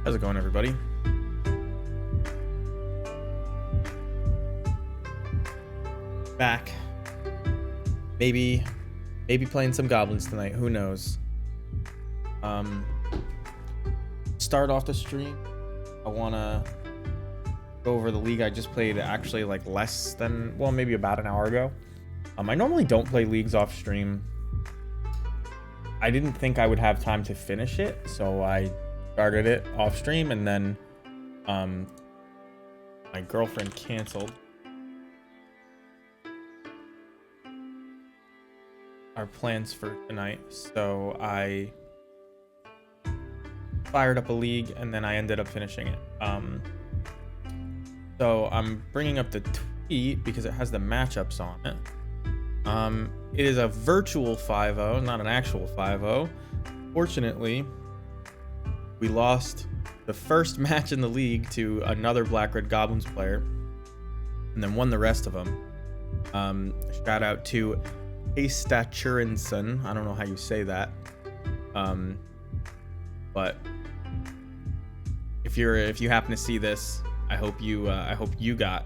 How's it going, everybody? Back. Maybe playing some goblins tonight. Who knows? Start off the stream. I wanna go over the league I just played. Actually, like less than, well, maybe about an hour ago. I normally don't play leagues off stream. I didn't think I would have time to finish it, so I started it off stream, and then my girlfriend canceled our plans for tonight, so I fired up a league and then I ended up finishing it. So I'm bringing up the tweet because it has the matchups on it. It is a virtual 5-0, not an actual 5-0. Fortunately, we lost the first match in the league to another Black Red Goblins player and then won the rest of them. Shout out to Staturinson. I don't know how you say that. But if you happen to see this, I hope you got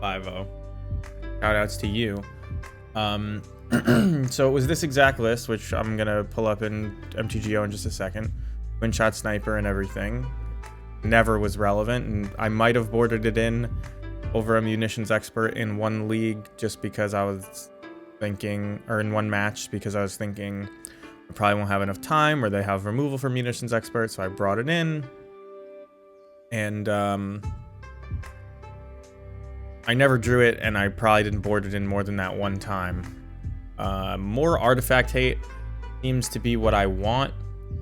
5-0. Shout outs to you. So it was this exact list, which I'm gonna pull up in MTGO in just a second. Twin shot sniper and everything. Never was relevant, and I might have boarded it in over a munitions expert in one league just because I was thinking, or in one match because I was thinking I probably won't have enough time, or they have removal for munitions expert, so I brought it in. And I never drew it, and I probably didn't board it in more than that one time. More artifact hate seems to be what I want.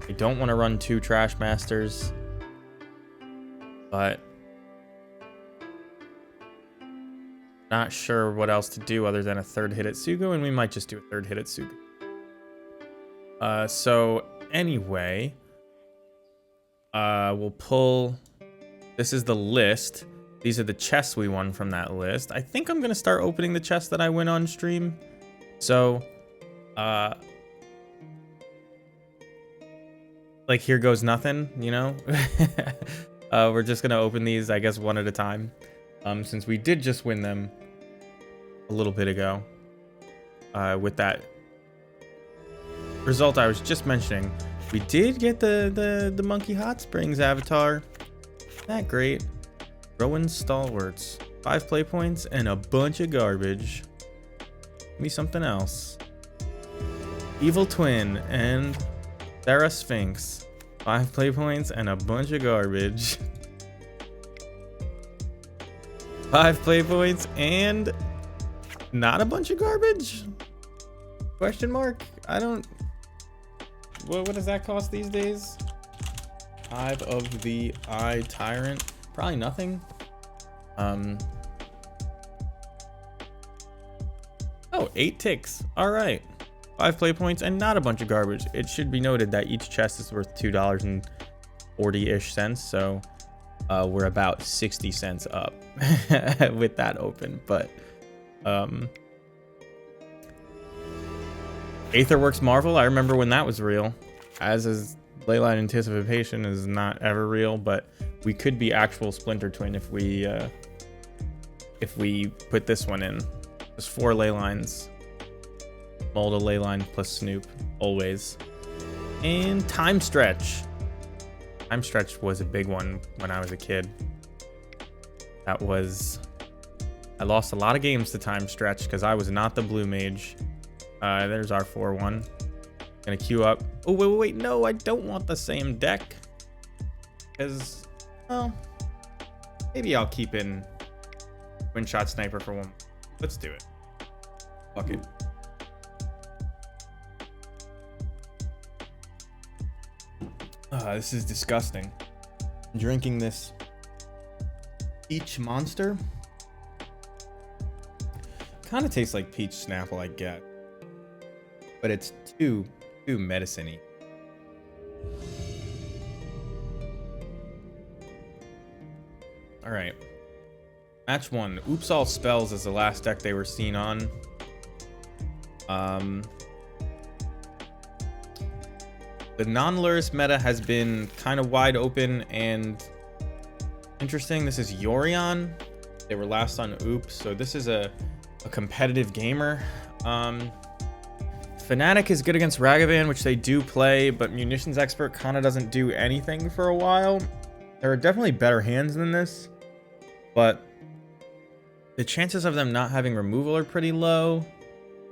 I don't want to run 2 Trash Masters, but not sure what else to do other than a 3rd hit at Sugo, and we might just do a 3rd hit at Sugo. So anyway, we'll pull. This is the list. These are the chests we won from that list. I think I'm gonna start opening the chests that I win on stream. So, like, here goes nothing, you know? We're just gonna open these, I guess, one at a time. Since we did just win them a little bit ago, with that result I was just mentioning. We did get the Monkey Hot Springs avatar. Isn't that great? Rowan Stalwarts. 5 play points and a bunch of garbage. Give me something else. Evil Twin and Sarah Sphinx. 5 play points and a bunch of garbage. 5 play points and not a bunch of garbage? Question mark? I don't... What does that cost these days? 5 of the Eye Tyrant. Probably nothing. Oh, 8 ticks. All right. 5 play points and not a bunch of garbage. It should be noted that each chest is worth $2.40-ish cents. So we're about 60 cents up with that open. But Aetherworks Marvel, I remember when that was real. As is Leyline Anticipation is not ever real, but we could be actual Splinter Twin if we put this one in. There's 4 ley lines. Mold a ley line plus Snoop, always. And Time Stretch. Time Stretch was a big one when I was a kid. I lost a lot of games to Time Stretch because I was not the blue mage. There's our 4-1. Gonna queue up. Oh, wait, no, I don't want the same deck. Because, well, maybe I'll keep in Twin Shot Sniper for one. Let's do it. Fuck it. This is disgusting. I'm drinking this peach monster. Kind of tastes like peach Snapple, I get. But it's too medicine-y. All right. Match 1. Oops All Spells is the last deck they were seen on. The non-Lurrus meta has been kind of wide open and interesting. This is Yorion. They were last on Oops, so this is a competitive gamer. Fnatic is good against Ragavan, which they do play, but Munitions Expert kind of doesn't do anything for a while. There are definitely better hands than this, but the chances of them not having removal are pretty low.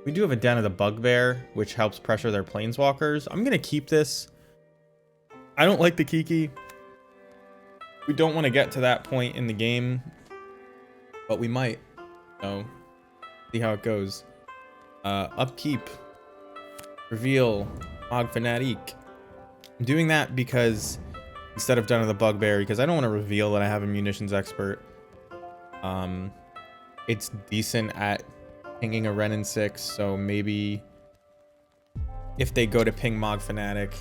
We do have a Den of the Bugbear, which helps pressure their Planeswalkers. I'm going to keep this. I don't like the Kiki. We don't want to get to that point in the game, but we might. So, see how it goes. Upkeep. Reveal Og Fnatic. I'm doing that because instead of Den of the Bugbear, because I don't want to reveal that I have a Munitions Expert. It's decent at pinging a Renin 6, so maybe if they go to ping Mog Fnatic,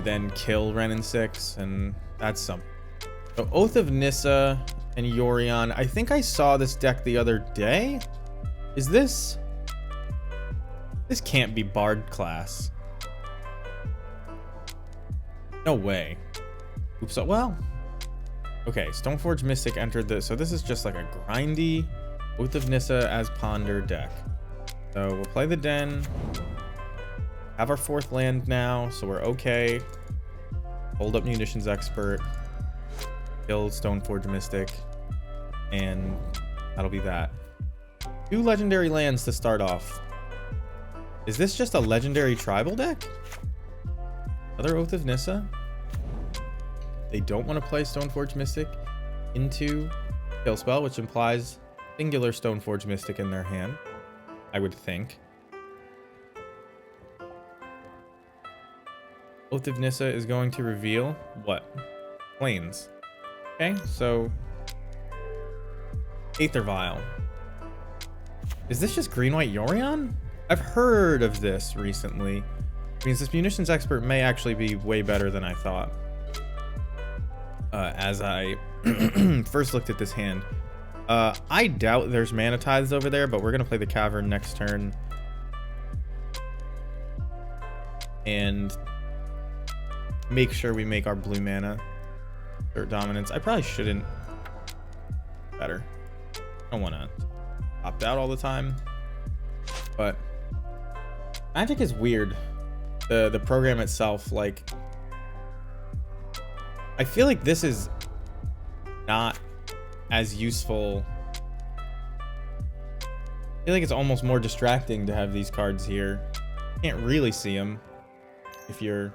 then kill Renin 6, and that's something. So Oath of Nissa and Yorion. I think I saw this deck the other day. Is this... This can't be Bard class. No way. Oops. Well. Okay, Stoneforge Mystic entered this. So this is just like a grindy Oath of Nissa as Ponder deck. So we'll play the Den. Have our 4th land now, so we're okay. Hold up Munitions Expert. Kill Stoneforge Mystic. And that'll be that. 2 legendary lands to start off. Is this just a legendary tribal deck? Another Oath of Nissa? They don't want to play Stoneforge Mystic into Kill Spell, which implies singular Stoneforge Mystic in their hand, I would think. Oath of Nissa is going to reveal what? Plains. Okay, so Aether Vial. Is this just green-white Yorion? I've heard of this recently. Means this Munitions Expert may actually be way better than I thought. As I first looked at this hand. I doubt there's Mana Tithes over there, but we're going to play the Cavern next turn. And make sure we make our blue mana Third Dominance. I probably shouldn't. Better. I don't want to opt out all the time. But Magic is weird. The program itself, like, I feel like this is not as useful. I feel like it's almost more distracting to have these cards here. You can't really see them if you're...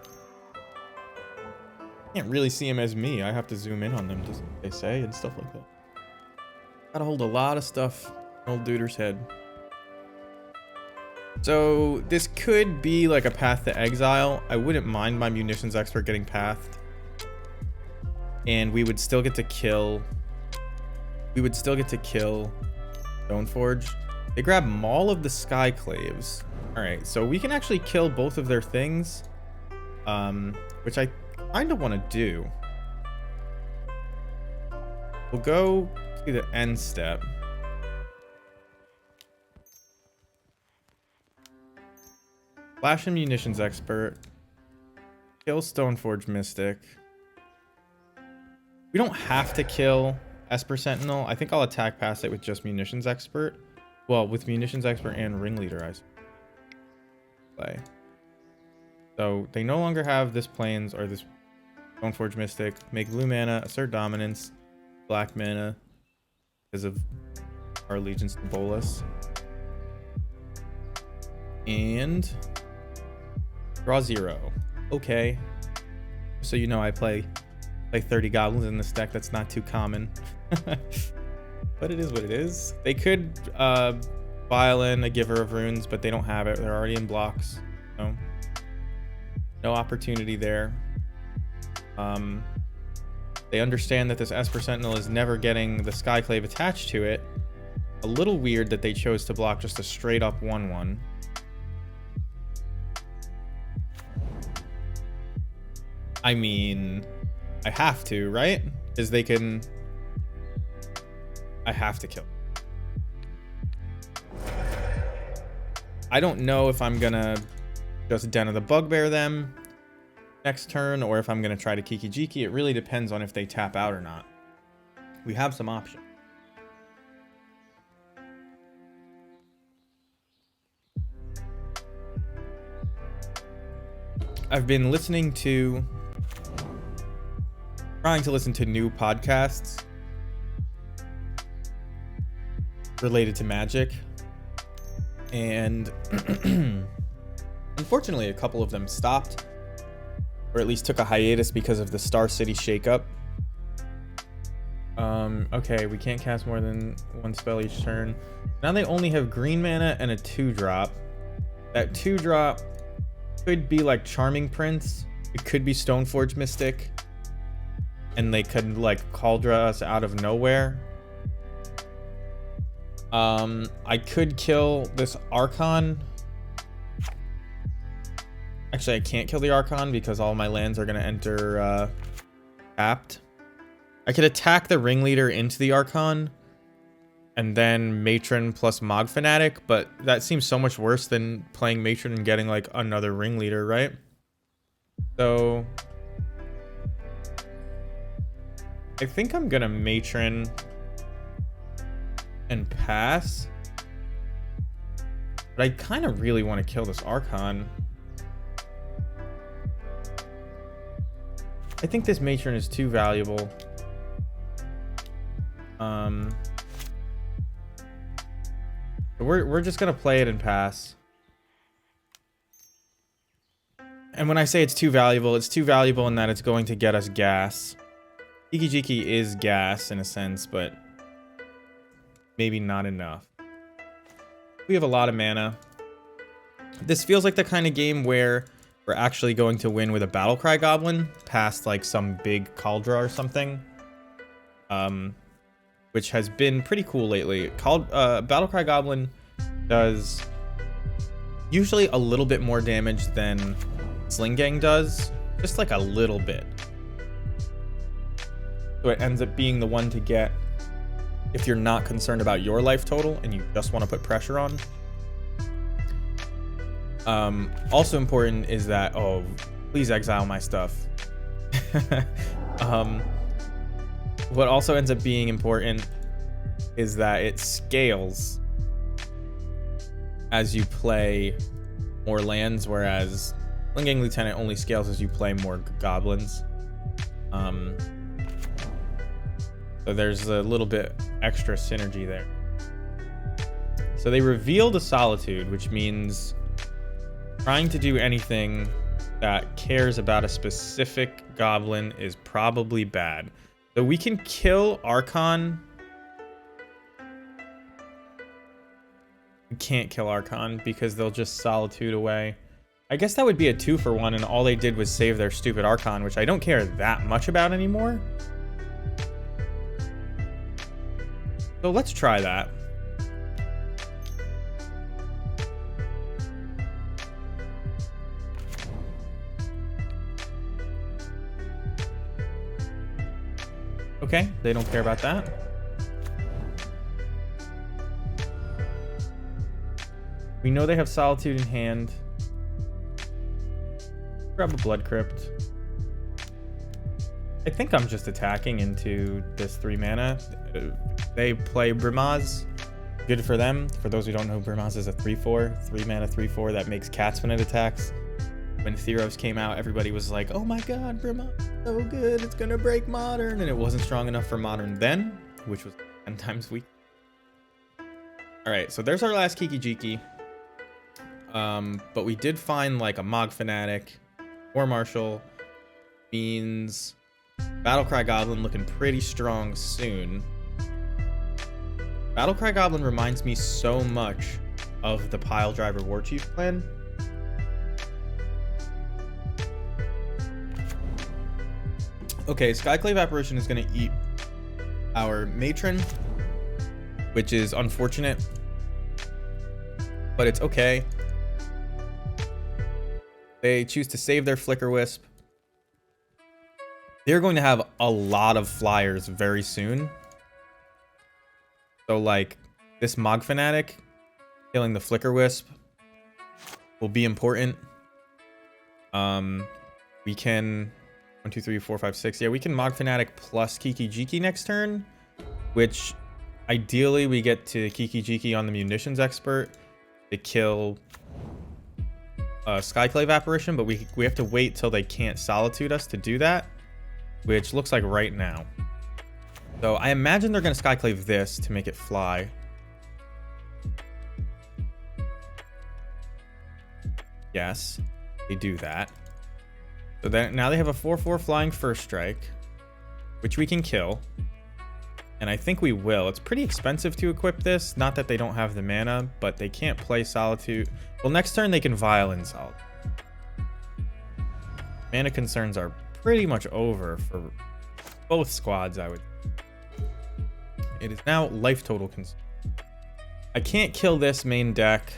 Can't really see them as me. I have to zoom in on them, just they say, and stuff like that. Gotta hold a lot of stuff in old Duder's head. So this could be like a Path to Exile. I wouldn't mind my Munitions Expert getting pathed. And we would still get to kill... We would still get to kill Stoneforge. They grab Maul of the Skyclaves. Alright, so we can actually kill both of their things. Which I kind of want to do. We'll go to the end step. Flash and Munitions Expert. Kill Stoneforge Mystic. We don't have to kill Esper Sentinel. I think I'll attack past it with just Munitions Expert. Well, with Munitions Expert and Ringleader, I play. So they no longer have this Plains or this Stoneforge Mystic. Make blue mana, assert dominance, black mana because of our allegiance to Bolas. And draw 0. Okay. So you know I play 30 goblins in this deck. That's not too common. But it is what it is. They could violin a Giver of Runes, but they don't have it. They're already in blocks. So no opportunity there. They understand that this Esper Sentinel is never getting the Skyclave attached to it. A little weird that they chose to block just a straight up 1/1. I mean, I have to, right? Because they can... I have to kill. I don't know if I'm gonna just Den of the Bugbear them. next turn or if I'm going to try to Kiki Jiki. It really depends on if they tap out or not. We have some options. I've been trying to listen to new podcasts related to Magic. And unfortunately, a couple of them stopped, or at least took a hiatus because of the Star City shakeup. Okay, we can't cast more than one spell each turn. Now they only have green mana and a 2-drop. That 2-drop could be like Charming Prince. It could be Stoneforge Mystic. And they could like Cauldra us out of nowhere. I could kill this Archon. Actually, I can't kill the Archon because all my lands are going to enter tapped. I could attack the Ringleader into the Archon and then Matron plus Mog Fanatic, but that seems so much worse than playing Matron and getting like another Ringleader, right? So I think I'm gonna Matron and pass, but I kind of really want to kill this Archon. I think this Matron is too valuable. We're just gonna play it and pass. And when I say it's too valuable in that it's going to get us gas. Kiki Jiki is gas in a sense, but maybe not enough. We have a lot of mana. This feels like the kind of game where we're actually going to win with a Battlecry Goblin past like some big Cauldra or something. Which has been pretty cool lately. Battlecry Goblin does usually a little bit more damage than Sling Gang does. Just like a little bit. So it ends up being the one to get if you're not concerned about your life total and you just want to put pressure on. Also important is that, oh, please exile my stuff. What also ends up being important is that it scales as you play more lands, whereas Sling Gang Lieutenant only scales as you play more goblins. So there's a little bit extra synergy there. So they reveal the Solitude, which means trying to do anything that cares about a specific goblin is probably bad. So we can kill Archon. We can't kill Archon because they'll just Solitude away. I guess that would be a 2-for-1 and all they did was save their stupid Archon, which I don't care that much about anymore. So let's try that. Okay, they don't care about that. We know they have Solitude in hand. Grab a Blood Crypt. I think I'm just attacking into this 3 mana. They play Brimaz. Good for them. For those who don't know, Brimaz is a 3/4. 3 mana 3/4 that makes cats when it attacks. When Theros came out, everybody was like, oh my god, Brimaz is so good, it's gonna break Modern. And it wasn't strong enough for Modern then, which was 10 times weak. Alright, so there's our last Kiki Jiki. But we did find like a Mog Fanatic, War Marshal, Beans, Battlecry Goblin looking pretty strong soon. Battlecry Goblin reminds me so much of the Pile Driver War Chief plan. Okay, Skyclave Apparition is going to eat our Matron, which is unfortunate, but it's okay. They choose to save their Flicker Wisp. They're going to have a lot of flyers very soon. So, like, this Mog Fanatic killing the Flicker Wisp will be important. We can 1, 2, 3, 4, 5, 6. Yeah, we can Mog Fanatic plus Kiki Jiki next turn, which ideally we get to Kiki Jiki on the Munitions Expert to kill Skyclave Apparition, but we have to wait till they can't Solitude us to do that, which looks like right now. So I imagine they're going to Skyclave this to make it fly. Yes, they do that. So then now they have a 4/4 flying first strike, which we can kill. And I think we will. It's pretty expensive to equip this. Not that they don't have the mana, but they can't play Solitude. Well, next turn they can Violin Solitude. Mana concerns are pretty much over for both squads, I would. It is now life total concern. I can't kill this main deck.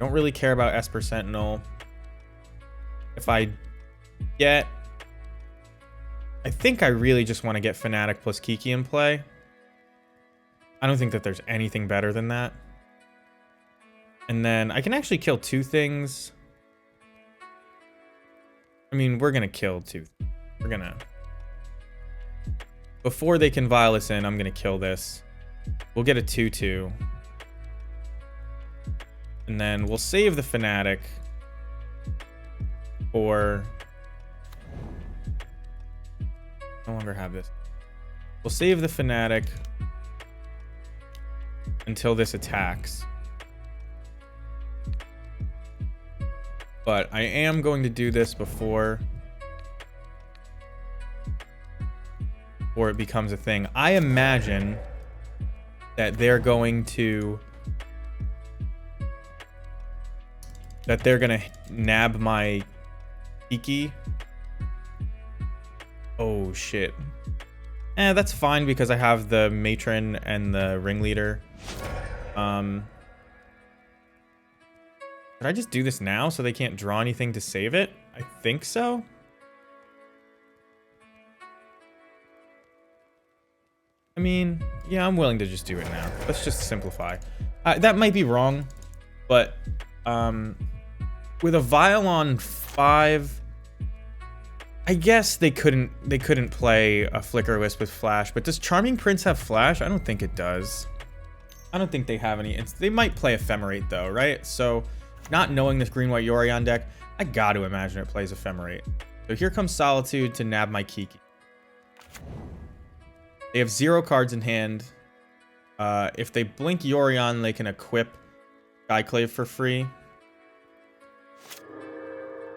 Don't really care about Esper Sentinel. If I get... I think I really just want to get Fanatic plus Kiki in play. I don't think that there's anything better than that. And then I can actually kill two things. I mean, we're going to kill two. We're going to... Before they can Vile us in, I'm going to kill this. We'll get a 2/2. And then we'll save the Fanatic for... No longer have this. We'll save the Fanatic until this attacks. But I am going to do this before it becomes a thing. I imagine that they're going to nab my Kiki. Oh shit. That's fine because I have the Matron and the Ringleader. Should I just do this now so they can't draw anything to save it? I think so. I mean, yeah, I'm willing to just do it now. Let's just simplify. That might be wrong, but with a Vial on 5, I guess they couldn't play a Flicker Wisp with Flash. But does Charming Prince have Flash? I don't think it does. I don't think they have any. They might play Ephemerate though, right? So, not knowing this green-white Yorion deck, I got to imagine it plays Ephemerate. So here comes Solitude to nab my Kiki. They have 0 cards in hand. If they blink Yorion, they can equip Skyclave for free.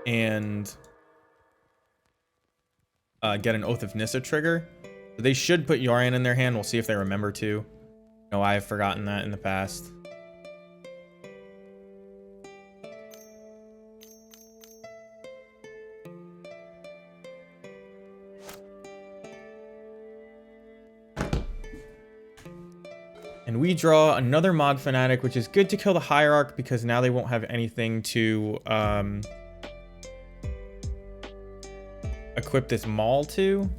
And get an Oath of Nissa trigger. So they should put Yorion in their hand. We'll see if they remember to. No, I have forgotten that in the past. And we draw another Mog Fanatic, which is good to kill the Hierarch because now they won't have anything to equip this Maul to.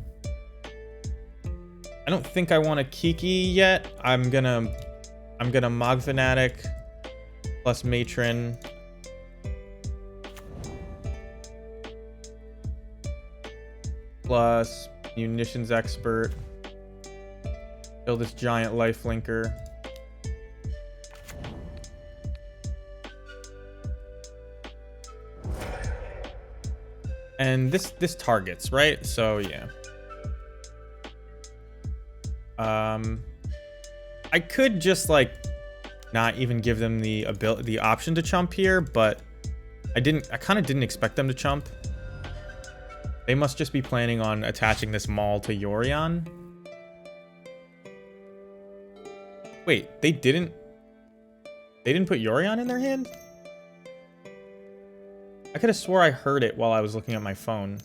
I don't think I want a Kiki yet. I'm gonna Mog Fanatic plus Matron. Plus Munitions Expert. Kill this giant lifelinker. And this targets, right? So yeah. I could just like not even give them the option to chump here, but I kind of didn't expect them to chump. They must just be planning on attaching this Maul to Yorion. Wait, they didn't put Yorion in their hand? I could have swore I heard it while I was looking at my phone.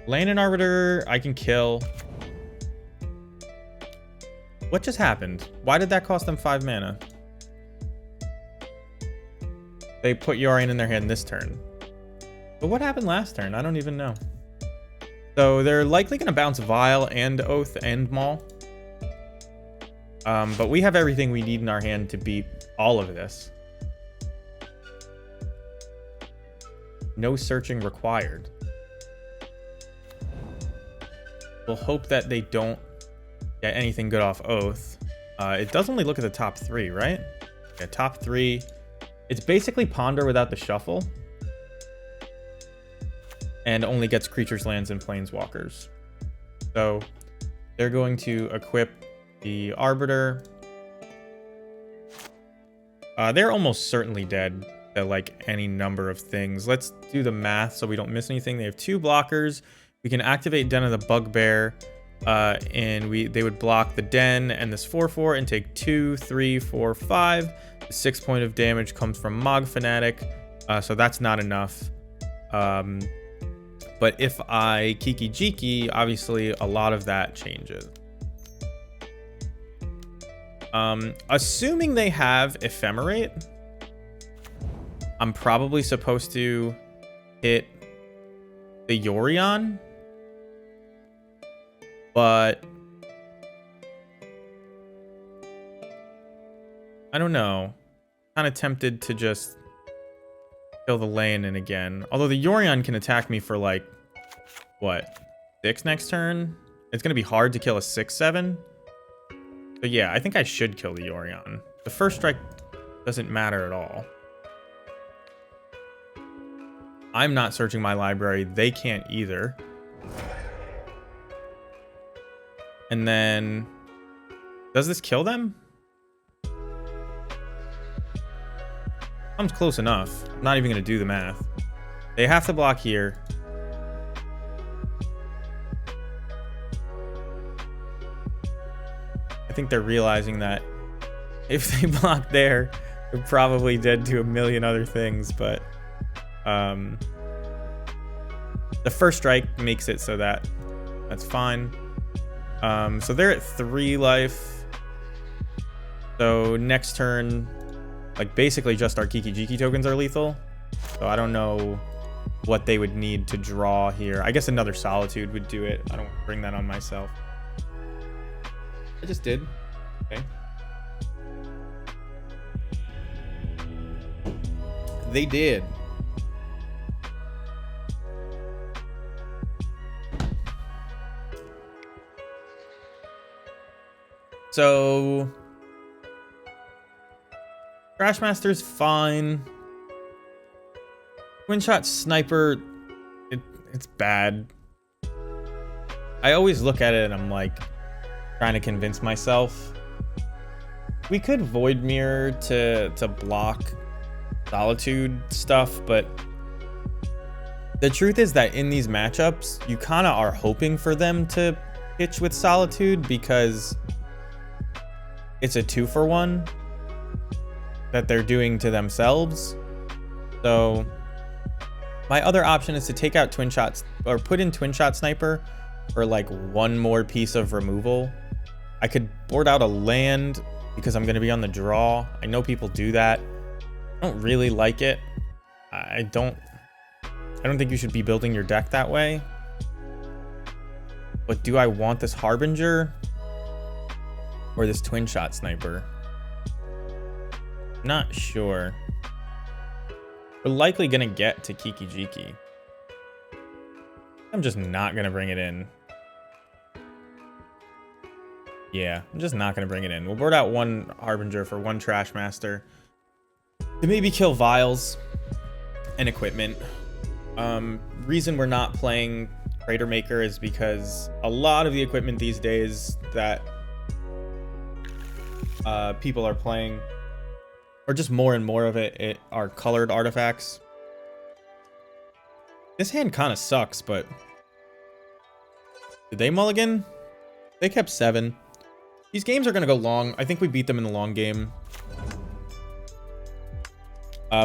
Landon Arbiter, I can kill. What just happened? Why did that cost them 5 mana? They put Yorion in their hand this turn. But what happened last turn? I don't even know. So they're likely going to bounce Vile and Oath and Maul. But we have everything we need in our hand to beat all of this. No searching required. We'll hope that they don't get anything good off Oath. It does only look at the top 3, right? Yeah, top 3. It's basically Ponder without the shuffle. And only gets creatures, lands, and planeswalkers. So they're going to equip the Arbiter. They're almost certainly dead to like any number of things. Let's do the math so we don't miss anything. They have 2 blockers. We can activate Den of the Bugbear. And they would block the Den and this 4/4 and take 2, 3, 4, 5. The 6 point of damage comes from Mog Fanatic, so that's not enough. But if I Kiki Jiki, obviously a lot of that changes. Assuming they have Ephemerate, I'm probably supposed to hit the Yorion. But I don't know. Kind of tempted to just kill the Leonin again. Although the Yorion can attack me for like, what, 6 next turn? It's going to be hard to kill a 6/7. But yeah, I think I should kill the Yorion. The first strike doesn't matter at all. I'm not searching my library. They can't either. And then, does this kill them? Comes close enough. I'm not even going to do the math. They have to block here. I think they're realizing that if they block there, they're probably dead to a million other things, but the first strike makes it so that that's fine. So they're at 3 life. So next turn, like basically just our Kiki Jiki tokens are lethal. So I don't know what they would need to draw here. I guess another Solitude would do it. I don't bring that on myself. I just did. Okay. They did. So Trashmaster's fine. Twin Shot Sniper, it's bad. I always look at it and I'm like trying to convince myself. We could Void Mirror to block Solitude stuff, but the truth is that in these matchups, you kind of are hoping for them to pitch with Solitude because it's a 2-for-1 that they're doing to themselves. So my other option is to take out Twin Shots or put in Twin Shot Sniper for like 1 more piece of removal. I could board out a land because I'm going to be on the draw. I know people do that. I don't really like it. I don't think you should be building your deck that way. But do I want this Harbinger or this Twin Shot Sniper? Not sure. We're likely gonna get to Kiki Jiki. I'm just not gonna bring it in. Yeah, I'm just not gonna bring it in. We'll board out 1 Harbinger for 1 Trashmaster to maybe kill Vials and equipment. Reason we're not playing Crater Maker is because a lot of the equipment these days that people are playing, or just more and more of it are colored artifacts. This hand kind of sucks, but did they mulligan? They kept 7. These games are going to go long. I think we beat them in the long game.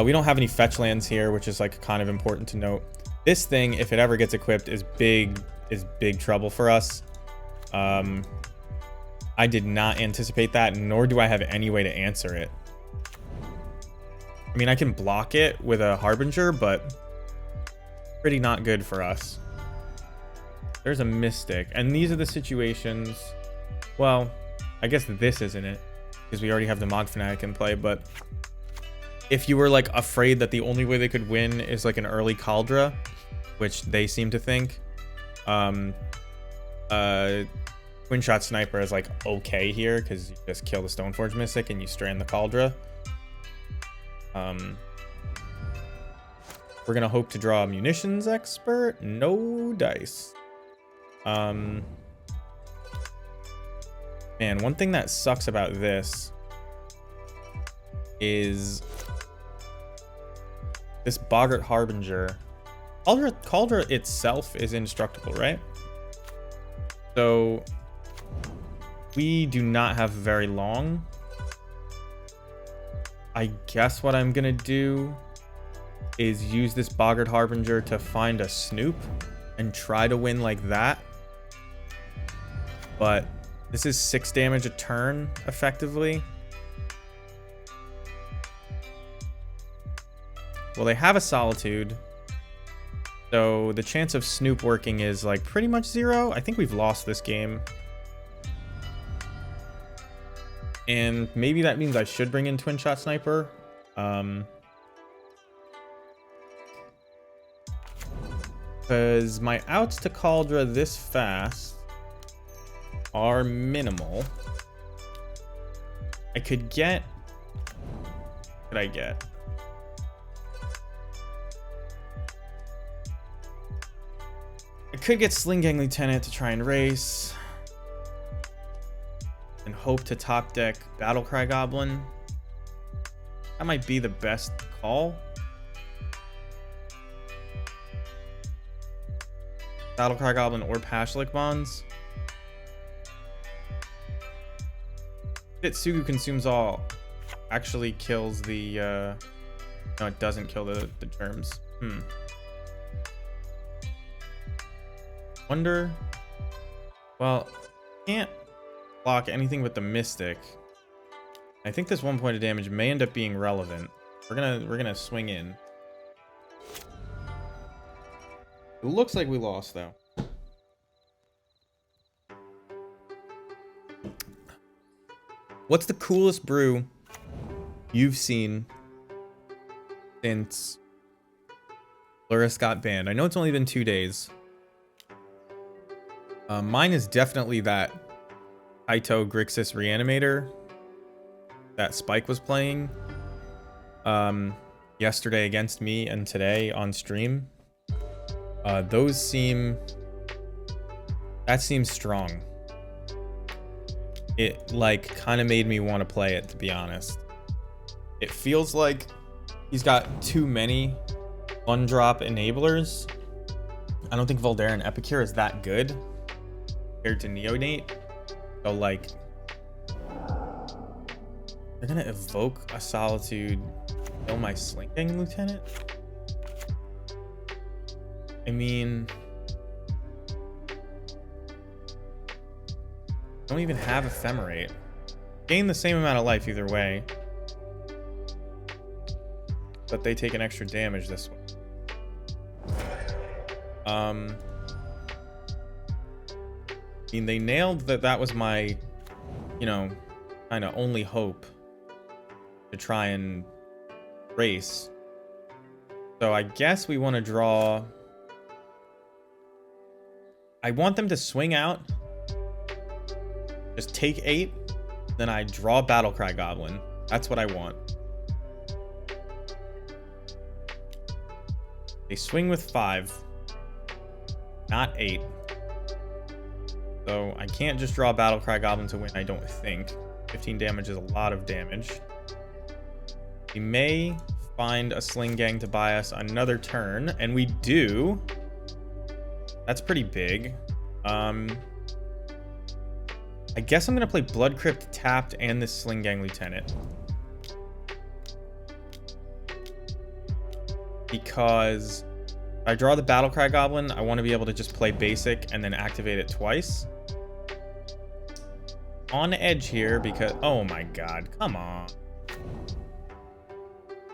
We don't have any fetch lands here, which is like kind of important to note. This thing, if it ever gets equipped, is big trouble for us. I did not anticipate that, nor do I have any way to answer it. I mean, I can block it with a Harbinger, but pretty not good for us. There's a Mystic, and these are the situations. Well, I guess this isn't it, because we already have the Mog Fanatic in play, but if you were like afraid that the only way they could win is like an early Caldra, which they seem to think, Twin Shot Sniper is like okay here because you just kill the Stoneforge Mystic and you strand the Caldra. We're gonna hope to draw a Munitions Expert. No dice. Man, one thing that sucks about this is this Boggart Harbinger. Caldra itself is indestructible, right? So we do not have very long. I guess what I'm gonna do is use this Boggart Harbinger to find a Snoop and try to win like that. But this is 6 damage a turn, effectively. Well, they have a Solitude, so the chance of Snoop working is like pretty much 0. I think we've lost this game. And maybe that means I should bring in Twin Shot Sniper. Because my outs to Caldra this fast are minimal. I could get... What could I get? I could get Sling Gang Lieutenant to try and race. And hope to top deck Battlecry Goblin. That might be the best call. Battlecry Goblin or Pashlik Bonds. Sugu consumes all. Actually kills the no, it doesn't kill the germs. Wonder. Well, can't block anything with the Mystic. I think this 1 point of damage may end up being relevant. We're gonna swing in. It looks like we lost though. What's the coolest brew you've seen since Luris got banned? I know it's only been 2 days. Mine is definitely that Kaito Grixis Reanimator that Spike was playing yesterday against me and today on stream. That seems strong. It like kind of made me want to play it, to be honest. It feels like he's got too many 1-drop enablers. I don't think Voldaren Epicure is that good compared to Neonate. So like, they're gonna evoke a Solitude, kill my Sling Gang Lieutenant? I mean, don't even have Ephemerate. Gain the same amount of life either way, but they take an extra damage this way. I mean, they nailed that. That was my, you know, kind of only hope to try and race. So I guess we want to draw. I want them to swing out. Just take 8. Then I draw Battlecry Goblin. That's what I want. They swing with 5. Not 8. So I can't just draw Battlecry Goblin to win, I don't think. 15 damage is a lot of damage. We may find a Sling Gang to buy us another turn, and we do. That's pretty big. I guess I'm gonna play Blood Crypt tapped and this Sling Gang Lieutenant. Because if I draw the Battlecry Goblin, I want to be able to just play basic and then activate it twice. On edge here because, oh my god, come on.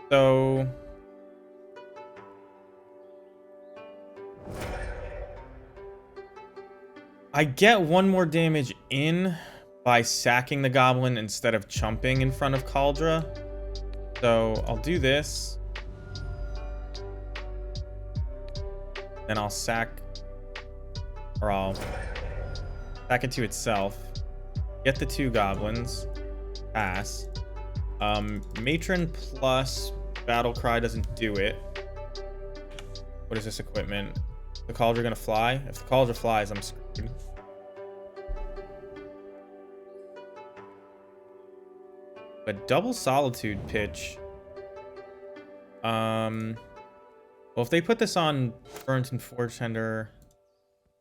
So I get 1 more damage in by sacking the Goblin instead of chumping in front of Caldra. So I'll do this. Then I'll sack, or I'll sack it to itself. Get the 2 goblins. Pass. Matron plus Battle Cry doesn't do it. What is this equipment? The cauldron gonna fly? If the cauldron flies, I'm screwed. But double solitude pitch. Well, if they put this on Burnt and Forge Tender,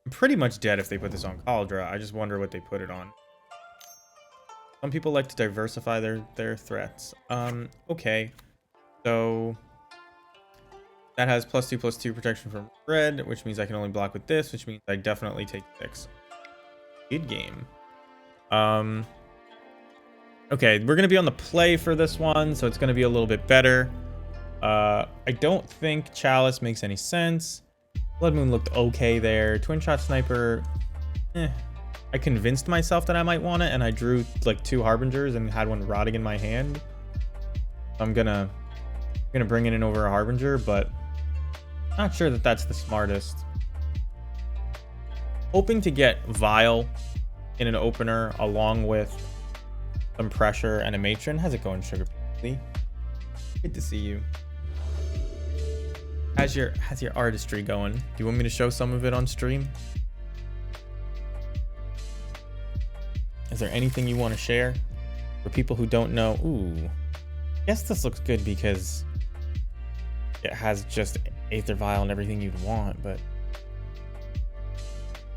I'm pretty much dead if they put this on Cauldra. I just wonder what they put it on. Some people like to diversify their threats. Okay. So that has +2/+2 protection from red, which means I can only block with this, which means I definitely take 6. Good game. Okay, we're gonna be on the play for this one, so it's gonna be a little bit better. I don't think Chalice makes any sense. Blood Moon looked okay there. Twin Shot Sniper, I convinced myself that I might want it, and I drew like 2 Harbingers and had one rotting in my hand. I'm gonna bring it in over a Harbinger, but not sure that that's the smartest. Hoping to get Vile in an opener along with some pressure and a Matron. How's it going, Sugar Pea? Good to see you. How's your artistry going? Do you want me to show some of it on stream? Is there anything you want to share for people who don't know? Ooh, I guess this looks good because it has just Aether Vial and everything you'd want, but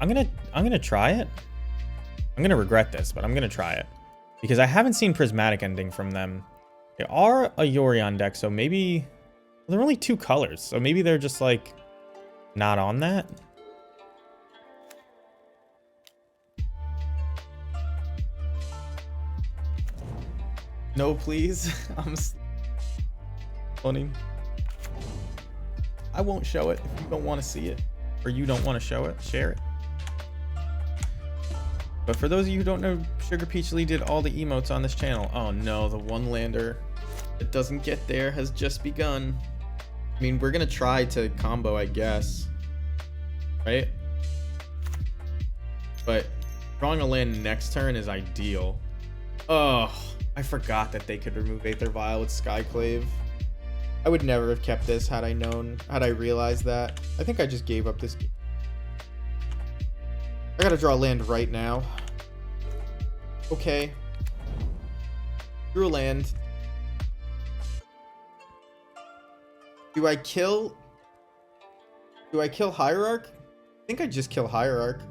I'm gonna try it. I'm gonna regret this, but I'm gonna try it because I haven't seen Prismatic Ending from them. They are a Yorion deck, so maybe they're only 2 colors, so maybe they're just like not on that. No, please. I'm funny. I won't show it if you don't want to see it, or you don't want to show it. Share it. But for those of you who don't know, Sugar Peach Lee did all the emotes on this channel. Oh no, the one lander that doesn't get there has just begun. I mean, we're gonna try to combo, I guess, right? But drawing a land next turn is ideal. Oh, I forgot that they could remove Aether Vial with Skyclave. I would never have kept this had I realized that. I think I just gave up this game. I gotta draw a land right now. Okay. Drew a land. Do I kill Hierarch? I think I just kill Hierarch.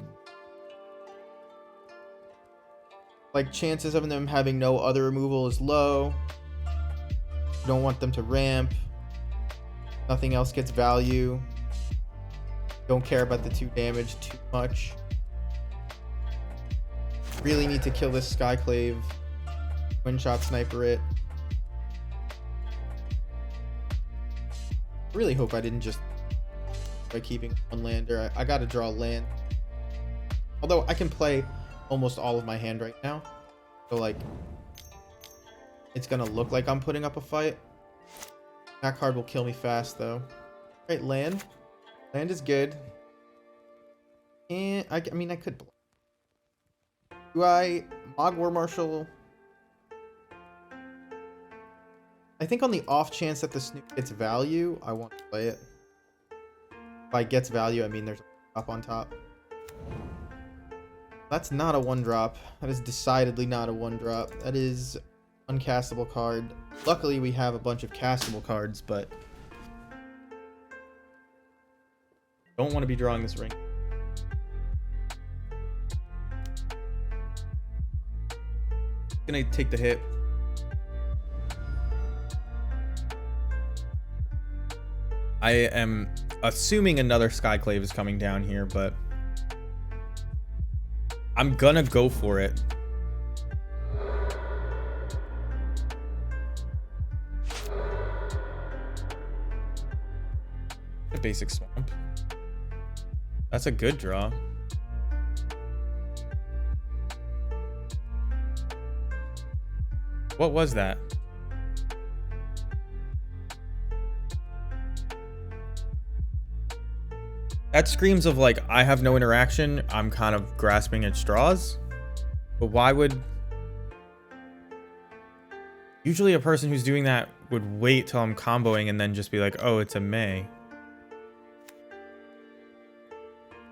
Like, chances of them having no other removal is low. Don't want them to ramp. Nothing else gets value. Don't care about the 2 damage too much. Really need to kill this Skyclave. Twin Shot Sniper it. I really hope I didn't just by keeping one lander. I gotta draw a land. Although I can play almost all of my hand right now, so like it's gonna look like I'm putting up a fight. That card will kill me fast though. Right, land is good, and I mean I could block. Do I Mog War Marshal? I think on the off chance that the Snoop gets value, I want to play it. By gets value, I mean there's a up on top. That's not a 1-drop. That is decidedly not a 1-drop. That is uncastable card. Luckily, we have a bunch of castable cards, but don't want to be drawing this ring. Gonna take the hit. I am assuming another Skyclave is coming down here, but I'm gonna go for it. A basic swamp. That's a good draw. What was that? That screams of like, I have no interaction. I'm kind of grasping at straws. But why would... Usually a person who's doing that would wait till I'm comboing and then just be like, oh, it's a May.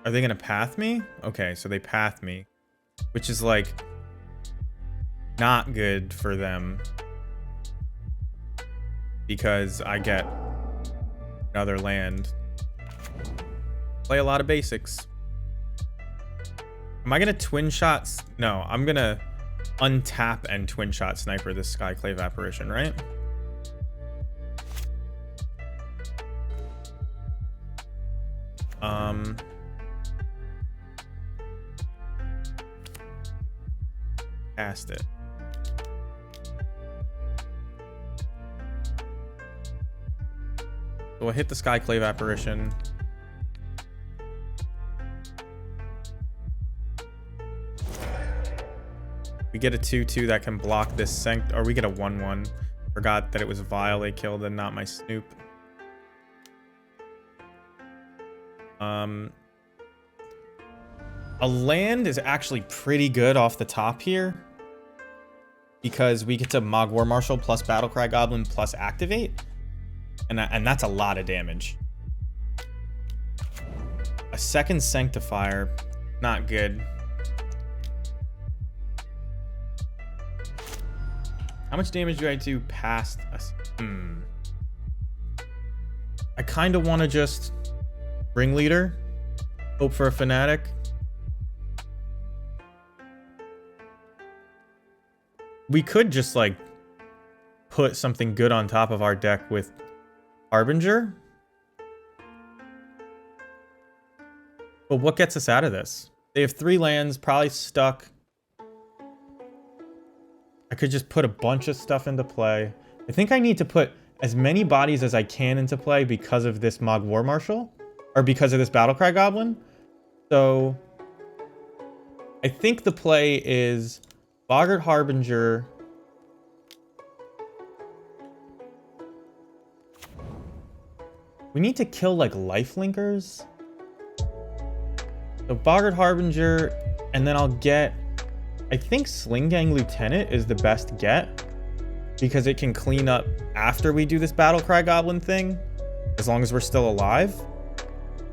Are they going to path me? Okay, so they path me. Which is like... not good for them. Because I get another land. Play a lot of basics. Am I gonna twin shots? No, I'm gonna untap and twin shot sniper this Skyclave apparition, right? Cast it. So we'll hit the Skyclave apparition. We get a 2/2 that can block this Sanct, or we get a 1/1. Forgot that it was Vile they killed and not my Snoop. A land is actually pretty good off the top here because we get to Mog War Marshal plus Battlecry Goblin plus activate, and that's a lot of damage. A second Sanctifier, not good. How much damage do I do past us? I kind of want to just Ringleader, hope for a Fanatic. We could just like put something good on top of our deck with Harbinger. But what gets us out of this? They have 3 lands, probably stuck. I could just put a bunch of stuff into play. I think I need to put as many bodies as I can into play because of this Mog War Marshal. Or because of this Battlecry Goblin. So I think the play is Boggart Harbinger. We need to kill like lifelinkers. So Boggart Harbinger, and then I'll get, I think Sling Gang Lieutenant is the best get because it can clean up after we do this Battlecry Goblin thing, as long as we're still alive.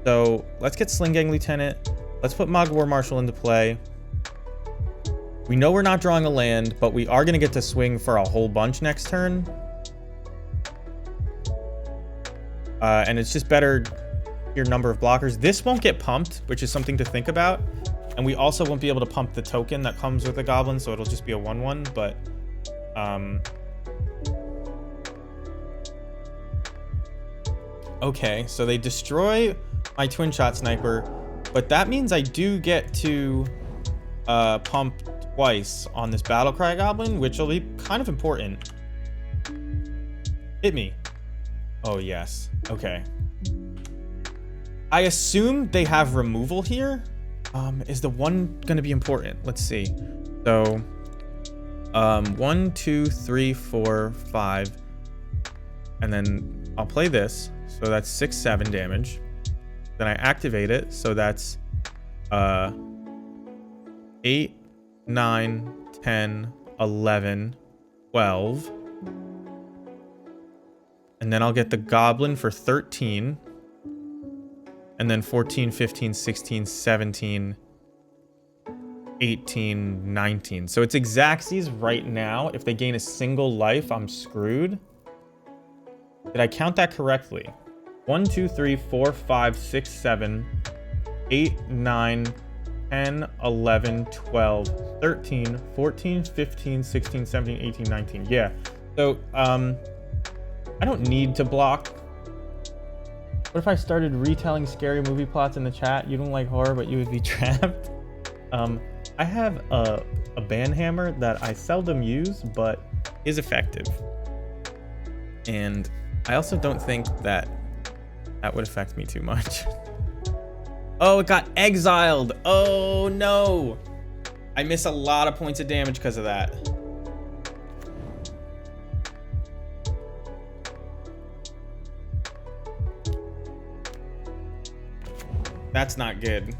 So let's get Sling Gang Lieutenant. Let's put Mog War Marshal into play. We know we're not drawing a land, but we are going to get to swing for a whole bunch next turn. And it's just better your number of blockers. This won't get pumped, which is something to think about. And we also won't be able to pump the token that comes with the Goblin, so it'll just be a 1/1, but... Okay, so they destroy my Twin Shot Sniper, but that means I do get to pump twice on this Battlecry Goblin, which will be kind of important. Hit me. Oh, yes. Okay. I assume they have removal here. Is the 1 going to be important? Let's see. So, 1, 2, 3, 4, 5. And then I'll play this. So that's 6, 7 damage. Then I activate it. So that's 8, 9, 10, 11, 12. And then I'll get the Goblin for 13. And then 14, 15, 16, 17, 18, 19. So it's Xaxes right now. If they gain a single life, I'm screwed. Did I count that correctly? 1, 2, 3, 4, 5, 6, 7, 8, 9, 10, 11, 12, 13, 14, 15, 16, 17, 18, 19. Yeah. So, I don't need to block. What if I started retelling scary movie plots in the chat? You don't like horror, but you would be trapped. I have a banhammer that I seldom use, but is effective. And I also don't think that would affect me too much. Oh, it got exiled. Oh, no. I miss a lot of points of damage because of that. That's not good.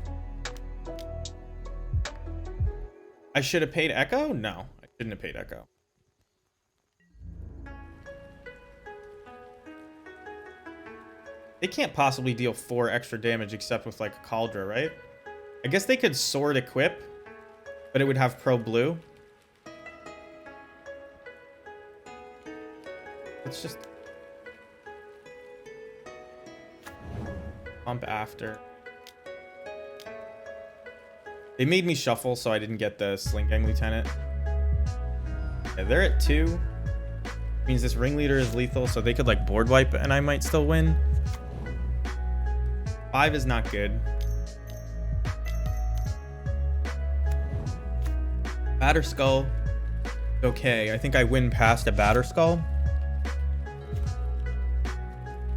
I should have paid Echo? No, I shouldn't have paid Echo. They can't possibly deal 4 extra damage except with like a Cauldra, right? I guess they could sword equip, but it would have pro blue. Let's just pump after. They made me shuffle, so I didn't get the Sling Gang Lieutenant. Yeah, they're at 2. Means this ringleader is lethal, so they could like board wipe and I might still win. 5 is not good. Batter Skull. Okay, I think I win past a Batter Skull.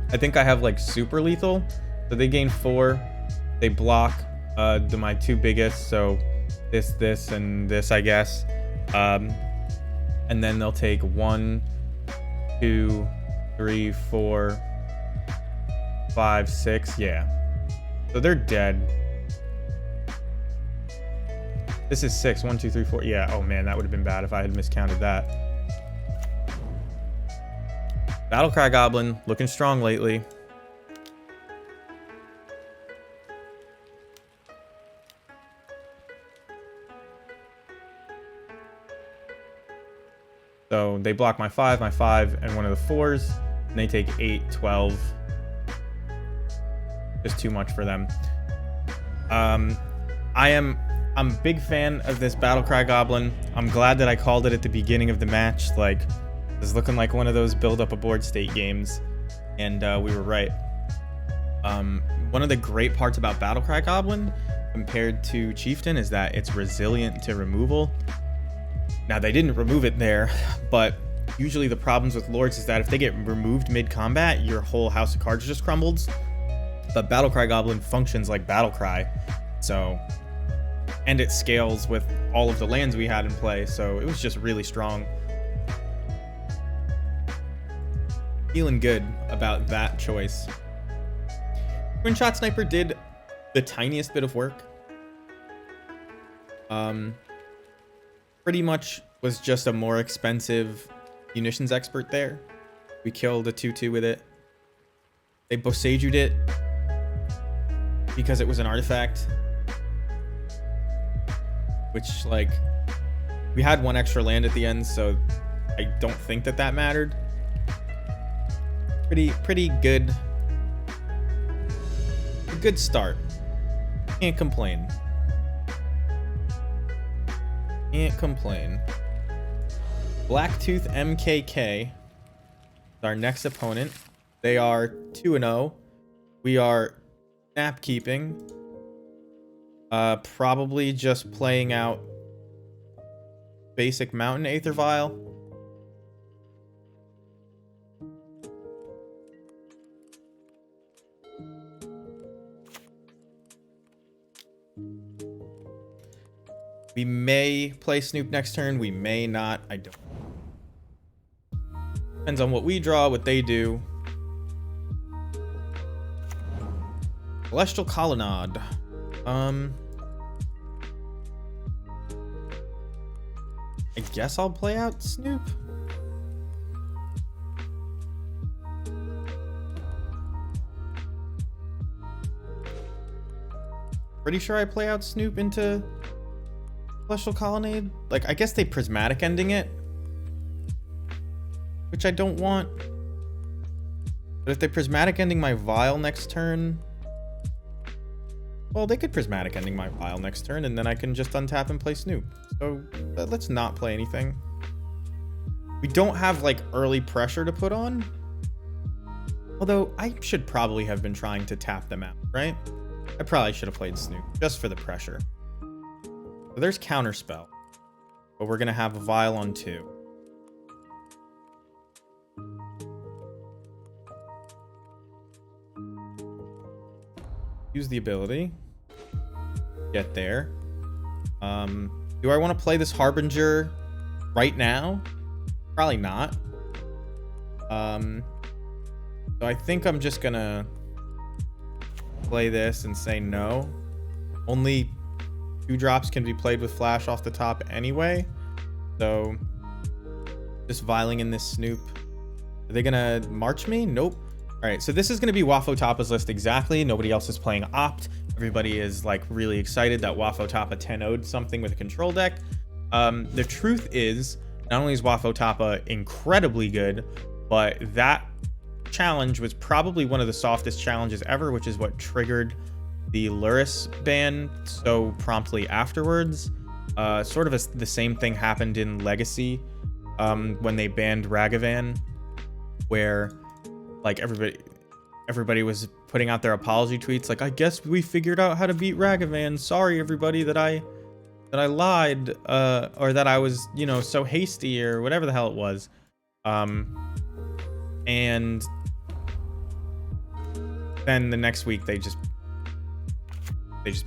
I think I have like super lethal. So they gain 4. They block my 2 biggest. So this, and this, I guess. And then they'll take 1, 2, 3, 4, 5, 6. Yeah. So they're dead. This is 6. 1, 2, 3, 4. Yeah. Oh man, that would have been bad if I had miscounted that. Battlecry Goblin looking strong lately. So they block my 5, and one of the 4s, and they take 8, 12. Just too much for them. I'm a big fan of this Battlecry Goblin. I'm glad that I called it at the beginning of the match. Like, it's looking like one of those build up a board state games, and we were right. One of the great parts about Battlecry Goblin compared to Chieftain is that it's resilient to removal. Now, they didn't remove it there, but usually the problems with Lords is that if they get removed mid-combat, your whole house of cards just crumbles. But Battlecry Goblin functions like Battlecry, so, and it scales with all of the lands we had in play, so it was just really strong. Feeling good about that choice. Twin Shot Sniper did the tiniest bit of work. Pretty much was just a more expensive munitions expert there. We killed a 2/2 with it. They Boseju'd it because it was an artifact, which, like, we had 1 extra land at the end, so I don't think that mattered. Pretty good. A good start. Can't complain. Can't complain. Blacktooth MKK is our next opponent. They are 2-0. We are snap keeping. Probably just playing out basic Mountain Aether Vial. We may play Snoop next turn. We may not. I don't. Depends on what we draw, what they do. Celestial Colonnade. I guess I'll play out Snoop. Pretty sure I play out Snoop into Celestial Colonnade. Like, I guess they prismatic ending it, which I don't want. But if they prismatic ending my Vial next turn, well, they could prismatic ending my Vial next turn, and then I can just untap and play Snoop. So let's not play anything. We don't have like early pressure to put on, although I should probably have been trying to tap them out, right? I probably should have played Snoop just for the pressure. So there's Counterspell, but we're gonna have a Vial on 2. Use the ability. Get there. Do I want to play this Harbinger right now? Probably not. So I think I'm just gonna play this and say no. Only 2 drops can be played with Flash off the top anyway. So just viling in this Snoop. Are they gonna march me? Nope. All right, so this is gonna be Wafo list exactly. Nobody else is playing Opt. Everybody is like really excited that Wafo 10-0'd something with a control deck. The truth is, not only is Wafo incredibly good, but that challenge was probably one of the softest challenges ever, which is what triggered the Luris ban so promptly afterwards. Sort of the same thing happened in Legacy when they banned Ragavan, where like everybody was putting out their apology tweets like, I guess we figured out how to beat Ragavan. Sorry everybody that I lied, or that I was, you know, so hasty or whatever the hell it was. And then the next week they just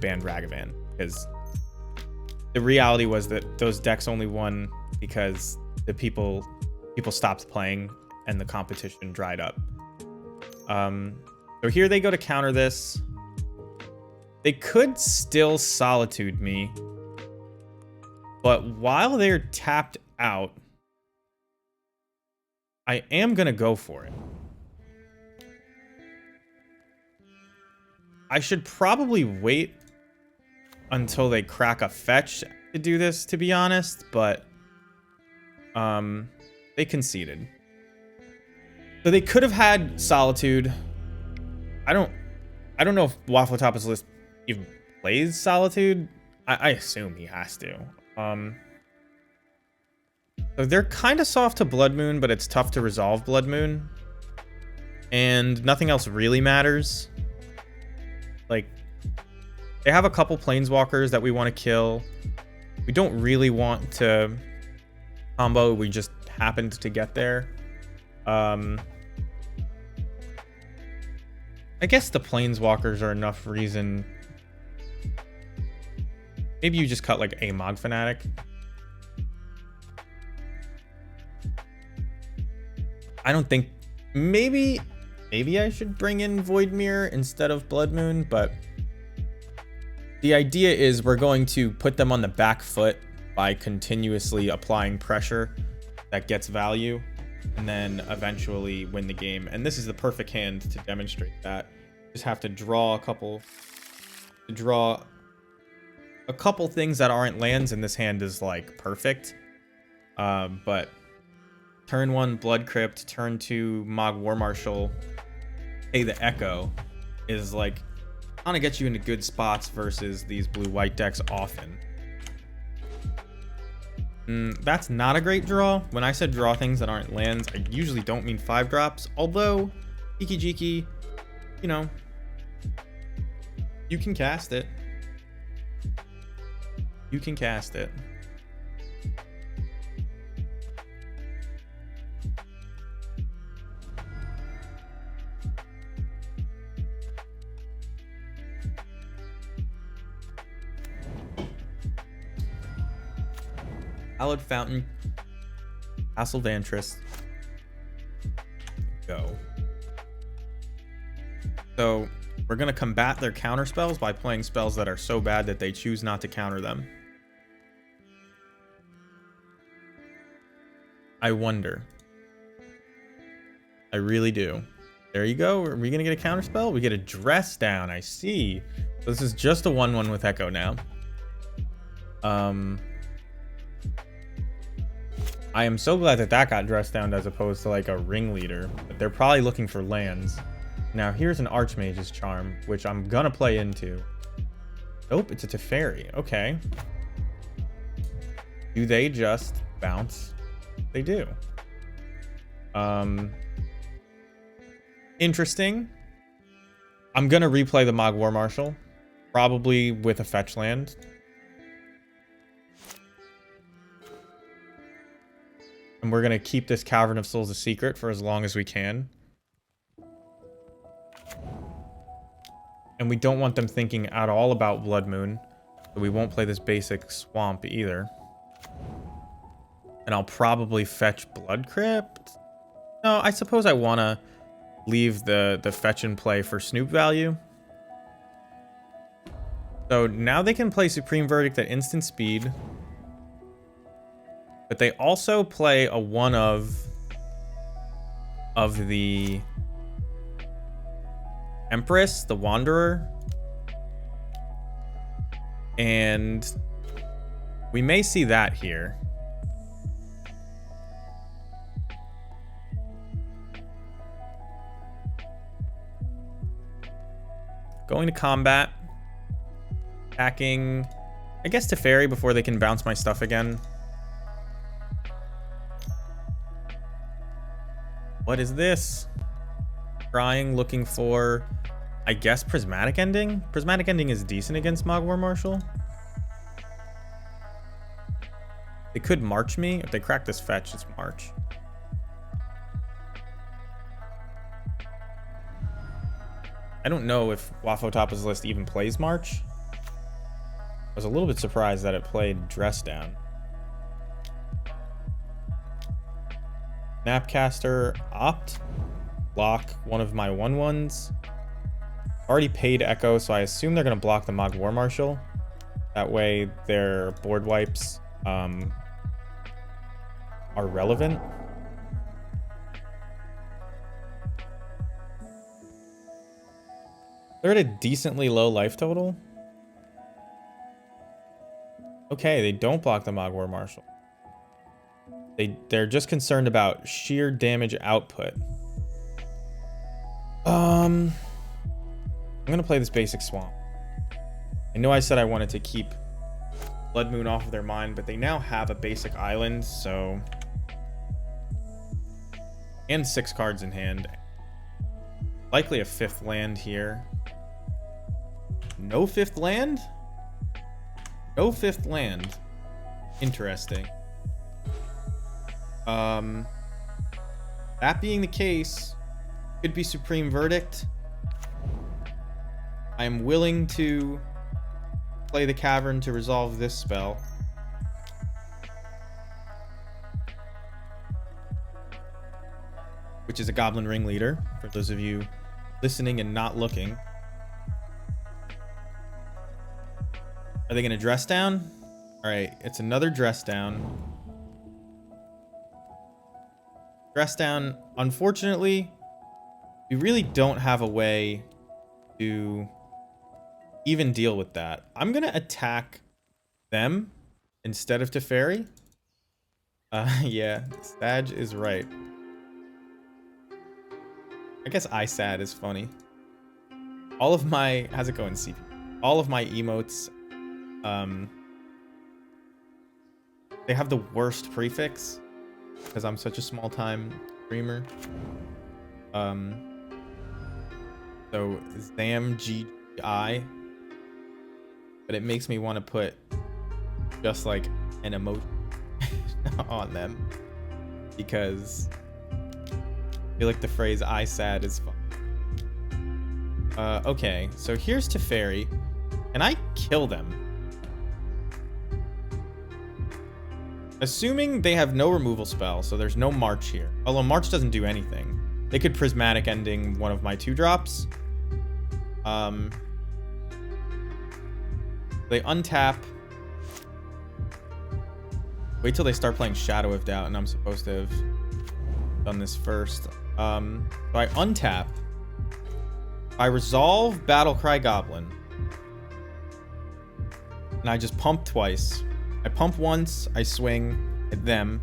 banned Ragavan, because the reality was that those decks only won because the people stopped playing and the competition dried up. So here they go to counter this. They could still Solitude me, but while they're tapped out, I am gonna go for it. I should probably wait until they crack a fetch to do this, to be honest, but they conceded. So they could have had Solitude. I don't know if Wafo list even plays Solitude. I assume he has to. So they're kind of soft to Blood Moon, but it's tough to resolve Blood Moon. And nothing else really matters. Like, they have a couple Planeswalkers that we want to kill. We don't really want to combo. We just happened to get there. I guess the Planeswalkers are enough reason. Maybe you just cut like a Mog Fanatic. I don't think... Maybe I should bring in Void Mirror instead of Blood Moon, but the idea is we're going to put them on the back foot by continuously applying pressure that gets value, and then eventually win the game. And this is the perfect hand to demonstrate that. Just have to draw a couple things that aren't lands, and this hand is like perfect. But turn 1 Blood Crypt, turn 2 Mog War Marshal, pay the Echo is like kind of get you into good spots versus these blue-white decks often. That's not a great draw. When I said draw things that aren't lands, I usually don't mean 5 drops. Although, Jiki Jiki, you know, you can cast it. You can cast it. Hallowed Fountain, Castle Vantress, go. So we're going to combat their counter spells by playing spells that are so bad that they choose not to counter them. I wonder. I really do. There you go. Are we going to get a counter spell? We get a Dress Down. I see. So this is just a 1/1 with Echo now. I am so glad that got Dressed Down as opposed to like a Ringleader. But they're probably looking for lands. Now here's an Archmage's Charm, which I'm gonna play into. Nope, it's a Teferi. Okay. Do they just bounce? They do. Interesting. I'm gonna replay the Mog War Marshal, probably with a fetch land. And we're going to keep this Cavern of Souls a secret for as long as we can. And we don't want them thinking at all about Blood Moon. So we won't play this basic Swamp either. And I'll probably fetch Blood Crypt. No, I suppose I want to leave the fetch and play for Snoop value. So now they can play Supreme Verdict at instant speed. But they also play a one of the Empress, the Wanderer. And we may see that here. Going to combat. Attacking, I guess, to Fairy before they can bounce my stuff again. What is this? Trying, looking for, I guess, Prismatic Ending? Prismatic Ending is decent against Mogwar Marshal. They could March me. If they crack this fetch, it's March. I don't know if Waffle-Toppa's list even plays March. I was a little bit surprised that it played Dress Down. Snapcaster, Opt, block one of my 1/1s. Already paid Echo, so I assume they're going to block the Mogwar Marshal. That way their board wipes are relevant. They're at a decently low life total. Okay, they don't block the Mogwar Marshal. They're just concerned about sheer damage output. I'm gonna play this basic Swamp. I know I said I wanted to keep Blood Moon off of their mind, but they now have a basic island, so... And 6 cards in hand. Likely a 5th land here. No 5th land? No 5th land. Interesting. That being the case, could be Supreme Verdict. I am willing to play the Cavern to resolve this spell. Which is a Goblin Ringleader, for those of you listening and not looking. Are they going to Dress Down? All right, it's another Dress Down. Dress Down, unfortunately, we really don't have a way to even deal with that. I'm going to attack them instead of Teferi. Yeah, Sag is right. I guess ISAD is funny. All of my... How's it going, CP? All of my emotes... they have the worst prefix because I'm such a small-time streamer. So ZamGI, but it makes me want to put just like an emoji on them because I feel like the phrase "ISAD" is fun. Okay, so here's Teferi, and I kill them. Assuming they have no removal spell, so there's no March here. Although March doesn't do anything. They could Prismatic Ending one of my 2-drops. They untap. Wait till they start playing Shadow of Doubt, and I'm supposed to have done this first. So I untap. I resolve Battlecry Goblin. And I just pump twice. I pump once, I swing at them.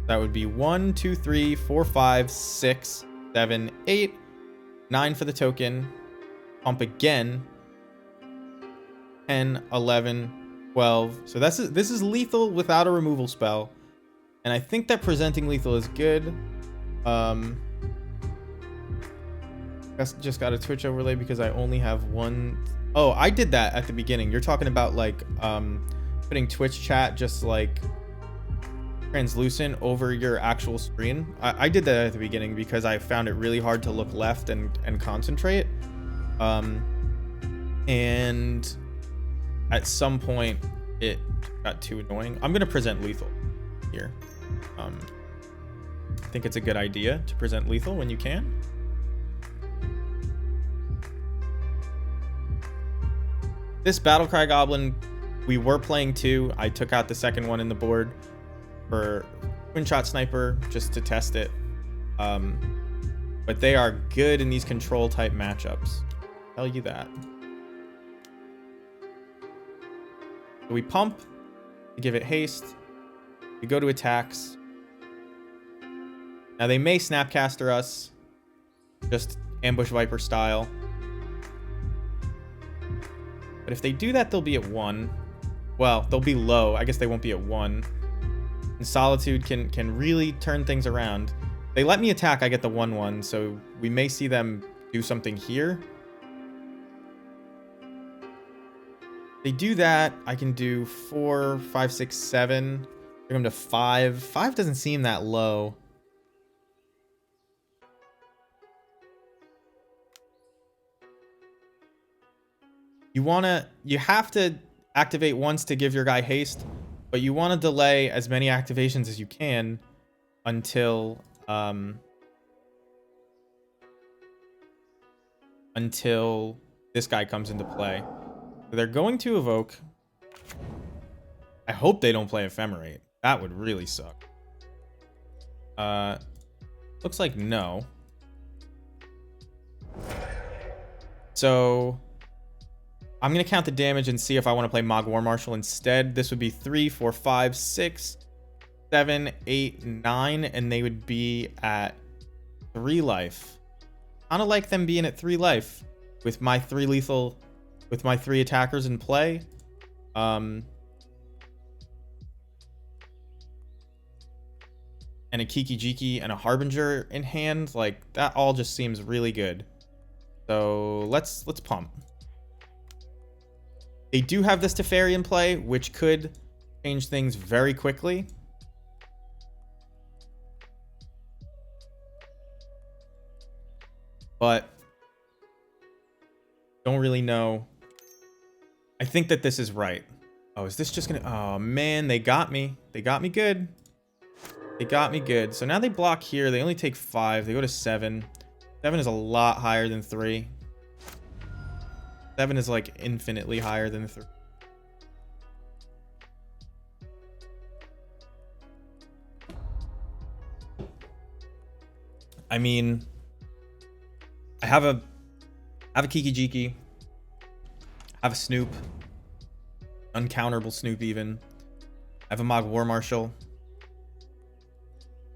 That would be 1, 2, 3, 4, 5, 6, 7, 8, 9 for the token. Pump again. 10, 11, 12. So this is lethal without a removal spell. And I think that presenting lethal is good. Just got a Twitch overlay because I only have one. Oh, I did that at the beginning. You're talking about like putting Twitch chat just like translucent over your actual screen. I did that at the beginning because I found it really hard to look left and concentrate. And at some point it got too annoying. I'm gonna present lethal here. I think it's a good idea to present lethal when you can. This Battlecry Goblin, we were playing two. I took out the second one in the board for Twin Shot Sniper just to test it. But they are good in these control type matchups. I'll tell you that. So we pump to give it haste. We go to attacks. Now they may Snapcaster us, just Ambush Viper style. But if they do that, they'll be at 1. Well, they'll be low. I guess they won't be at 1. And Solitude can really turn things around. They let me attack, I get the 1/1, so we may see them do something here. They do that, I can do 4, 5, 6, 7. Bring them to 5. 5 doesn't seem that low. You have to activate once to give your guy haste, but you want to delay as many activations as you can until this guy comes into play. So they're going to evoke. I hope they don't play Ephemerate. That would really suck. Looks like no. So I'm going to count the damage and see if I want to play Mog War Marshal instead. This would be 3, 4, 5, 6, 7, 8, 9, and they would be at 3 life. Kind of like them being at 3 life with my 3 lethal, with my 3 attackers in play. And a Kiki Jiki and a Harbinger in hand. Like, that all just seems really good. So let's pump. They do have this Teferi in play, which could change things very quickly. But don't really know. I think that this is right. Oh, is this just gonna... Oh, man, they got me. They got me good. They got me good. So now they block here. They only take 5. They go to 7. 7 is a lot higher than 3. 7 is like infinitely higher than 3. I mean, I have a Kiki Jiki. I have a Snoop. Uncounterable Snoop even. I have a Mog War Marshal.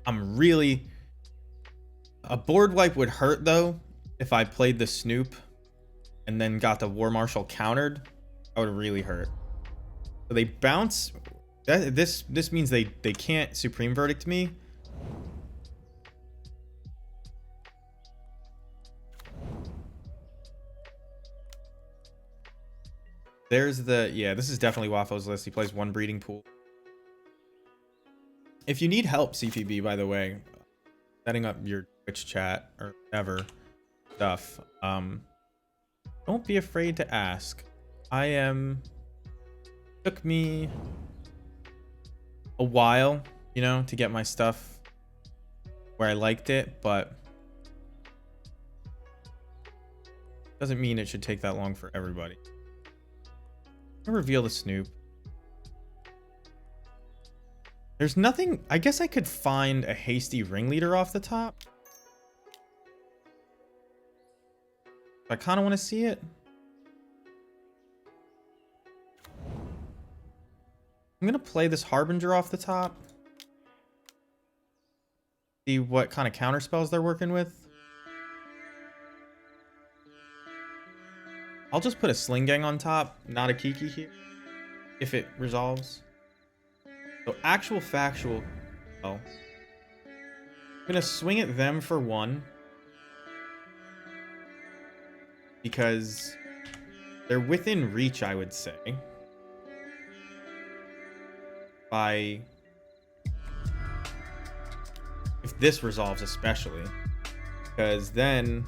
I'm really... A board wipe would hurt though if I played the Snoop and then got the War Marshal countered. That would really hurt. So they bounce. This means they can't Supreme Verdict me. There's the... Yeah, this is definitely Wafo's list. He plays 1 Breeding Pool. If you need help, CPB, by the way, setting up your Twitch chat or whatever stuff, don't be afraid to ask. Took me a while, you know, to get my stuff where I liked it, but doesn't mean it should take that long for everybody. I'm gonna reveal the Snoop. There's nothing... I guess I could find a hasty ringleader off the top. I kind of want to see it. I'm going to play this Harbinger off the top. See what kind of counter spells they're working with. I'll just put a Sling Gang on top, not a Kiki here, if it resolves. So actual factual. Oh. I'm going to swing at them for 1. Because they're within reach, I would say. By... If this resolves especially. Because then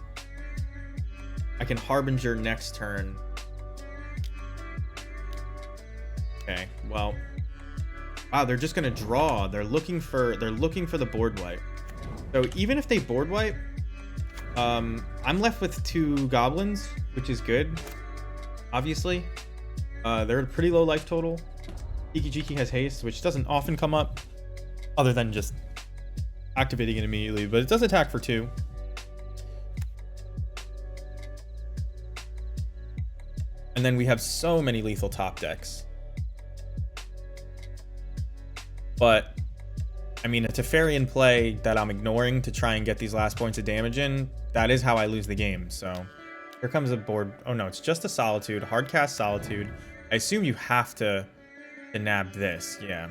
I can Harbinger next turn. Okay, well... Wow, they're just gonna draw. They're looking for the board wipe. So even if they board wipe, I'm left with 2 goblins, which is good, obviously. They're at a pretty low life total. Jiki has haste, which doesn't often come up, other than just activating it immediately, but it does attack for 2. And then we have so many lethal top decks. But, I mean, a Teferi in play that I'm ignoring to try and get these last points of damage in, that is how I lose the game, so... Here comes a board. Oh no, it's just a Solitude. Hardcast Solitude. I assume you have to nab this, yeah.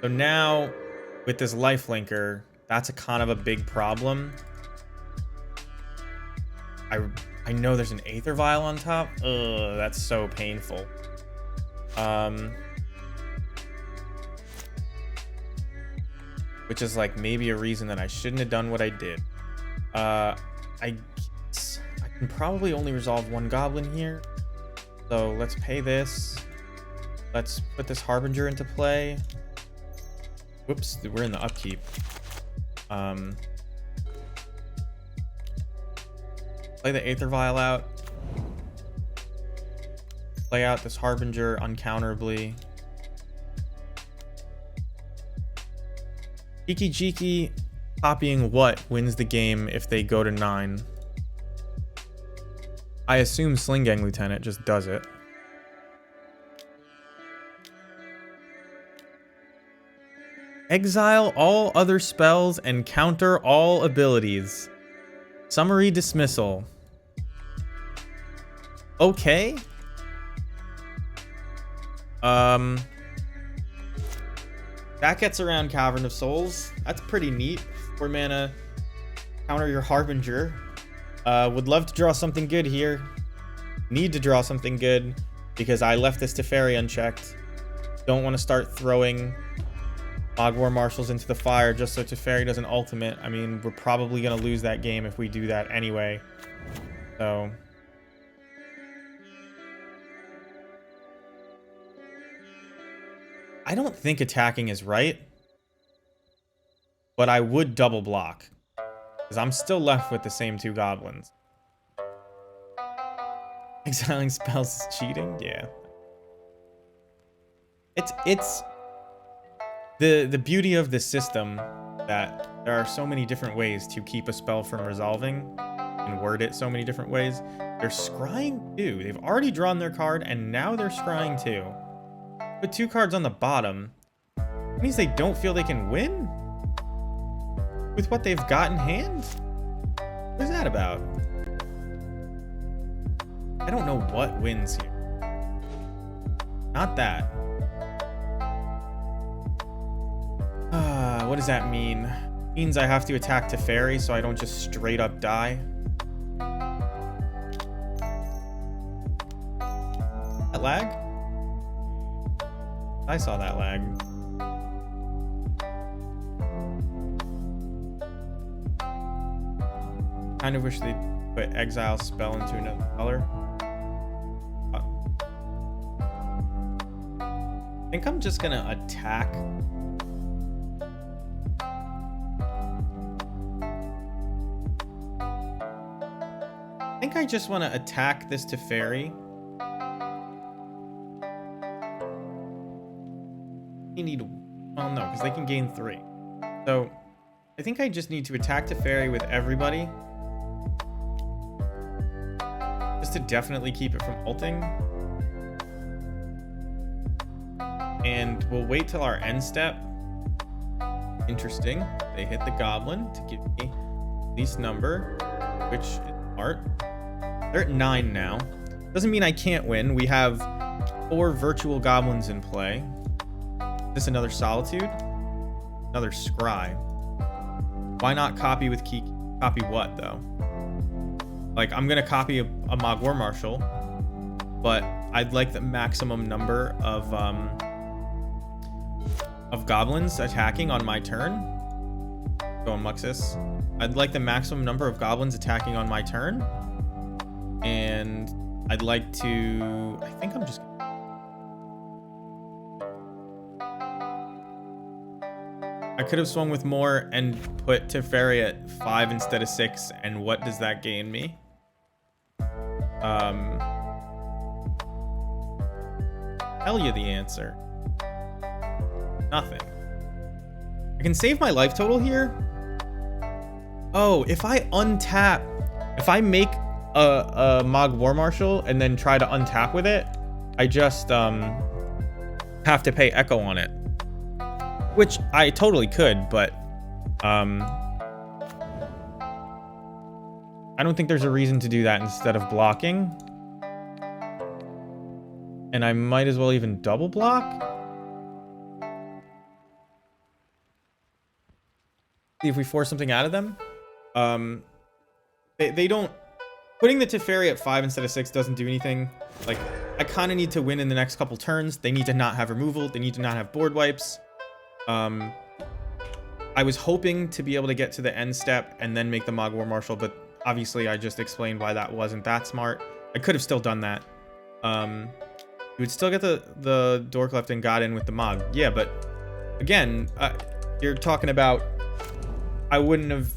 So now, with this lifelinker, that's a kind of a big problem. I know there's an Aether Vial on top. Ugh, that's so painful. Which is like maybe a reason that I shouldn't have done what I did. I guess I can probably only resolve 1 Goblin here. So let's pay this. Let's put this Harbinger into play. Whoops, we're in the upkeep. Play the Aether Vial out. Play out this Harbinger uncounterably. Jiki copying what wins the game if they go to 9? I assume Sling Gang Lieutenant just does it. Exile all other spells and counter all abilities. Summary dismissal. Okay. That gets around Cavern of Souls. That's pretty neat. 4 mana. Counter your Harbinger. Would love to draw something good here. Need to draw something good because I left this Teferi unchecked. Don't want to start throwing Mogwar Marshals into the fire just so Teferi doesn't ultimate. I mean, we're probably going to lose that game if we do that anyway. So... I don't think attacking is right, but I would double block because I'm still left with the same 2 goblins. Exiling spells is cheating? Yeah. It's the beauty of the system that there are so many different ways to keep a spell from resolving and word it so many different ways. They're scrying too. They've already drawn their card and now they're scrying too. Put 2 cards on the bottom. It means they don't feel they can win? With what they've got in hand? What is that about? I don't know what wins here. Not that. What does that mean? It means I have to attack Teferi so I don't just straight up die. That lag? I saw that lag. Kind of wish they'd put Exile spell into another color. I think I'm just gonna attack. I think I just want to attack this Teferi. Need, well, no, because they can gain 3. So I think I just need to attack Teferi with everybody just to definitely keep it from ulting, and we'll wait till our end step. Interesting, they hit the Goblin to give me least number, which is smart. They're at 9 now. Doesn't mean I can't win. We have 4 virtual Goblins in play. This another Solitude? Another Scry. Why not copy with key? Copy what, though? Like, I'm going to copy a Mogwar Marshal, but I'd like the maximum number of Goblins attacking on my turn. Go on Muxus. I'd like the maximum number of Goblins attacking on my turn. And I'd like to... I think I'm just... I could have swung with more and put Teferi at 5 instead of 6, and what does that gain me? tell you the answer. Nothing. I can save my life total here. Oh, if I untap, if I make a Mog War Marshal and then try to untap with it, I just have to pay Echo on it, which I totally could, but I don't think there's a reason to do that instead of blocking. And I might as well even double block. See if we force something out of them. They don't... Putting the Teferi at 5 instead of 6 doesn't do anything. Like, I kind of need to win in the next couple turns. They need to not have removal. They need to not have board wipes. I was hoping to be able to get to the end step and then make the Mog War Marshal, but obviously I just explained why that wasn't that smart. I could have still done that. You would still get the Dork left and got in with the Mog. Yeah, but again, you're talking about... I wouldn't have...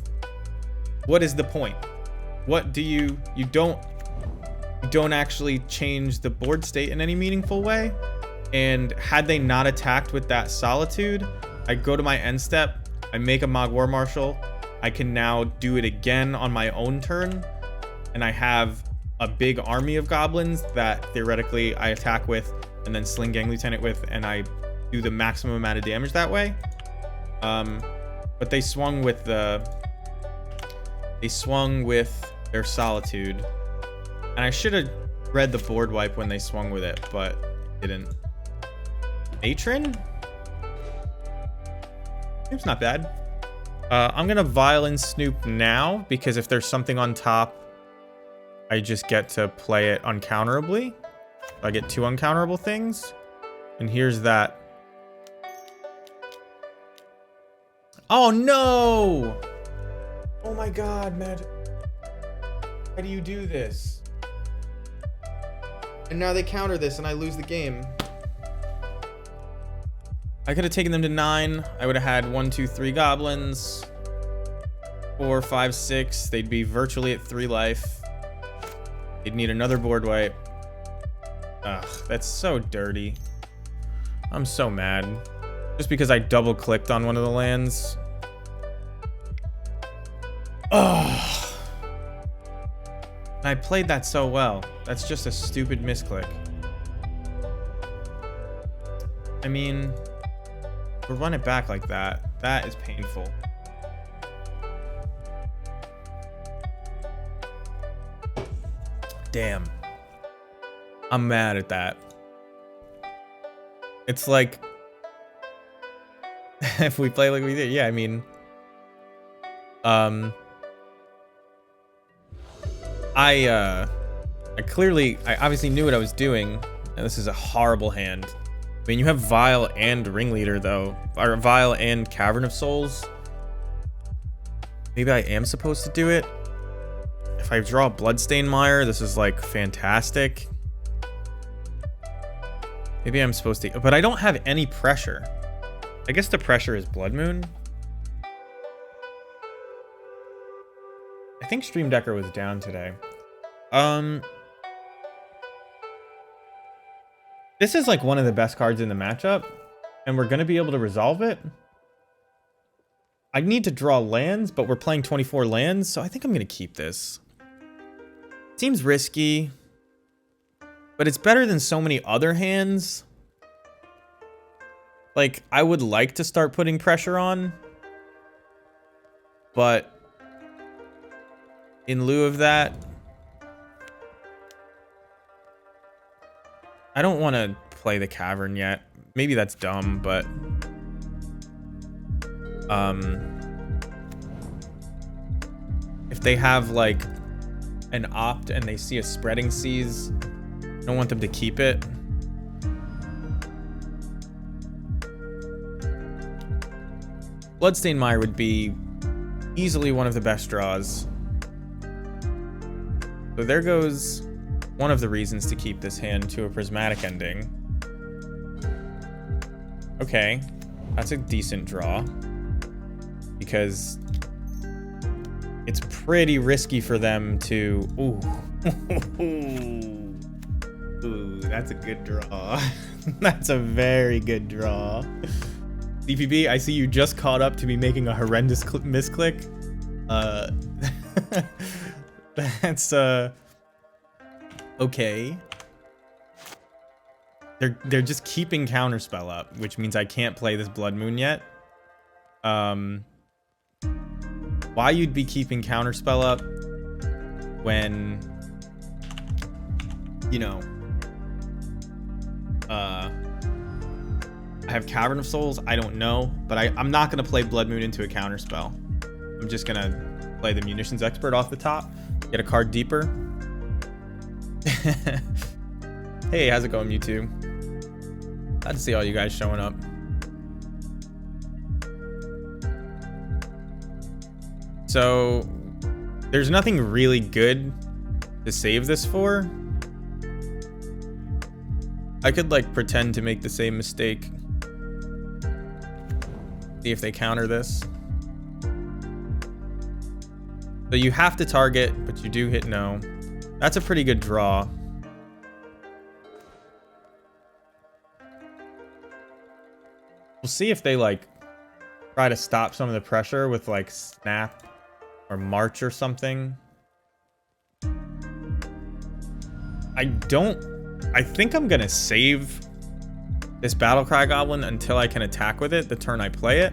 What is the point? What do you don't actually change the board state in any meaningful way. And had they not attacked with that Solitude, I go to my end step, I make a Mog War Marshal, I can now do it again on my own turn, and I have a big army of goblins that theoretically I attack with and then sling Gang Lieutenant with, and I do the maximum amount of damage that way. But they swung with their Solitude, and I should have read the board wipe when they swung with it, but didn't. Matron? Snoop's not bad. I'm gonna Violin Snoop now, because if there's something on top, I just get to play it uncounterably. I get 2 uncounterable things, and here's that. Oh no! Oh my god, Magic. Why do you do this? And now they counter this and I lose the game. I could have taken them to 9. I would have had 1, 2, 3 goblins. 4, 5, 6. They'd be virtually at 3 life. They'd need another board wipe. Ugh, that's so dirty. I'm so mad. Just because I double clicked on one of the lands. Ugh. I played that so well. That's just a stupid misclick. I mean, to run it back like that, that is painful. Damn. I'm mad at that. It's like, if we play like we did, yeah, I mean, I obviously knew what I was doing, and this is a horrible hand. I mean, you have Vile and Ringleader, though, or Vile and Cavern of Souls. Maybe I am supposed to do it. If I draw Bloodstained Mire, this is, like, fantastic. Maybe I'm supposed to, but I don't have any pressure. I guess the pressure is Blood Moon. I think Stream Decker was down today. This is like one of the best cards in the matchup, and we're gonna be able to resolve it. I need to draw lands, but we're playing 24 lands, so I think I'm gonna keep this. Seems risky, but it's better than so many other hands. Like, I would like to start putting pressure on, but in lieu of that, I don't want to play the Cavern yet. Maybe that's dumb, but if they have like an opt and they see a Spreading Seas, I don't want them to keep it. Bloodstained Mire would be easily one of the best draws. So there goes one of the reasons to keep this hand to a prismatic ending. Okay, that's a decent draw, because it's pretty risky for them to... Ooh. Ooh, That's a good draw. That's a very good draw. DPB, I see you just caught up to me making a horrendous misclick. That's okay. They're just keeping Counterspell up, which means I can't play this Blood Moon yet. Why you'd be keeping Counterspell up when, you know, I have Cavern of Souls, I don't know, but I'm not gonna play Blood Moon into a Counterspell. I'm just gonna play the Munitions Expert off the top, get a card deeper. Hey, how's it going, Mewtwo? Glad to see all you guys showing up. So, there's nothing really good to save this for. I could, like, pretend to make the same mistake. See if they counter this. So you have to target, but you do hit no. That's a pretty good draw. We'll see if they, like, try to stop some of the pressure with, like, Snap or March or something. I think I'm gonna save this Battlecry Goblin until I can attack with it the turn I play it.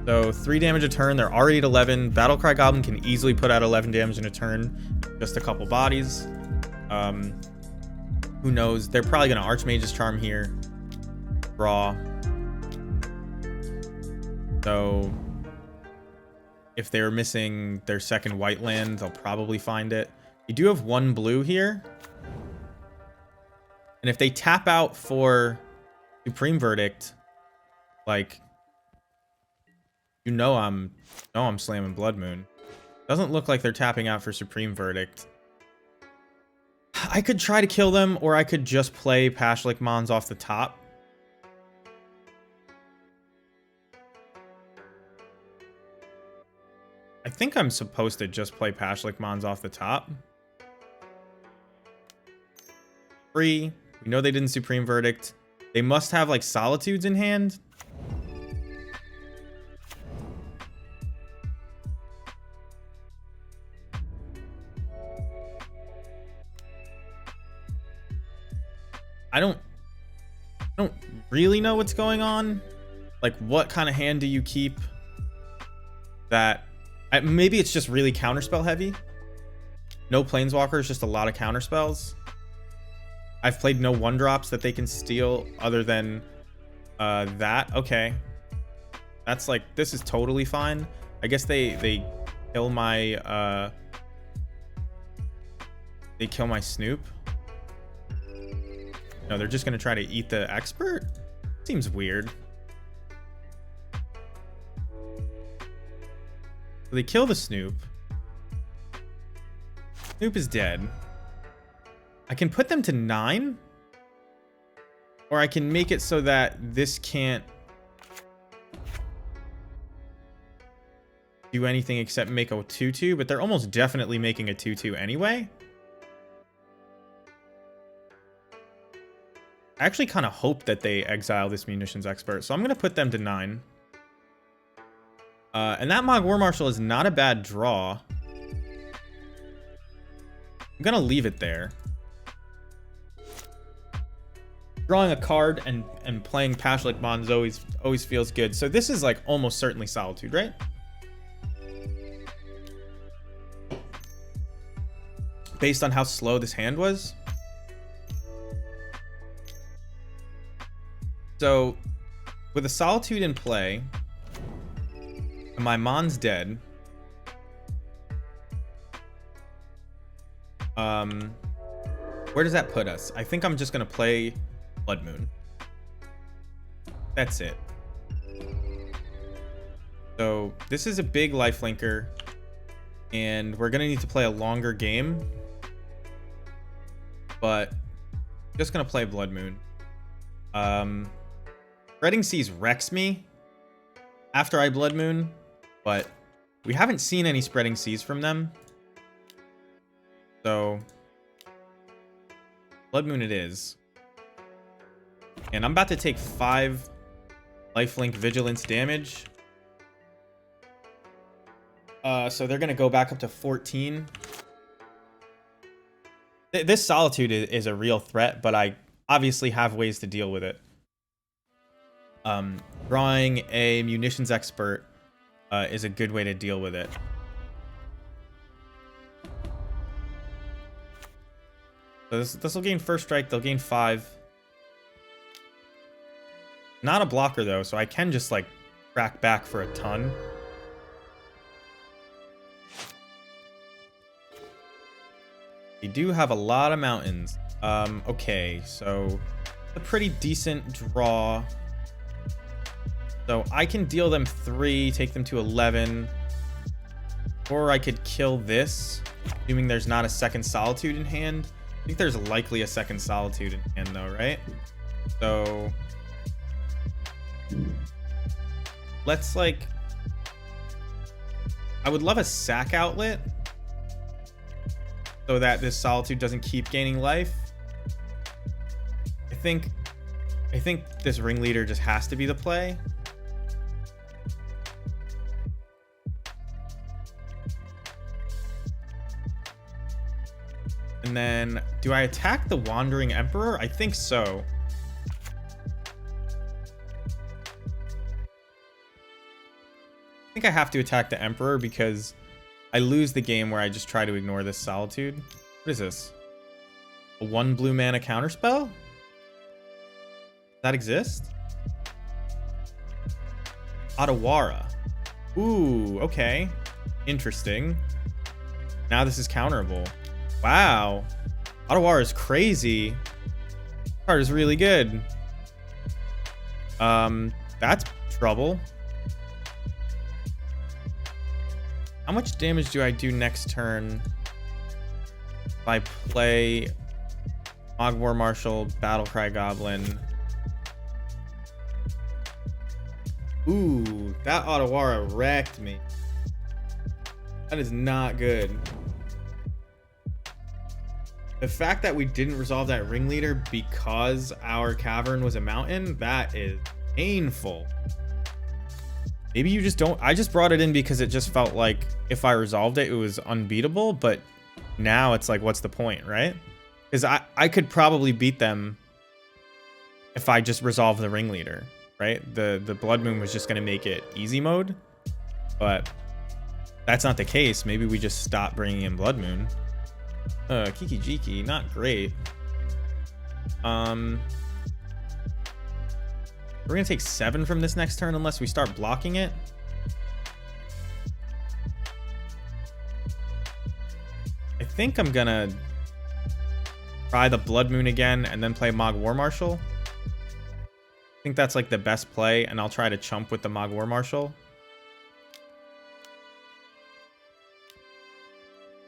So 3 damage a turn, they're already at 11. Battlecry Goblin can easily put out 11 damage in a turn, just a couple bodies. Who knows? They're probably gonna Archmage's Charm here. Draw. So if they were missing their second white land, they'll probably find it. You do have 1 blue here. And if they tap out for Supreme Verdict, like, you know I'm slamming Blood Moon. Doesn't look like they're tapping out for Supreme Verdict. I could try to kill them, or I could just play Pashlik Mons off the top. I think I'm supposed to just play Pashlik Mons off the top. Free. We know they didn't Supreme Verdict. They must have, like, Solitudes in hand. I don't really know what's going on. Like, what kind of hand do you keep that... maybe it's just really counterspell heavy. No Planeswalkers, just a lot of counterspells. I've played no 1-drops that they can steal other than that. Okay. That's like, this is totally fine. I guess they kill my they kill my Snoop. No, they're just gonna try to eat the Expert? Seems weird. So they kill the Snoop. Snoop is dead. I can put them to 9. Or I can make it so that this can't do anything except make a 2/2, but they're almost definitely making a 2/2 anyway. I actually kind of hope that they exile this Munitions Expert, so I'm going to put them to 9. And that Mog War Marshal is not a bad draw. I'm going to leave it there. Drawing a card and playing Pashlik Mons always feels good. So this is like almost certainly Solitude, right? Based on how slow this hand was. So with a Solitude in play, and my Mon's dead. Where does that put us? I think I'm just gonna play Blood Moon. That's it. So this is a big lifelinker, and we're gonna need to play a longer game. But just gonna play Blood Moon. Spreading Seas wrecks me after I Blood Moon, but we haven't seen any Spreading Seas from them. So Blood Moon it is. And I'm about to take 5 lifelink vigilance damage. So they're gonna go back up to 14. This Solitude is a real threat, but I obviously have ways to deal with it. Drawing a munitions expert is a good way to deal with it. So this will gain first strike. They'll gain 5. Not a blocker though, so I can just like crack back for a ton. They do have a lot of mountains. Okay, so a pretty decent draw. So I can deal them 3, take them to 11. Or I could kill this, assuming there's not a second Solitude in hand. I think there's likely a second Solitude in hand though, right? So let's like, I would love a sack outlet so that this Solitude doesn't keep gaining life. I think this Ringleader just has to be the play. And then, do I attack the Wandering Emperor? I think so. I think I have to attack the Emperor because I lose the game where I just try to ignore this Solitude. What is this? A 1 blue mana counterspell? Does that exist? Otawara. Ooh, okay. Interesting. Now this is counterable. Wow. Otawara is crazy. This card is really good. That's trouble. How much damage do I do next turn if I play Mogwar Marshal, Battlecry Goblin? Ooh, that Otawara wrecked me. That is not good. The fact that we didn't resolve that Ringleader because our cavern was a mountain, that is painful. Maybe you just don't. I just brought it in because it just felt like if I resolved it, it was unbeatable. But now it's like, what's the point, right? Because I could probably beat them if I just resolve the Ringleader, right? The Blood Moon was just going to make it easy mode. But that's not the case. Maybe we just stop bringing in Blood Moon. Kiki Jiki, not great. We're gonna take 7 from this next turn unless we start blocking it. I think I'm gonna try the Blood Moon again and then play Mogwar Marshal. I think that's like the best play, and I'll try to chump with the Mogwar Marshal.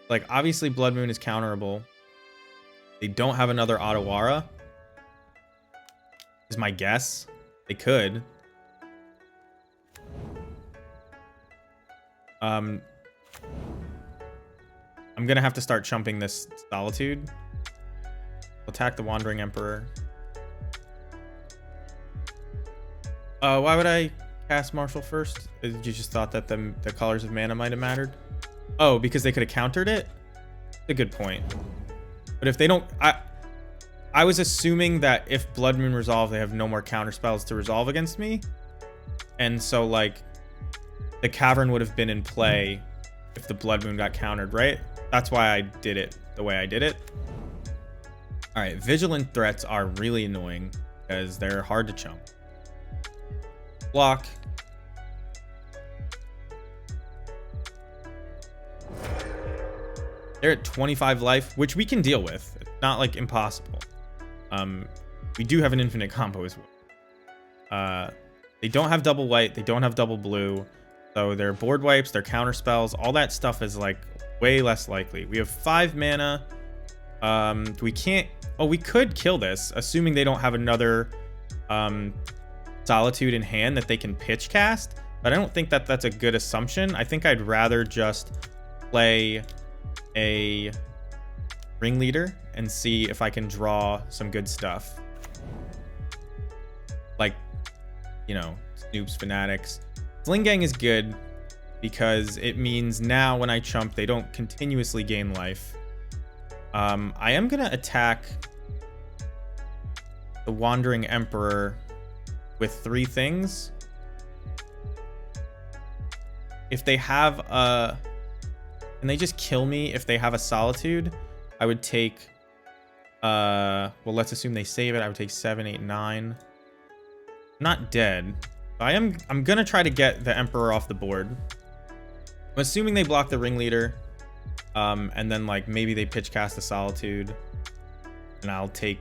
Like, obviously Blood Moon is counterable. They don't have another Otawara, is my guess. They could. I'm gonna have to start chumping this Solitude. Attack the Wandering Emperor. Why would I cast Marshal first? You just thought that the colors of mana might have mattered? Oh, because they could have countered it? That's a good point. But if they don't... I was assuming that if Blood Moon resolve, they have no more counter spells to resolve against me. And so, like, the Cavern would have been in play if the Blood Moon got countered, right? That's why I did it the way I did it. All right, Vigilant threats are really annoying because they're hard to chump. Block. They're at 25 life, which we can deal with. It's not, like, impossible. We do have an infinite combo as well. They don't have double white. They don't have double blue. So their board wipes, their counter spells, all that stuff is like way less likely. We have 5 mana. We can't... Oh, we could kill this, assuming they don't have another Solitude in hand that they can pitch cast. But I don't think that that's a good assumption. I think I'd rather just play a Ringleader and see if I can draw some good stuff. Like, you know, Snoops, Fanatics. Sling Gang is good because it means now when I chump, they don't continuously gain life. I am going to attack the Wandering Emperor with 3 things. If they have a... Can they just kill me if they have a Solitude? I would take... well, let's assume they save it. I would take 7, 8, 9. Not dead. I'm going to try to get the Emperor off the board. I'm assuming they block the Ringleader. And then, like, maybe they pitch cast a Solitude. And I'll take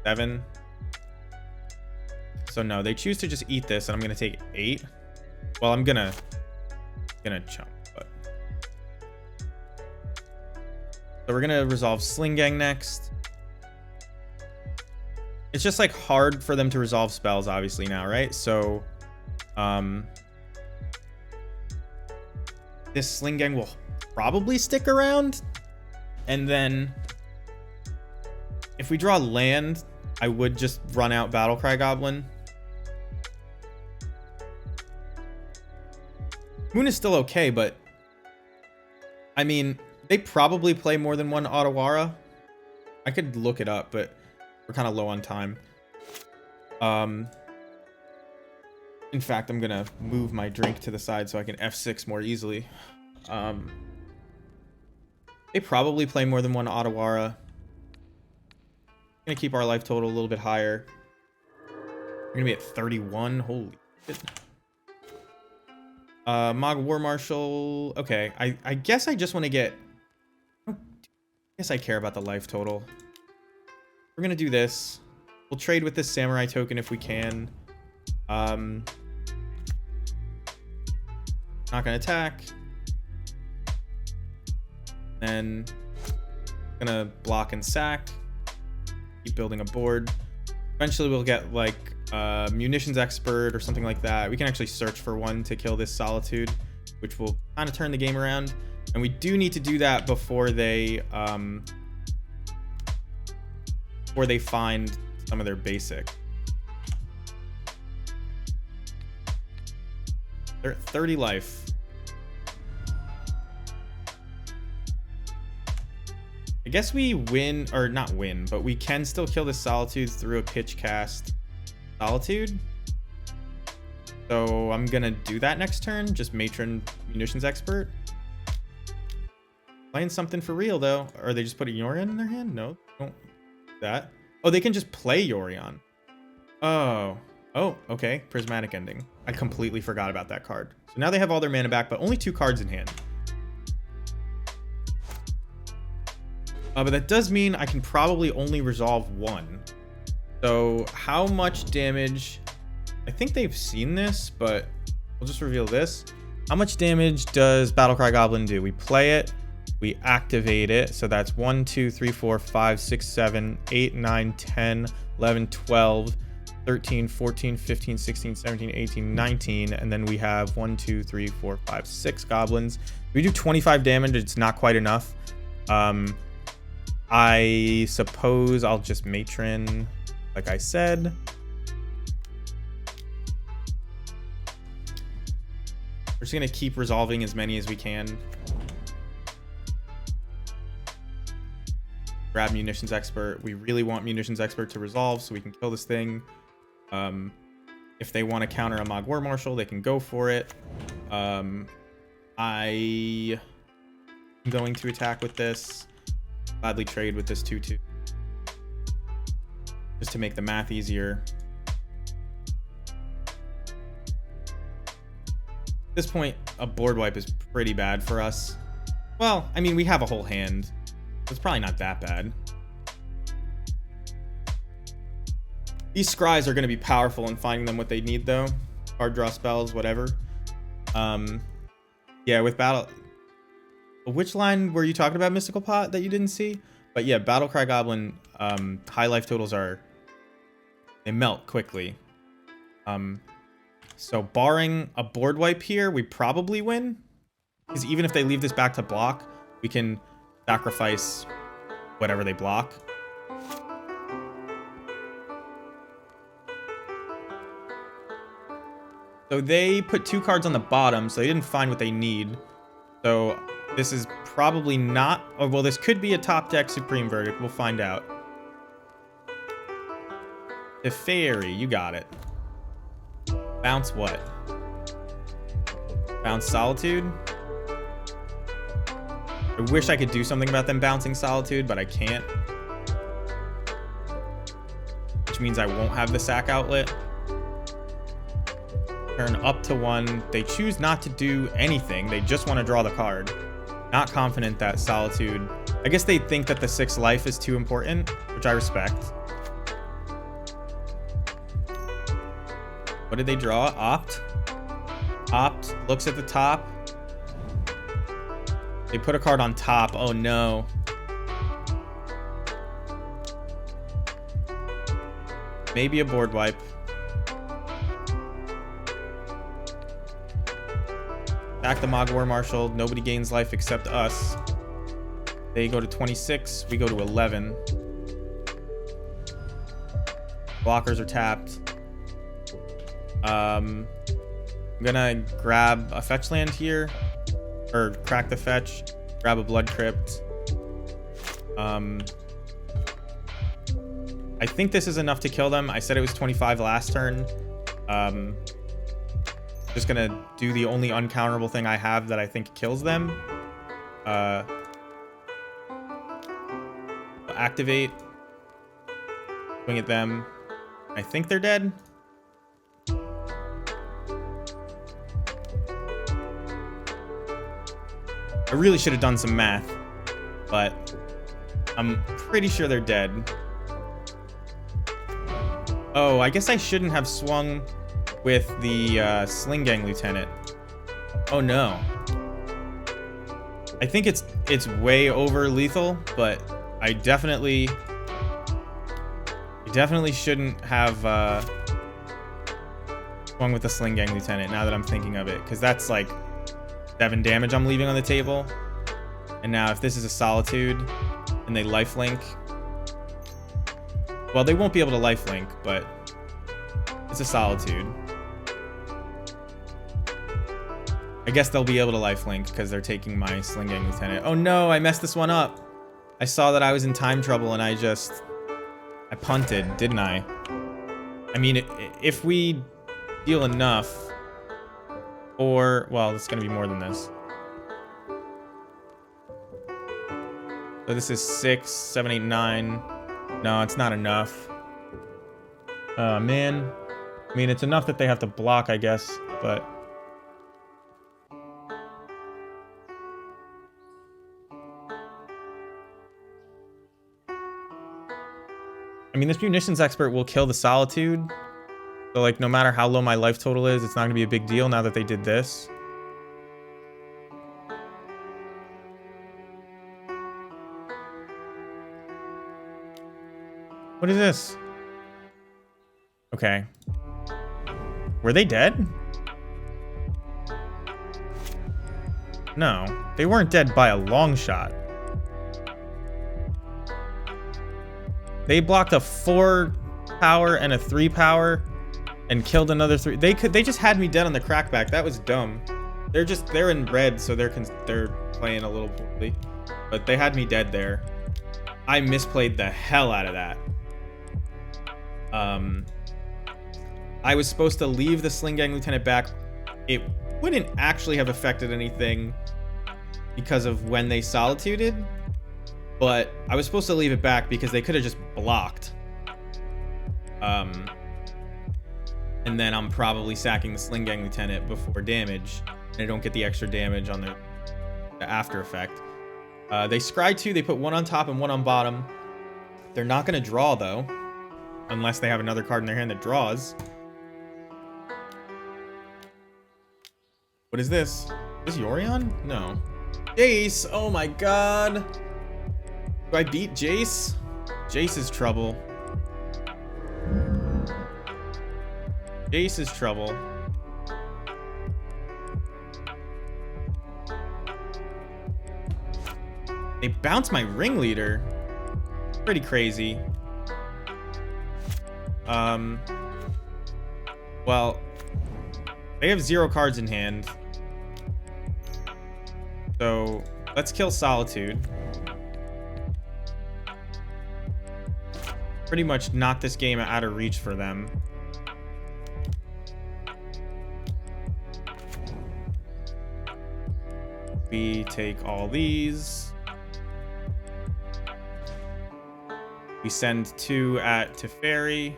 7. So, no, they choose to just eat this, and I'm going to take 8. Well, I'm gonna chump, but... So we're going to resolve Sling Gang next. It's just, like, hard for them to resolve spells, obviously, now, right? So, this Sling Gang will probably stick around. And then if we draw land, I would just run out Battlecry Goblin. Moon is still okay, but I mean, they probably play more than one Otawara. I could look it up, but we're kind of low on time. In fact, I'm gonna move my drink to the side so I can F6 more easily. They probably play more than one Otawara. Gonna keep our life total a little bit higher. We're gonna be at 31. Holy shit. Mog War Marshal. Okay, I guess I just want to get... I guess I care about the life total. We're gonna do this. We'll trade with this Samurai token if we can. Not gonna attack. Then gonna block and sack. Keep building a board. Eventually we'll get like munitions expert or something like that. We can actually search for one to kill this Solitude, which will kind of turn the game around. And we do need to do that before they find some of their basic. They're at 30 life. I guess we win, or not win, but we can still kill the Solitude through a pitch cast Solitude. So I'm gonna do that next turn. Just Matron Munitions Expert. Playing something for real though. Or they just put a Yorion in their hand? No, don't do that. Oh, they can just play Yorion. Oh, okay. Prismatic Ending. I completely forgot about that card. So now they have all their mana back, but only 2 cards in hand. But that does mean I can probably only resolve 1. So how much damage? I think they've seen this, but we'll just reveal this. How much damage does Battlecry Goblin do? We play it, we activate it. So that's 1, 2, 3, 4, 5, 6, 7, 8, 9, 10, 11, 12, 13, 14, 15, 16, 17, 18, 19. And then we have 1, 2, 3, 4, 5, 6 goblins. We do 25 damage. It's not quite enough. I suppose I'll just Matron, like I said. We're just going to keep resolving as many as we can. Grab Munitions Expert. We really want Munitions Expert to resolve so we can kill this thing. If they want to counter a Mog War Marshal, they can go for it. I am going to attack with this. Gladly trade with this 2/2. Just to make the math easier. At this point, a board wipe is pretty bad for us. Well, I mean, we have a whole hand. It's probably not that bad. These scries are going to be powerful in finding them what they need, though. Hard draw spells, whatever. Yeah, with battle... Which line were you talking about, Mystical Pot, that you didn't see? But yeah, Battlecry Goblin, high life totals are... They melt quickly. So barring a board wipe here, we probably win. Because even if they leave this back to block, we can sacrifice whatever they block. So they put 2 cards on the bottom, so they didn't find what they need. So this is probably not... Oh, well, this could be a top deck Supreme Verdict. We'll find out. The Fairy, you got it. Bounce what? Bounce Solitude? I wish I could do something about them bouncing Solitude, but I can't. Which means I won't have the sack outlet. Turn up to 1. They choose not to do anything. They just want to draw the card. Not confident that Solitude... I guess they think that the 6 life is too important, which I respect. What did they draw? Opt? Opt looks at the top. They put a card on top. Oh no. Maybe a board wipe. Back the Mogwar Marshal. Nobody gains life except us. They go to 26. We go to 11. Blockers are tapped. I'm gonna grab a fetch land here. Or crack the fetch. Grab a Blood Crypt. I think this is enough to kill them. I said it was 25 last turn. Just gonna do the only uncounterable thing I have that I think kills them. Activate. Swing at them. I think they're dead. I really should have done some math, but I'm pretty sure they're dead. Oh, I guess I shouldn't have swung with the Sling Gang Lieutenant. Oh no. I think it's way over lethal, but I definitely shouldn't have swung with the Sling Gang Lieutenant now that I'm thinking of it, because that's like 7 damage I'm leaving on the table. And now if this is a Solitude and they lifelink, well, they won't be able to lifelink, but it's a Solitude. I guess they'll be able to lifelink because they're taking my Sling Gang Lieutenant. Oh no, I messed this one up. I saw that I was in time trouble and I punted, didn't I? I mean, if we deal enough, or, well, it's gonna be more than this. So this is 6, 7, 8, 9. No, it's not enough. Man. I mean, it's enough that they have to block, I guess, but... I mean, this Munitions Expert will kill the Solitude. So, like, no matter how low my life total is, it's not gonna be a big deal now that they did this. What is this? Okay. Were they dead? No, they weren't dead by a long shot. They blocked a 4 power and a 3 power and killed another 3. They just had me dead on the crackback. That was dumb. They're in red, so they're playing a little poorly. But they had me dead there. I misplayed the hell out of that. I was supposed to leave the Sling Gang Lieutenant back. It wouldn't actually have affected anything because of when they Solituded, but I was supposed to leave it back because they could have just blocked. And then I'm probably sacking the Sling Gang Lieutenant before damage, and I don't get the extra damage on the after effect. They scry 2, they put 1 on top and 1 on bottom. They're not going to draw, though, unless they have another card in their hand that draws. What is this? Is this Yorion? No. Jace! Oh my god! Do I beat Jace? Jace is trouble. Jace is trouble. They bounce my Ringleader. Pretty crazy. Well, they have 0 cards in hand. So let's kill Solitude. Pretty much knock this game out of reach for them. We take all these. We send 2 at Teferi,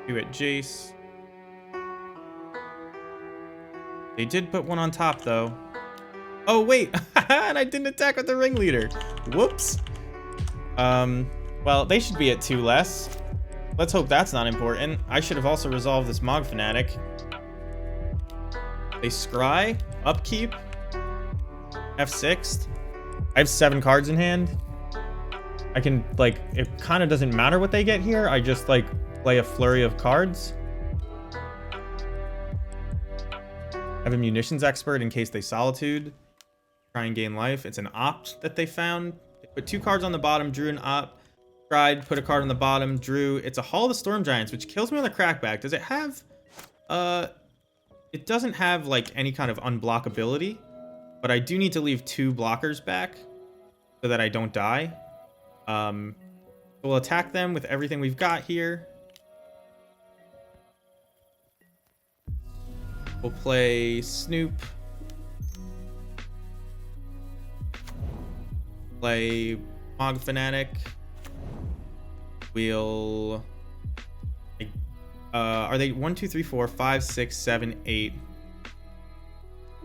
2 at Jace. They did put 1 on top though. Oh wait, and I didn't attack with the ringleader. Whoops. Well, they should be at 2 less. Let's hope that's not important. I should have also resolved this Mog Fanatic. They scry, upkeep, F6. I have 7 cards in hand. I can, like, it kind of doesn't matter what they get here. I just, like, play a flurry of cards. I have a munitions expert in case they Solitude. Try and gain life. It's an opt that they found. They put 2 cards on the bottom, drew an opt. Tried, put a card on the bottom, drew. It's a Hall of the Storm Giants, which kills me on the crackback. Does it have, it doesn't have, like, any kind of unblockability, but I do need to leave 2 blockers back so that I don't die. We'll attack them with everything we've got here. We'll play Snoop. Play Mog Fanatic. We'll... are they 1, 2, 3, 4, 5, 6, 7, 8?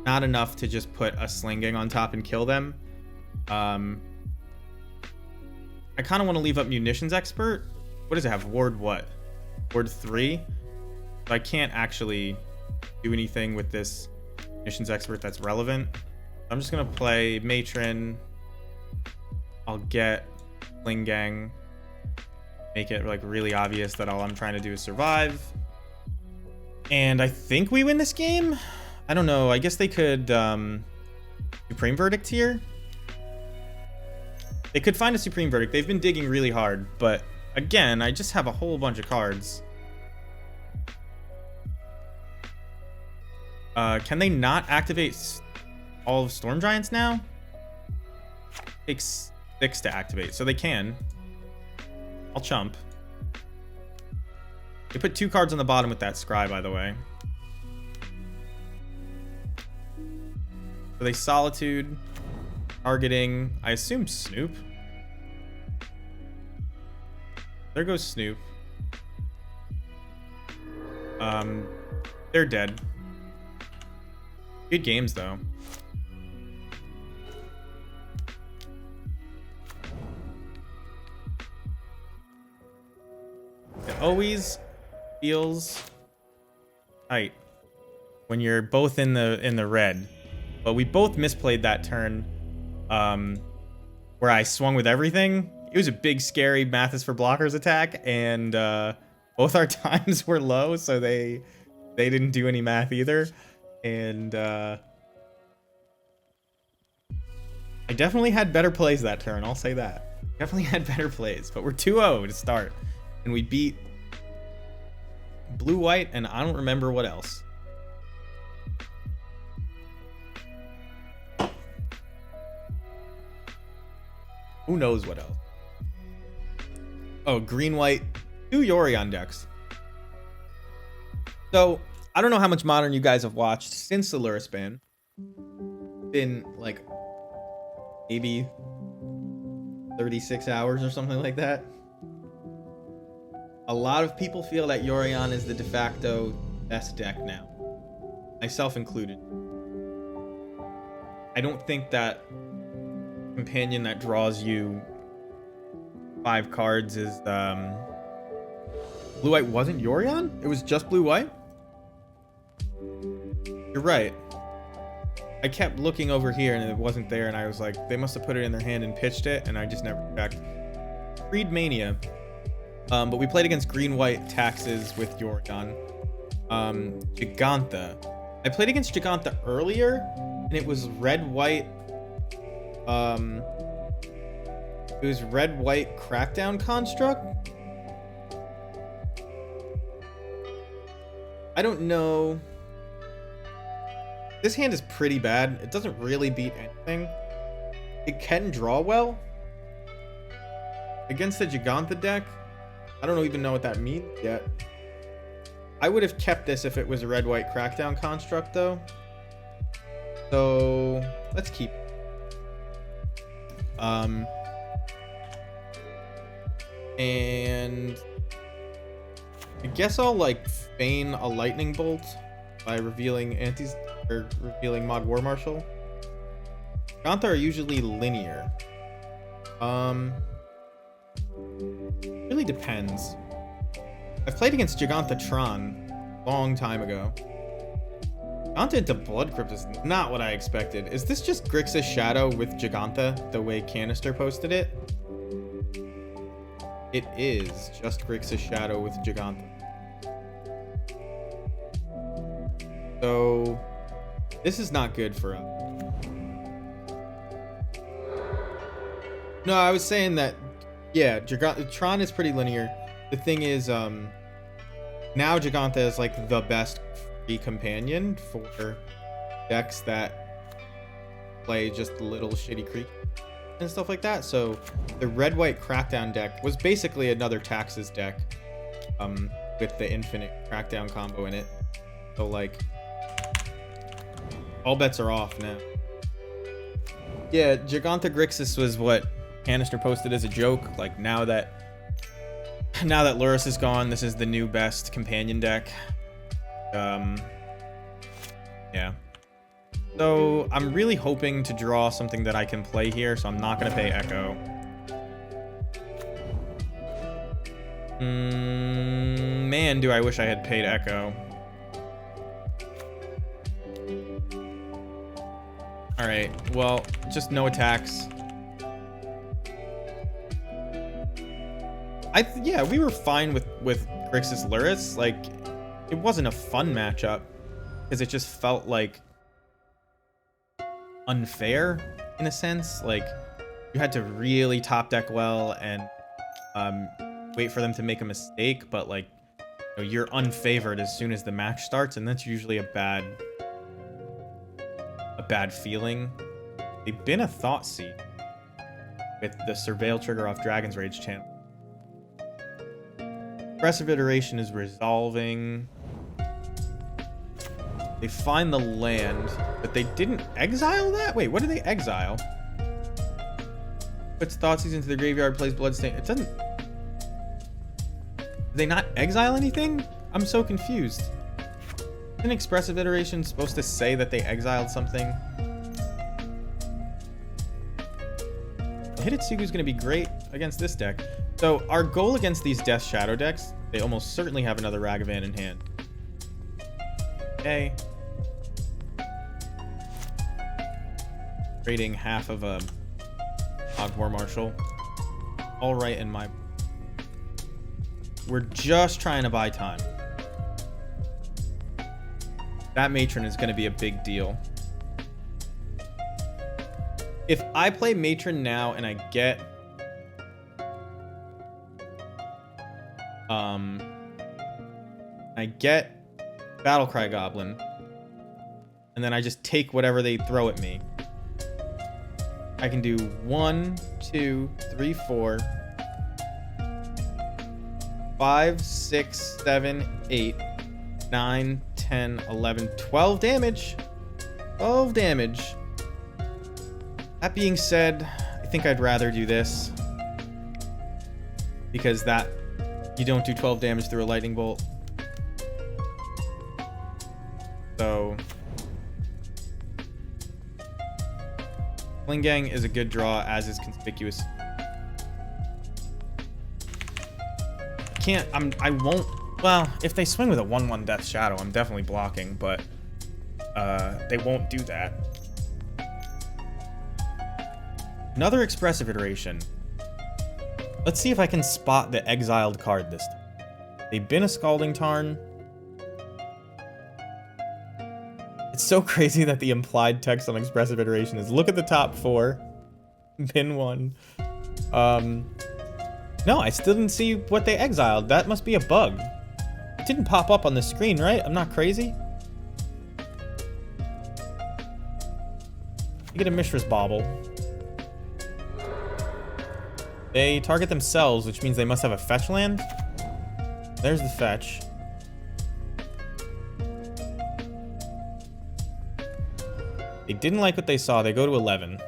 Not enough to just put a Sling Gang on top and kill them. I kind of want to leave up Munitions Expert. What does it have? Ward what? Ward 3? So I can't actually do anything with this Munitions Expert that's relevant. I'm just going to play Matron. I'll get Sling Gang. Make it like really obvious that all I'm trying to do is survive. And I think we win this game. I don't know. I guess they could Supreme Verdict here. They could find a Supreme Verdict. They've been digging really hard, but again, I just have a whole bunch of cards. Can they not activate all of Storm Giants now? It takes 6 to activate, so they can. I'll chump. They put 2 cards on the bottom with that Scry, by the way. So they Solitude, targeting, I assume, Snoop. There goes Snoop. They're dead. Good games, though. It always feels tight when you're both in the red. But we both misplayed that turn where I swung with everything. It was a big, scary Mathis for Blockers attack, and both our times were low, so they didn't do any math either. And I definitely had better plays that turn, I'll say that. Definitely had better plays, but we're 2-0 to start. And we beat Blue-White, and I don't remember what else. Who knows what else? Oh, Green-White, 2 Yorion decks. So, I don't know how much Modern you guys have watched since the Lurus ban. Been, like, maybe 36 hours or something like that. A lot of people feel that Yorion is the de facto best deck now, myself included. I don't think that companion that draws you 5 cards is Blue-White wasn't Yorion? It was just Blue-White? You're right. I kept looking over here and it wasn't there, and I was like, they must have put it in their hand and pitched it, and I just never checked. Freed Mania. But we played against Green-White Taxes with Yorion. Giganta. I played against Giganta earlier, and it was Red-White. It It was red-white crackdown construct. I don't know. This hand is pretty bad. It doesn't really beat anything. It can draw well. Against the Giganta deck, I don't even know what that means yet. I would have kept this if it was a red-white crackdown construct, though. So, let's keep it. And I guess I'll like feign a lightning bolt by revealing revealing Mod War Marshal. Giganta are usually linear. Really depends. I've played against Gigantatron a long time ago. Giganta into Blood Crypt is not what I expected. Is this just Grixis Shadow with Giganta, the way Canister posted it? It is just Grixis Shadow with Giganta. So, this is not good for us. No, I was saying that, yeah, Tron is pretty linear. The thing is, now Giganta is like the best free companion for decks that play just little shitty creatures and stuff like that. So the red-white crackdown deck was basically another Taxes deck, with the infinite crackdown combo in it. So like, all bets are off now. Yeah, Giganta Grixis was what Canister posted as a joke. Like now that Lurrus is gone, this is the new best companion deck. Yeah. So I'm really hoping to draw something that I can play here, so I'm not gonna pay Echo. Man, do I wish I had paid Echo. Alright, well, just no attacks. Yeah, we were fine with Grixis Lurrus. Like, it wasn't a fun matchup because it just felt like unfair in a sense. Like, you had to really top deck well and wait for them to make a mistake, but like, you know, you're unfavored as soon as the match starts, and that's usually a bad feeling. They've been a Thoughtseize with the Surveil trigger off Dragon's Rage channel. Aggressive Iteration is resolving. They find the land, but they didn't exile that? Wait, what did they exile? Puts Thoughtseize into the graveyard, plays Bloodstain. It doesn't... Did they not exile anything? I'm so confused. Isn't Expressive Iteration supposed to say that they exiled something? Hidetsugu's going to be great against this deck. So our goal against these Death Shadow decks, they almost certainly have another Ragavan in hand. Okay. Trading half of a Mod War Marshal. All right in my... We're just trying to buy time. That Matron is going to be a big deal. If I play Matron now and I get... Battlecry Goblin, and then I just take whatever they throw at me, I can do 1, 2, 3, 4, 5, 6, 7, 8, 9, 10, 11, 12 damage. 12 damage. That being said, I think I'd rather do this, because that you don't do 12 damage through a lightning bolt. So Flingang is a good draw, as is Conspicuous. I won't, well, if they swing with a 1/1 Death Shadow, I'm definitely blocking, but they won't do that. Another Expressive Iteration. Let's see if I can spot the exiled card this time. They've been a Scalding Tarn. It's so crazy that the implied text on Expressive Iteration is, look at the top 4. Bin 1. No, I still didn't see what they exiled. That must be a bug. It didn't pop up on the screen, right? I'm not crazy. You get a Mishra's Bauble. They target themselves, which means they must have a fetch land. There's the fetch. They didn't like what they saw. They go to 11.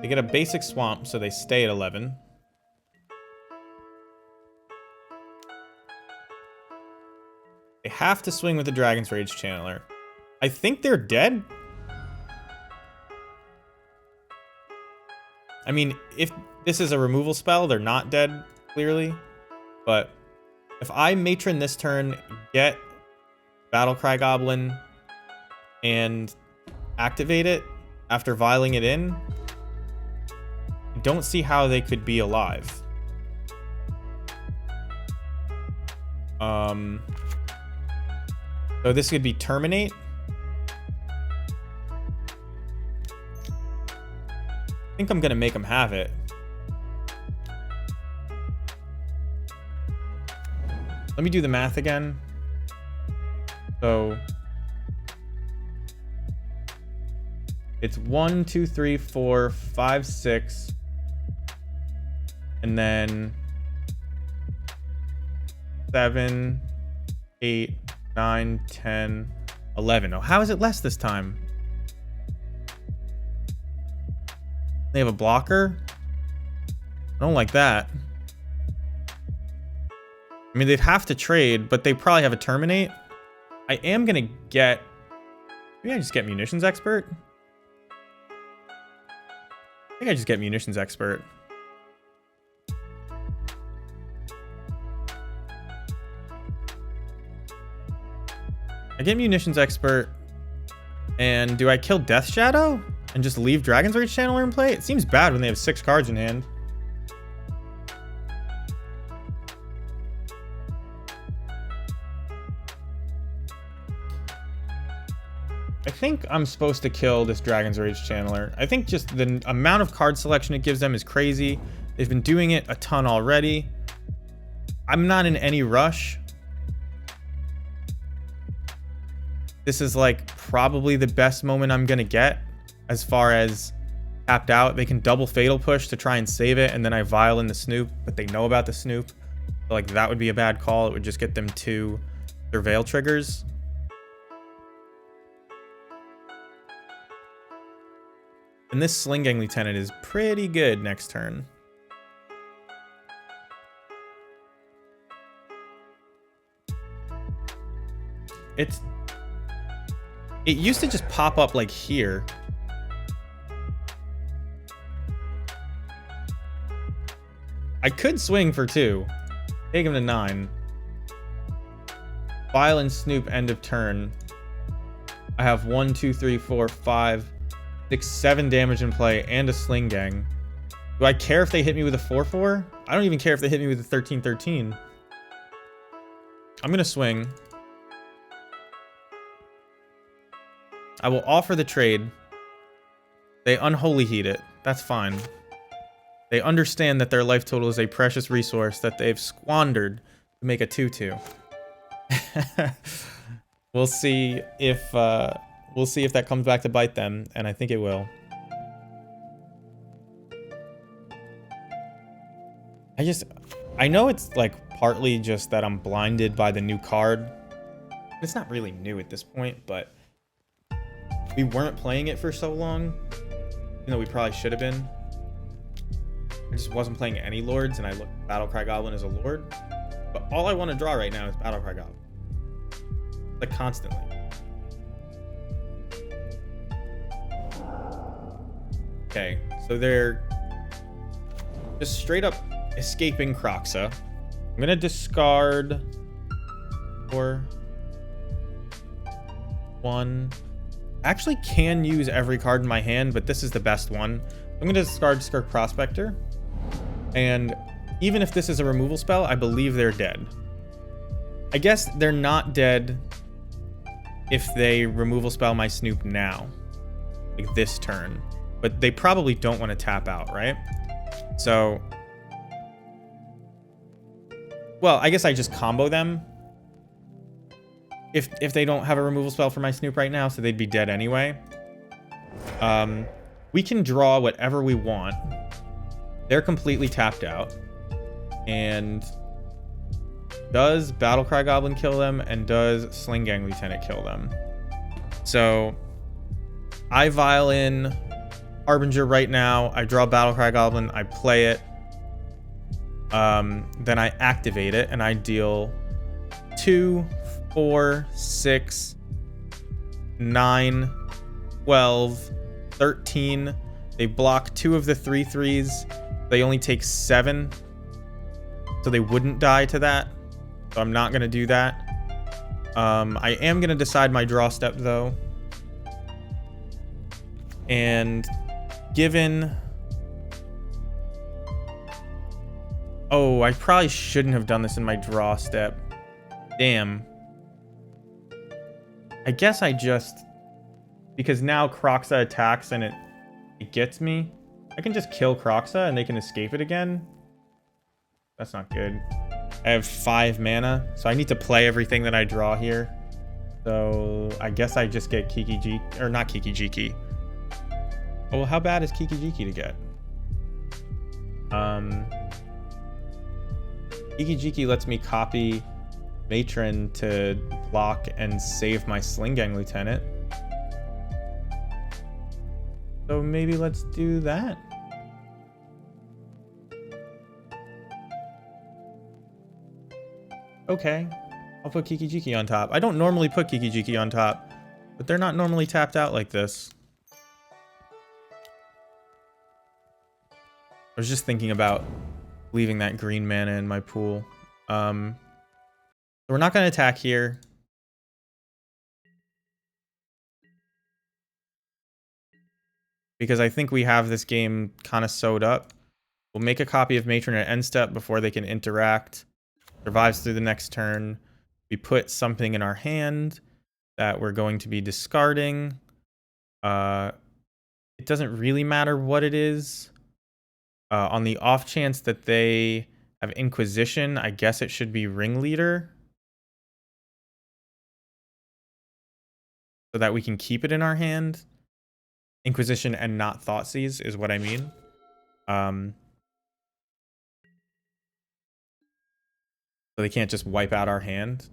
They get a basic swamp, so they stay at 11. They have to swing with the Dragon's Rage Channeler. I think they're dead. I mean, if this is a removal spell, they're not dead, clearly. But if I matron this turn, get Battlecry Goblin, and activate it after vialing it in, I don't see how they could be alive. So this could be Terminate. I think I'm gonna make them have it. Let me do the math again. So it's 1, 2, 3, 4, 5, 6, and then 7, 8, 9, 10, 11. Oh, how is it less this time? They have a blocker? I don't like that. I mean, they'd have to trade, but they probably have a Terminate. I am gonna get... Maybe I just get Munitions Expert? I think I just get Munitions Expert. I get Munitions Expert, and do I kill Death Shadow and just leave Dragon's Rage Channeler in play? It seems bad when they have 6 cards in hand. I think I'm supposed to kill this Dragon's Rage Channeler. I think just the amount of card selection it gives them is crazy. They've been doing it a ton already. I'm not in any rush. This is like probably the best moment I'm gonna get as far as tapped out. They can double Fatal Push to try and save it, and then I vial in the Snoop, but they know about the Snoop. So like that would be a bad call. It would just get them to their Veil triggers. And this Sling Gang Lieutenant is pretty good next turn. It used to just pop up like here. I could swing for 2. Take him to 9. Vial and Snoop end of turn. I have 1, 2, 3, 4, 5, 6, 7 damage in play and a Sling Gang. Do I care if they hit me with a 4/4? I don't even care if they hit me with a 13/13. I'm gonna swing. I will offer the trade. They unholy heat it. That's fine. They understand that their life total is a precious resource that they've squandered to make a 2/2. We'll see if that comes back to bite them, and I think it will. I know it's like partly just that I'm blinded by the new card. It's not really new at this point, but we weren't playing it for so long, even though we probably should have been. I just wasn't playing any Lords, and I looked at Battlecry Goblin as a Lord. But all I want to draw right now is Battlecry Goblin. Like, constantly. Okay, so they're just straight up escaping Kroxa. I'm gonna discard 4, 1. I actually can use every card in my hand, but this is the best one. I'm gonna discard Skirk Prospector. And even if this is a removal spell, I believe they're dead. I guess they're not dead if they removal spell my Snoop now, like this turn. But they probably don't want to tap out, right? So, well, I guess I just combo them. If they don't have a removal spell for my Snoop right now, so they'd be dead anyway. We can draw whatever we want. They're completely tapped out. And does Battlecry Goblin kill them? And does Sling-Gang Lieutenant kill them? So I vial in Harbinger right now. I draw Battlecry Goblin. I play it. Then I activate it and I deal 2, 4, 6, 9, 12, 13. They block 2 of the 3/3s. They only take 7. So they wouldn't die to that. So I'm not going to do that. I am going to decide my draw step though. And given... Oh, I probably shouldn't have done this in my draw step. Damn. I guess I just... Because now Kroxa attacks and it gets me. I can just kill Kroxa and they can escape it again. That's not good. I have 5 mana, so I need to play everything that I draw here. So I guess I just get Kiki-Jiki, or not Kiki-Jiki. Oh, well, how bad is Kiki-Jiki to get? Kiki-Jiki lets me copy Matron to block and save my Sling-Gang Lieutenant. So maybe let's do that. Okay, I'll put Kiki-Jiki on top. I don't normally put Kiki-Jiki on top, but they're not normally tapped out like this. I was just thinking about leaving that green mana in my pool. So we're not going to attack here. Because I think we have this game kind of sewed up. We'll make a copy of Matron at end step before they can interact. Survives through the next turn. We put something in our hand that we're going to be discarding. It doesn't really matter what it is. On the off chance that they have Inquisition, I guess it should be Ringleader. So that we can keep it in our hand. Inquisition and not Thoughtseize is what I mean. So they can't just wipe out our hand.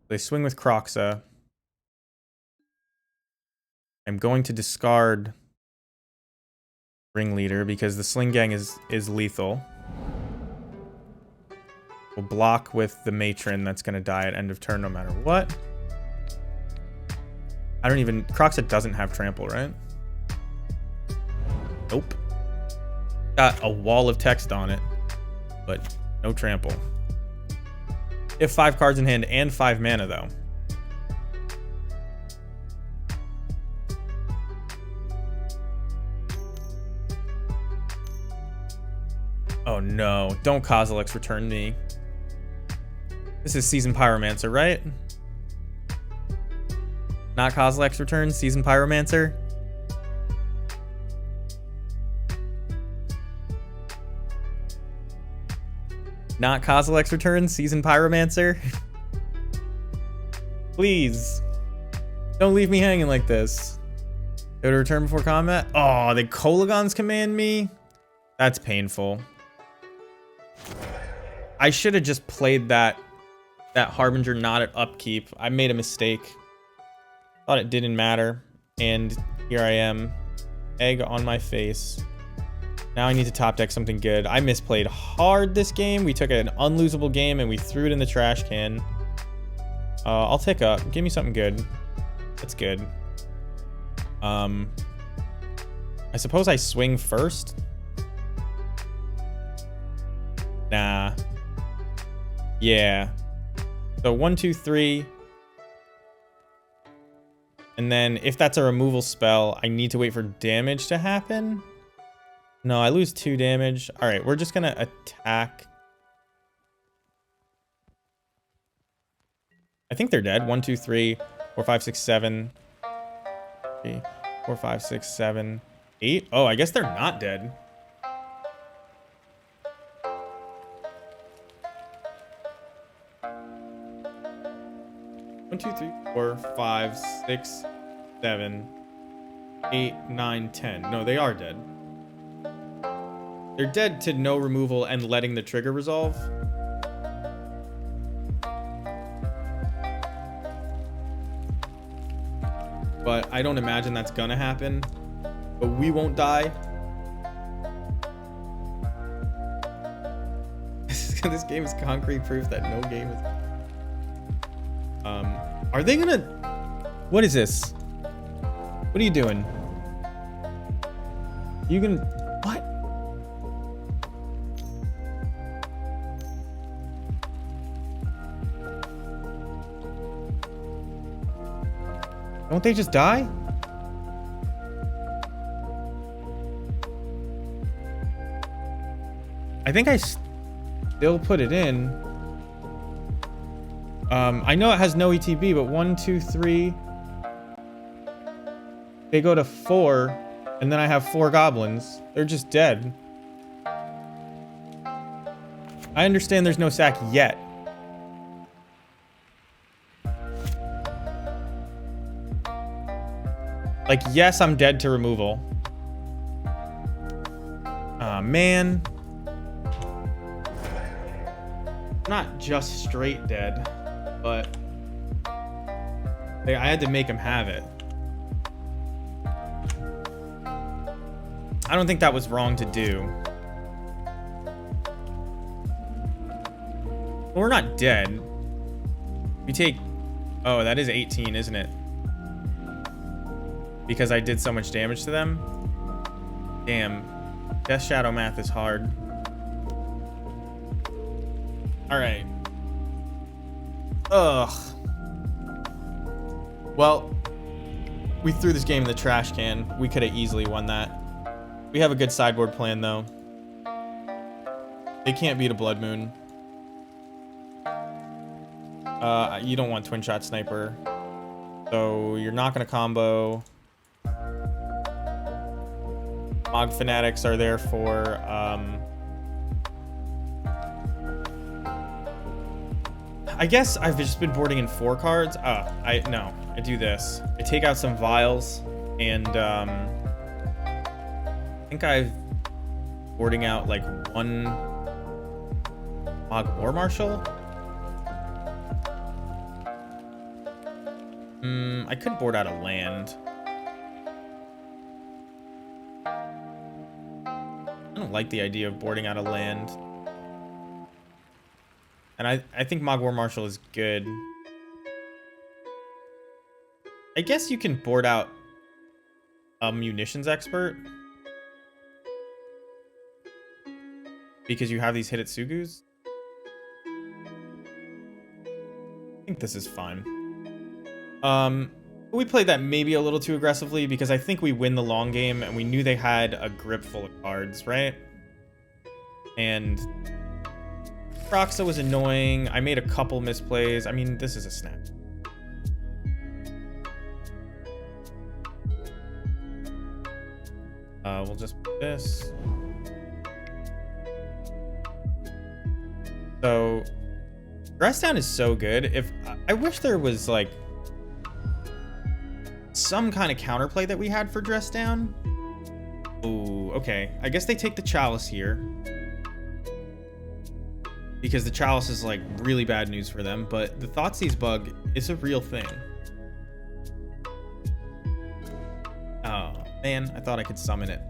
They swing with Kroxa. I'm going to discard Ringleader because the Sling-Gang is lethal. We'll block with the Matron that's going to die at end of turn no matter what. I don't even... Kroxa doesn't have trample, right? Nope. Got a wall of text on it, but no trample. You have 5 cards in hand and 5 mana, though. Oh no, don't Kozilek's return me. This is Seasoned Pyromancer, right? Not Kozilek's return, Seasoned Pyromancer? Not Kozilek's return, Seasoned Pyromancer? Please. Don't leave me hanging like this. Go to return before combat? Oh, the Kolagons command me? That's painful. I should have just played that Harbinger not at upkeep. I made a mistake. Thought it didn't matter. And here I am. Egg on my face. Now I need to top deck something good. I misplayed hard this game. We took an unlosable game and we threw it in the trash can. I'll tick up. Give me something good. That's good. I suppose I swing first. Nah. Yeah. So 1, 2, 3. And then if that's a removal spell, I need to wait for damage to happen. No, I lose 2 damage. All right, we're just going to attack. I think they're dead. 1, 2, 3. 4, 5, 6, 7. 3, 4, 5, 6, 7, 8. Oh, I guess they're not dead. One, 2, 3, 4, 5, 6, 7, 8, 9, 10. No, they are dead. They're dead to no removal and letting the trigger resolve. But I don't imagine that's gonna happen. But we won't die. This game is concrete proof that no game is... Are they gonna... What is this? What are you doing? You gonna... What? Don't they just die? I think I still put it in. I know it has no ETB, but 1, 2, 3. They go to 4, and then I have 4 goblins. They're just dead. I understand there's no sack yet. Like, yes, I'm dead to removal. Aw, man. Not just straight dead, but I had to make him have it. I don't think that was wrong to do. Well, we're not dead. We take... Oh, that is 18, isn't it? Because I did so much damage to them. Damn. Death Shadow math is hard. Alright. Ugh. Well, we threw this game in the trash can. We could have easily won that. We have a good sideboard plan, though. They can't beat a Blood Moon. You don't want Twin Shot Sniper. So you're not going to combo. Mog Fanatics are there for... I guess I've just been boarding in 4 cards. I do this. I take out some vials, and I think I've boarding out like 1 Mog War Marshal. I could board out a land. I don't like the idea of boarding out a land. And I think Mog War Marshal is good. I guess you can board out a Munitions Expert. Because you have these Hidetsugus. I think this is fine. We played that maybe a little too aggressively because I think we win the long game and we knew they had a grip full of cards, right? And Roxa was annoying. I made a couple misplays. I mean, this is a snap. We'll just put this. So, Dress Down is so good. If I wish there was like some kind of counterplay that we had for Dress Down. Ooh, okay. I guess they take the Chalice here. Because the Chalice is like really bad news for them, but the Thoughtseize bug is a real thing. Oh, man, I thought I could summon it.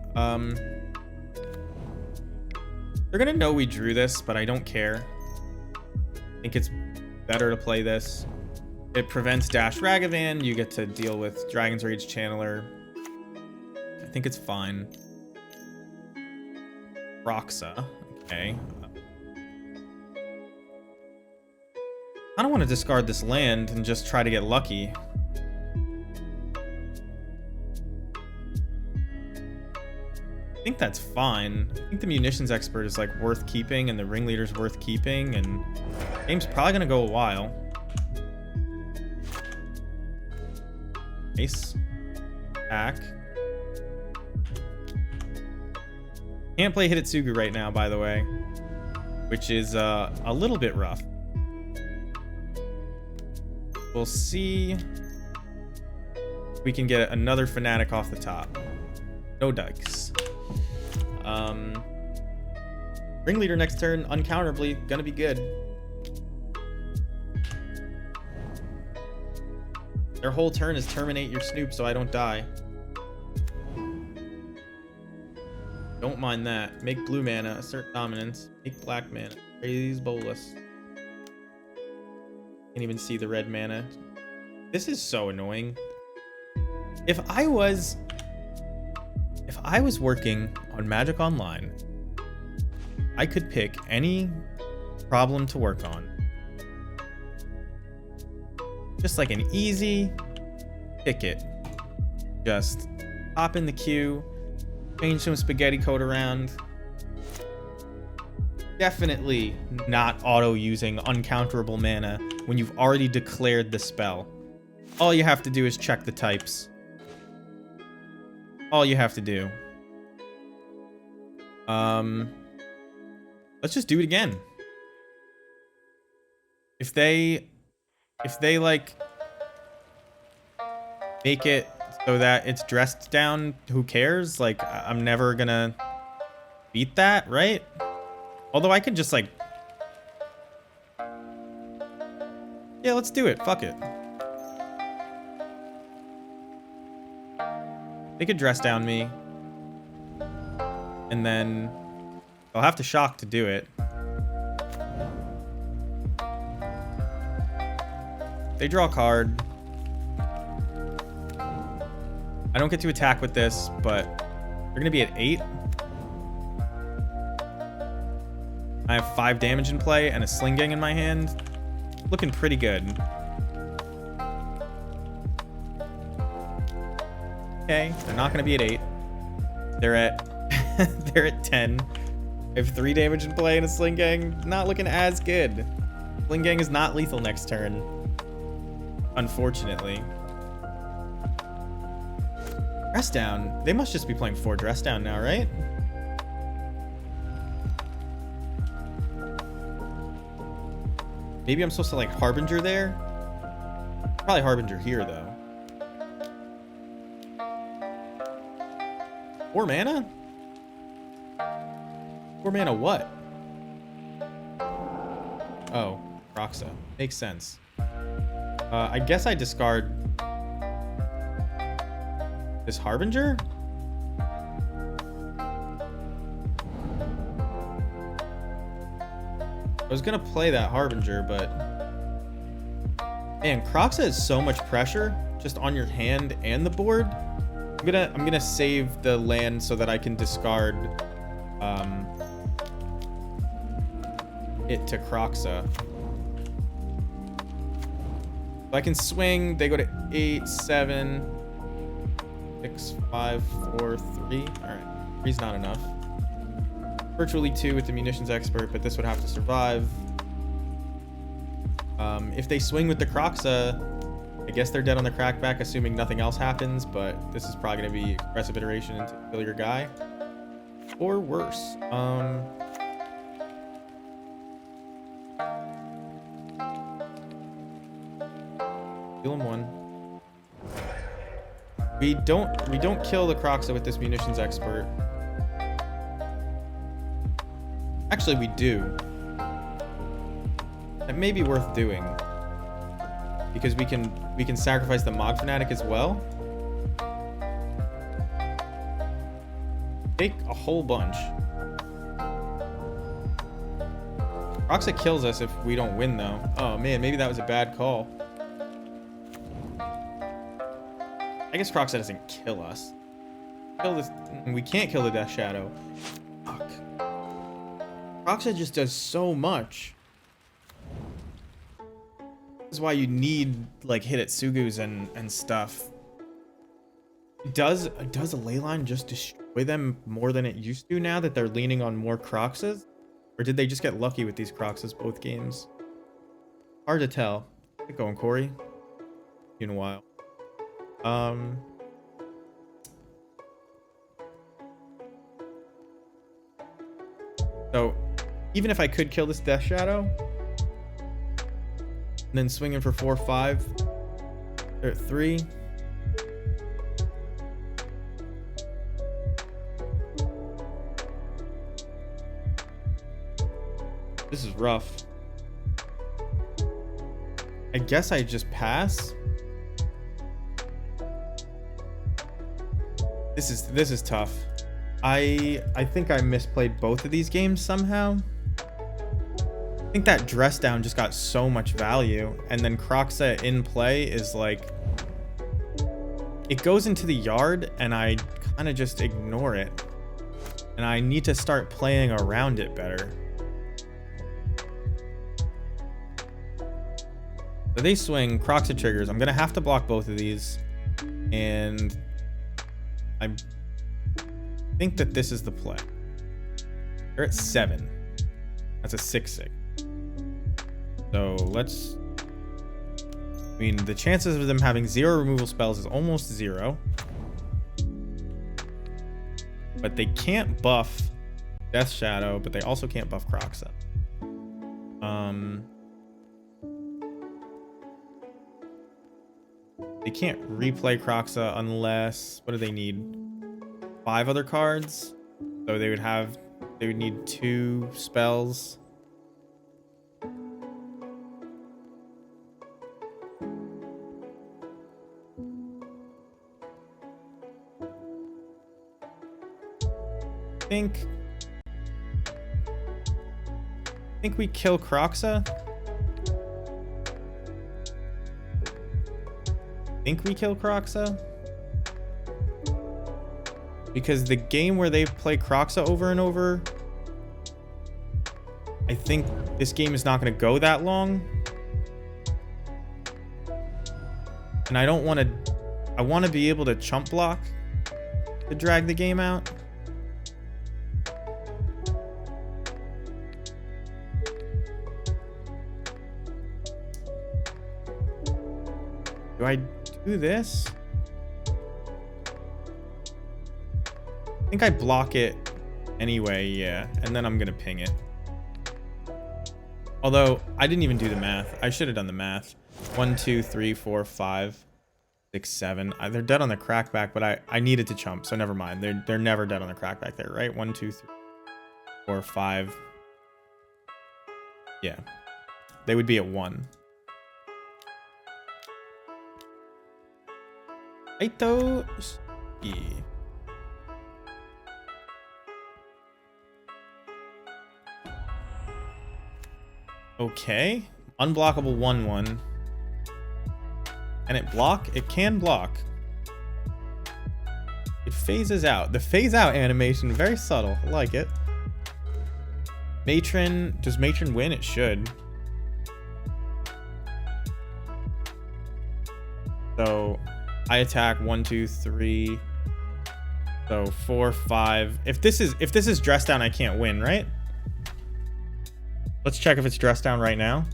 They're gonna know we drew this, but I don't care. I think it's better to play this. It prevents Dash Ragavan. You get to deal with Dragon's Rage Channeler. I think it's fine. Roxa. Okay. I don't want to discard this land and just try to get lucky. I think that's fine. I think the Munitions Expert is like worth keeping and the Ringleader's worth keeping, and the game's probably gonna go a while. Nice. Back. Can't play Hitotsugu right now, by the way, which is a little bit rough. We'll see if we can get another Fnatic off the top. No dikes. Ringleader next turn, uncounterably, gonna be good. Their whole turn is terminate your Snoop so I don't die. Don't mind that. Make blue mana, assert dominance. Make black mana, raise bolus. Can't even see the red mana. This is so annoying. If I was working on Magic Online, I could pick any problem to work on. Just like an easy pick it. Just hop in the queue, change some spaghetti code around. Definitely not auto-using uncounterable mana when you've already declared the spell. All you have to do is check the types. All you have to do. Let's just do it again. If they like make it so that it's dressed down, who cares? Like, I'm never gonna beat that, right? Although I could just like, yeah, let's do it. Fuck it. They could dress down me, and then I'll have to shock to do it. They draw a card. I don't get to attack with this, but they're gonna be at 8. I have 5 damage in play and a Sling Gang in my hand. Looking pretty good. Okay, they're not gonna be at 8. They're at they're at 10. I have 3 damage in play and a Sling Gang. Not looking as good. Sling Gang is not lethal next turn, unfortunately. Dress down. They must just be playing 4 dress down now, right? Maybe I'm supposed to like Harbinger there. Probably Harbinger here though. 4 mana? 4 mana what? Oh, Roxa. Makes sense. I guess I discard this Harbinger? I was gonna play that Harbinger, but man, Croxa has so much pressure just on your hand and the board. I'm gonna save the land so that I can discard it to Croxa. If I can swing, they go to 8, 7, 6, 5, 4, 3. All right, 3's not enough. Virtually 2 with the munitions expert, but this would have to survive. If they swing with the Croxa, I guess they're dead on the crackback, assuming nothing else happens, but this is probably going to be expressive iteration to kill your guy. Or worse. Kill him 1. We don't kill the Croxa with this munitions expert. Actually, we do. That may be worth doing, because we can sacrifice the Mog Fanatic as well. Take a whole bunch. Roxa kills us if we don't win, though. Oh man, maybe that was a bad call. I guess Roxa doesn't kill us. Kill this. We can't kill the Death Shadow. Fuck. Roxa just does so much. This is why you need like Hitotsugus and stuff. Does a Leyline just destroy them more than it used to now that they're leaning on more Croxas? Or did they just get lucky with these Croxas both games? Hard to tell. Get going, Corey. In a while. So even if I could kill this Death Shadow and then swing in for 4, 5, or 3. This is rough. I guess I just pass. This is tough. I think I misplayed both of these games somehow. I think that dress down just got so much value, and then Croxa in play is like, it goes into the yard and I kind of just ignore it, and I need to start playing around it better. So they swing Croxa triggers. I'm gonna have to block both of these, and I think that this is the play. They're at 7. That's a 6/6. So let's, I mean, the chances of them having 0 removal spells is almost 0. But they can't buff Death Shadow, but they also can't buff Croxa. They can't replay Croxa unless, what do they need? 5 other cards. So they would need 2 spells. I think we kill Croxa. Because the game where they play Croxa over and over, I think this game is not going to go that long. And I don't want to, I want to be able to chump block to drag the game out. Do I do this? I think I block it anyway, yeah. And then I'm gonna ping it. Although, I didn't even do the math. I should have done the math. 1, 2, 3, 4, 5, 6, 7. They're dead on the crackback, but I needed to chump, so never mind. They're never dead on the crackback there, right? 1, 2, 3, 4, 5. Yeah. They would be at 1. Aito. Yeah. Okay. Unblockable 1/1. Can it block? It can block. It phases out. The phase out animation, very subtle. I like it. Matron. Does Matron win? It should. So I attack 1, 2, 3. So 4, 5. If this is dress down, I can't win, right? Let's check if it's dress down right now.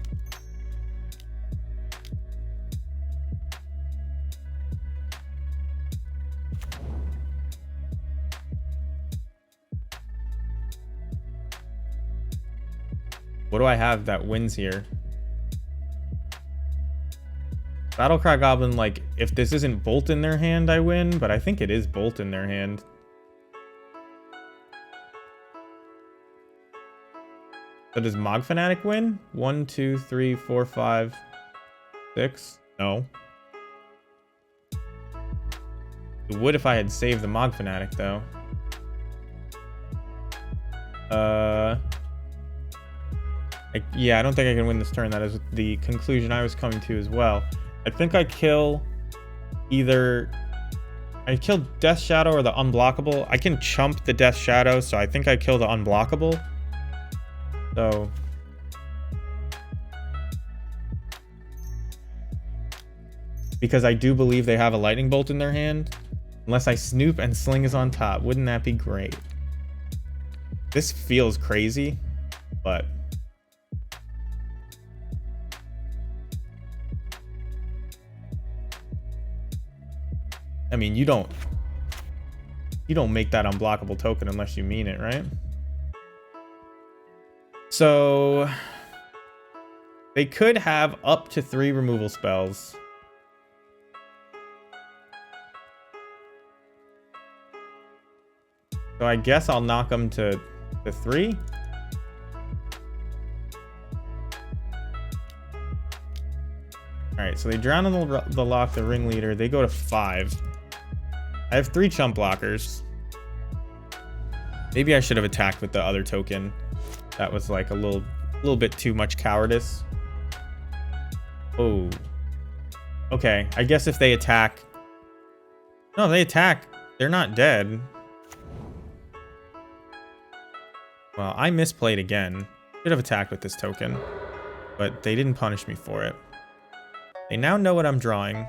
What do I have that wins here? Battlecry Goblin, like, if this isn't Bolt in their hand, I win, but I think it is Bolt in their hand. So does Mog Fanatic win? 1, 2, 3, 4, 5, 6? No. It would if I had saved the Mog Fanatic, though. Yeah, I don't think I can win this turn. That is the conclusion I was coming to as well. I think I kill either... I kill Death Shadow or the Unblockable. I can chump the Death Shadow, so I think I kill the Unblockable. So... because I do believe they have a Lightning Bolt in their hand. Unless I snoop and Sling is on top. Wouldn't that be great? This feels crazy, but... I mean, you don't make that unblockable token unless you mean it, right? So they could have up to 3 removal spells. So I guess I'll knock them to 3. All right, so they drown on the lock, the ringleader. They go to 5. I have 3 chump blockers. Maybe I should have attacked with the other token. That was like a little bit too much cowardice. Oh. Okay, I guess if they attack... No, they attack. They're not dead. Well, I misplayed again. Should have attacked with this token. But they didn't punish me for it. They now know what I'm drawing.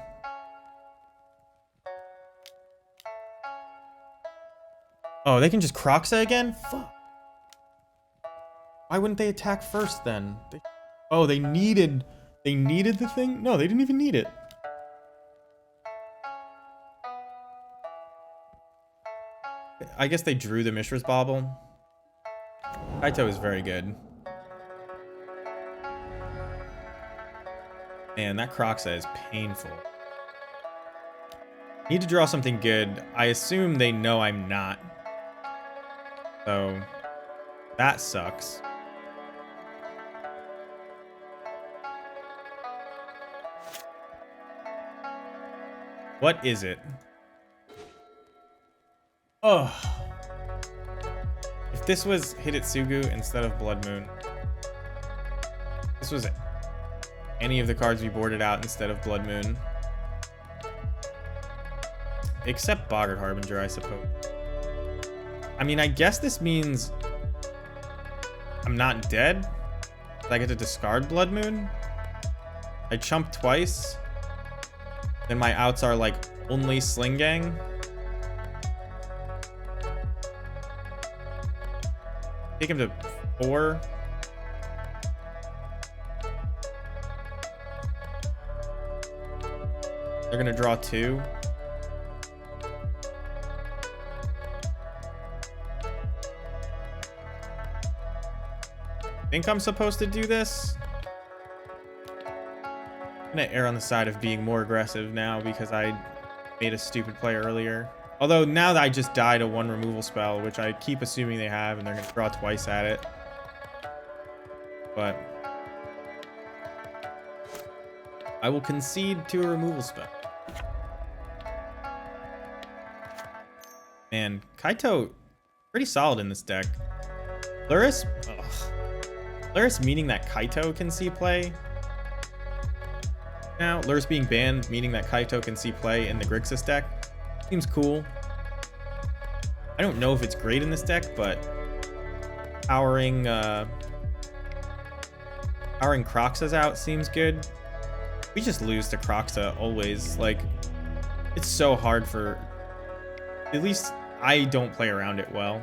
Oh, they can just Croxa again? Fuck. Why wouldn't they attack first then? Oh, they needed the thing? No, they didn't even need it. I guess they drew the Mishra's Bauble. Kaito is very good. Man, that Croxa is painful. Need to draw something good. I assume they know I'm not. So, that sucks. What is it? Oh. If this was Hidetsugu instead of Blood Moon. This was any of the cards we boarded out instead of Blood Moon. Except Boggart Harbinger, I suppose. I mean, I guess this means I'm not dead. I get to discard Blood Moon. I chump twice. Then my outs are like only Sling Gang. Take him to 4. They're gonna draw 2. Think I'm supposed to do this? I'm gonna err on the side of being more aggressive now because I made a stupid play earlier. Although now that I just died a 1 removal spell, which I keep assuming they have, and they're gonna draw twice at it. But I will concede to a removal spell. Man, Kaito pretty solid in this deck. Luris, Luris meaning that Kaito can see play. Now, Luris being banned, meaning that Kaito can see play in the Grixis deck. Seems cool. I don't know if it's great in this deck, but powering Croxa's out seems good. We just lose to Croxa always. Like, it's so hard for... At least I don't play around it well.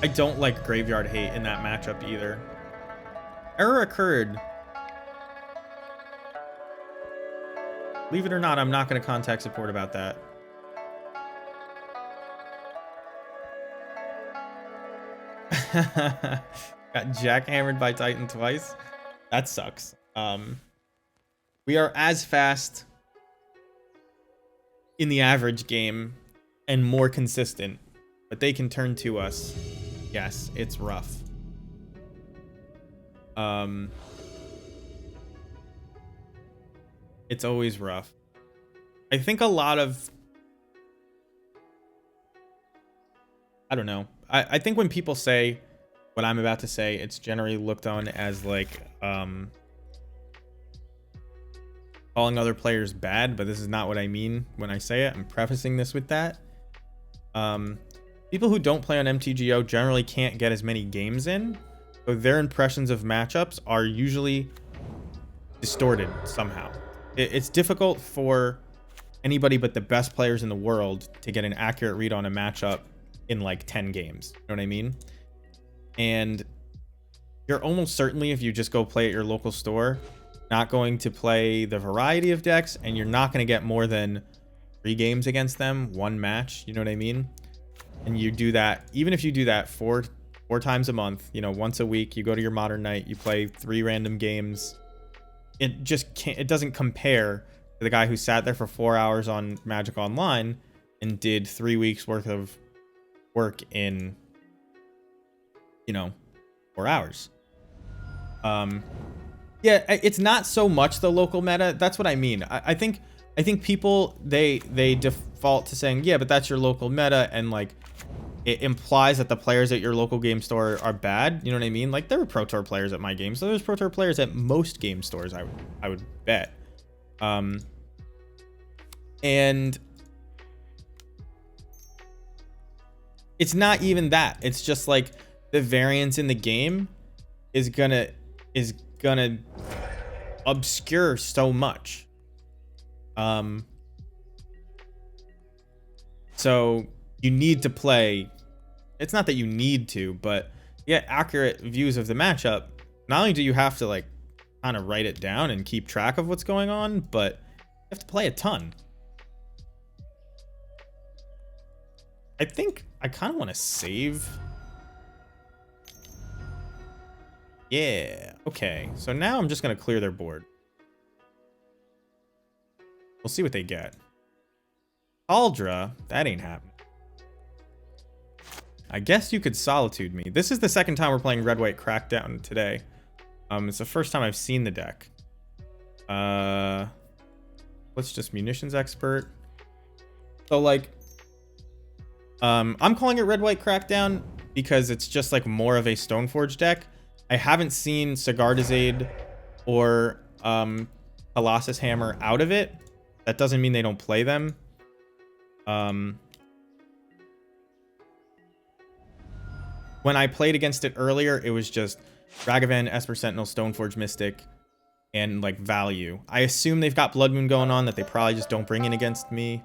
I don't like Graveyard Hate in that matchup either. Error occurred. Believe it or not, I'm not going to contact support about that. Got jackhammered by Titan twice. That sucks. We are as fast in the average game and more consistent, but they can turn to us. Yes, it's rough. It's always rough. I think a lot of... I don't know. I think when people say what I'm about to say, it's generally looked on as like calling other players bad, but this is not what I mean when I say it. I'm prefacing this with that. People who don't play on MTGO generally can't get as many games in, so their impressions of matchups are usually distorted somehow. It's difficult for anybody but the best players in the world to get an accurate read on a matchup in like 10 games. You know what I mean? And you're almost certainly, if you just go play at your local store, not going to play the variety of decks, and you're not going to get more than 3 games against them, 1 match, you know what I mean? And you do that, even if you do that four times a month, you know, once a week, you go to your Modern Night, you play 3 random games. It just can't, it doesn't compare to the guy who sat there for 4 hours on Magic Online and did 3 weeks worth of work in, you know, 4 hours. Yeah, it's not so much the local meta. That's what I mean. I think people, they default to saying, yeah, but that's your local meta, and like it implies that the players at your local game store are bad. You know what I mean? Like, there were Pro Tour players at my game, so there's Pro Tour players at most game stores, I would bet. And it's not even that. It's just like the variance in the game is gonna obscure so much. So you need to play. It's not that you need to, but get accurate views of the matchup. Not only do you have to like kind of write it down and keep track of what's going on, but you have to play a ton. I think I kind of want to save. Yeah, okay. So now I'm just going to clear their board. We'll see what they get. Aldra, that ain't happening. I guess you could Solitude me. This is the second time we're playing Red-White Crackdown today. It's the first time I've seen the deck. Let's just Munitions Expert. So, like, I'm calling it Red-White Crackdown because it's just, like, more of a Stoneforge deck. I haven't seen Sagardazade or Colossus Hammer out of it. That doesn't mean they don't play them. When I played against it earlier, it was just Ragavan, Esper Sentinel, Stoneforge Mystic, and like value. I assume they've got Blood Moon going on that they probably just don't bring in against me.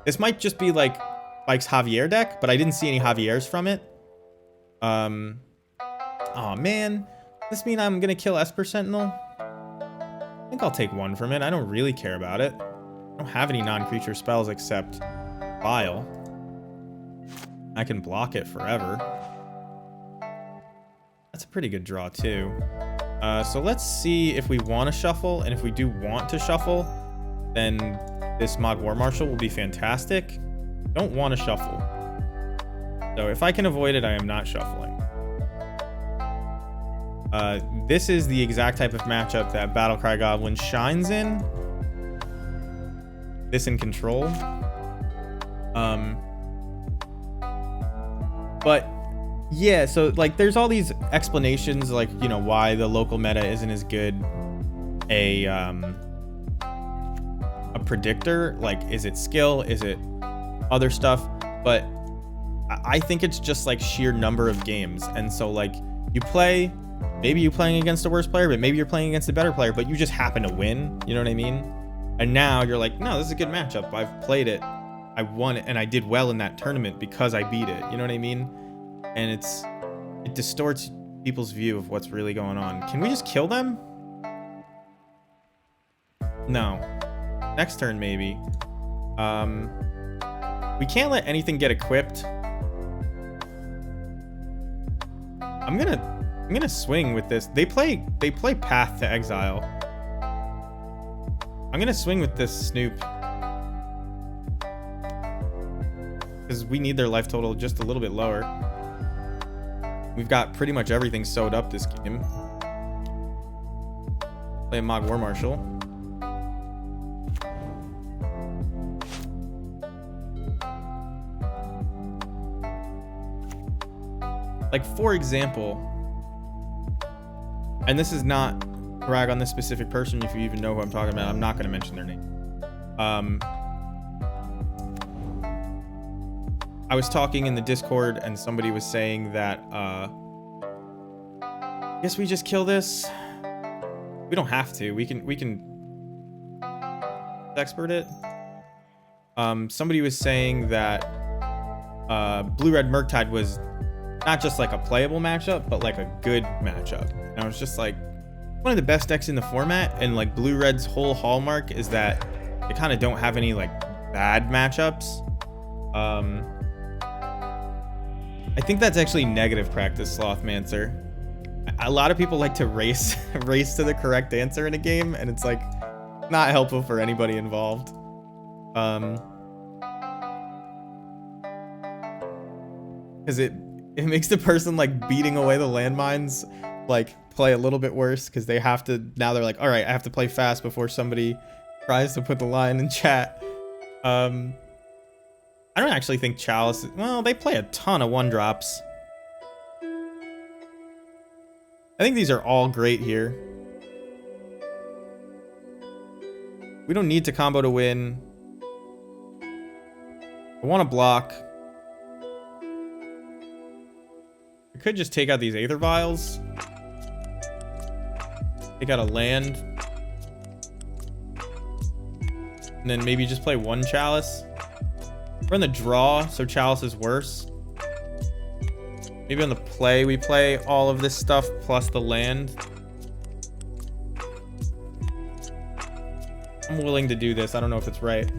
This might just be like Mike's Javier deck, but I didn't see any Javiers from it. Oh man, does this mean I'm gonna kill Esper Sentinel? I think I'll take 1 from it. I don't really care about it. I don't have any non-creature spells except Bile. I can block it forever. That's a pretty good draw too. So let's see if we want to shuffle, and if we do want to shuffle, then this Mod War Marshal will be fantastic. Don't want to shuffle. So if I can avoid it, I am not shuffling. This is the exact type of matchup that Battlecry Goblin shines in. This in control. But yeah, so like there's all these explanations, like, you know, why the local meta isn't as good a predictor. Like, is it skill? Is it other stuff? But I think it's just like sheer number of games. And so like you play, maybe you're playing against a worse player, but maybe you're playing against a better player, but you just happen to win. You know what I mean? And now you're like, no, this is a good matchup. I've played it. I won it, and I did well in that tournament because I beat it. You know what I mean? And it distorts people's view of what's really going on. Can we just kill them? No. Next turn, maybe. We can't let anything get equipped. I'm gonna swing with this. They play Path to Exile. I'm gonna swing with this Snoop. Because we need their life total just a little bit lower. We've got pretty much everything sewed up this game. Play a Mod War Marshal. Like, for example, and this is not to rag on this specific person, if you even know who I'm talking about. I'm not going to mention their name. I was talking in the Discord and somebody was saying that, guess we just kill this. We don't have to. We can expert it. Somebody was saying that Blue-Red Murktide was not just like a playable matchup, but like a good matchup. And I was just like, one of the best decks in the format, and like blue-red's whole hallmark is that they kind of don't have any like bad matchups. I think that's actually negative practice, Slothmancer. A lot of people like to race to the correct answer in a game, and it's like not helpful for anybody involved. Because it makes the person like beating away the landmines like play a little bit worse, because they have to, now they're like, all right, I have to play fast before somebody tries to put the line in chat. I don't actually think Chalice, well, they play a ton of 1-drops. I think these are all great here. We don't need to combo to win. I want to block. I could just take out these Aether Vials. Take out a land. And then maybe just play 1 Chalice. We're in the draw, so Chalice is worse. Maybe on the play, we play all of this stuff plus the land. I'm willing to do this. I don't know if it's right.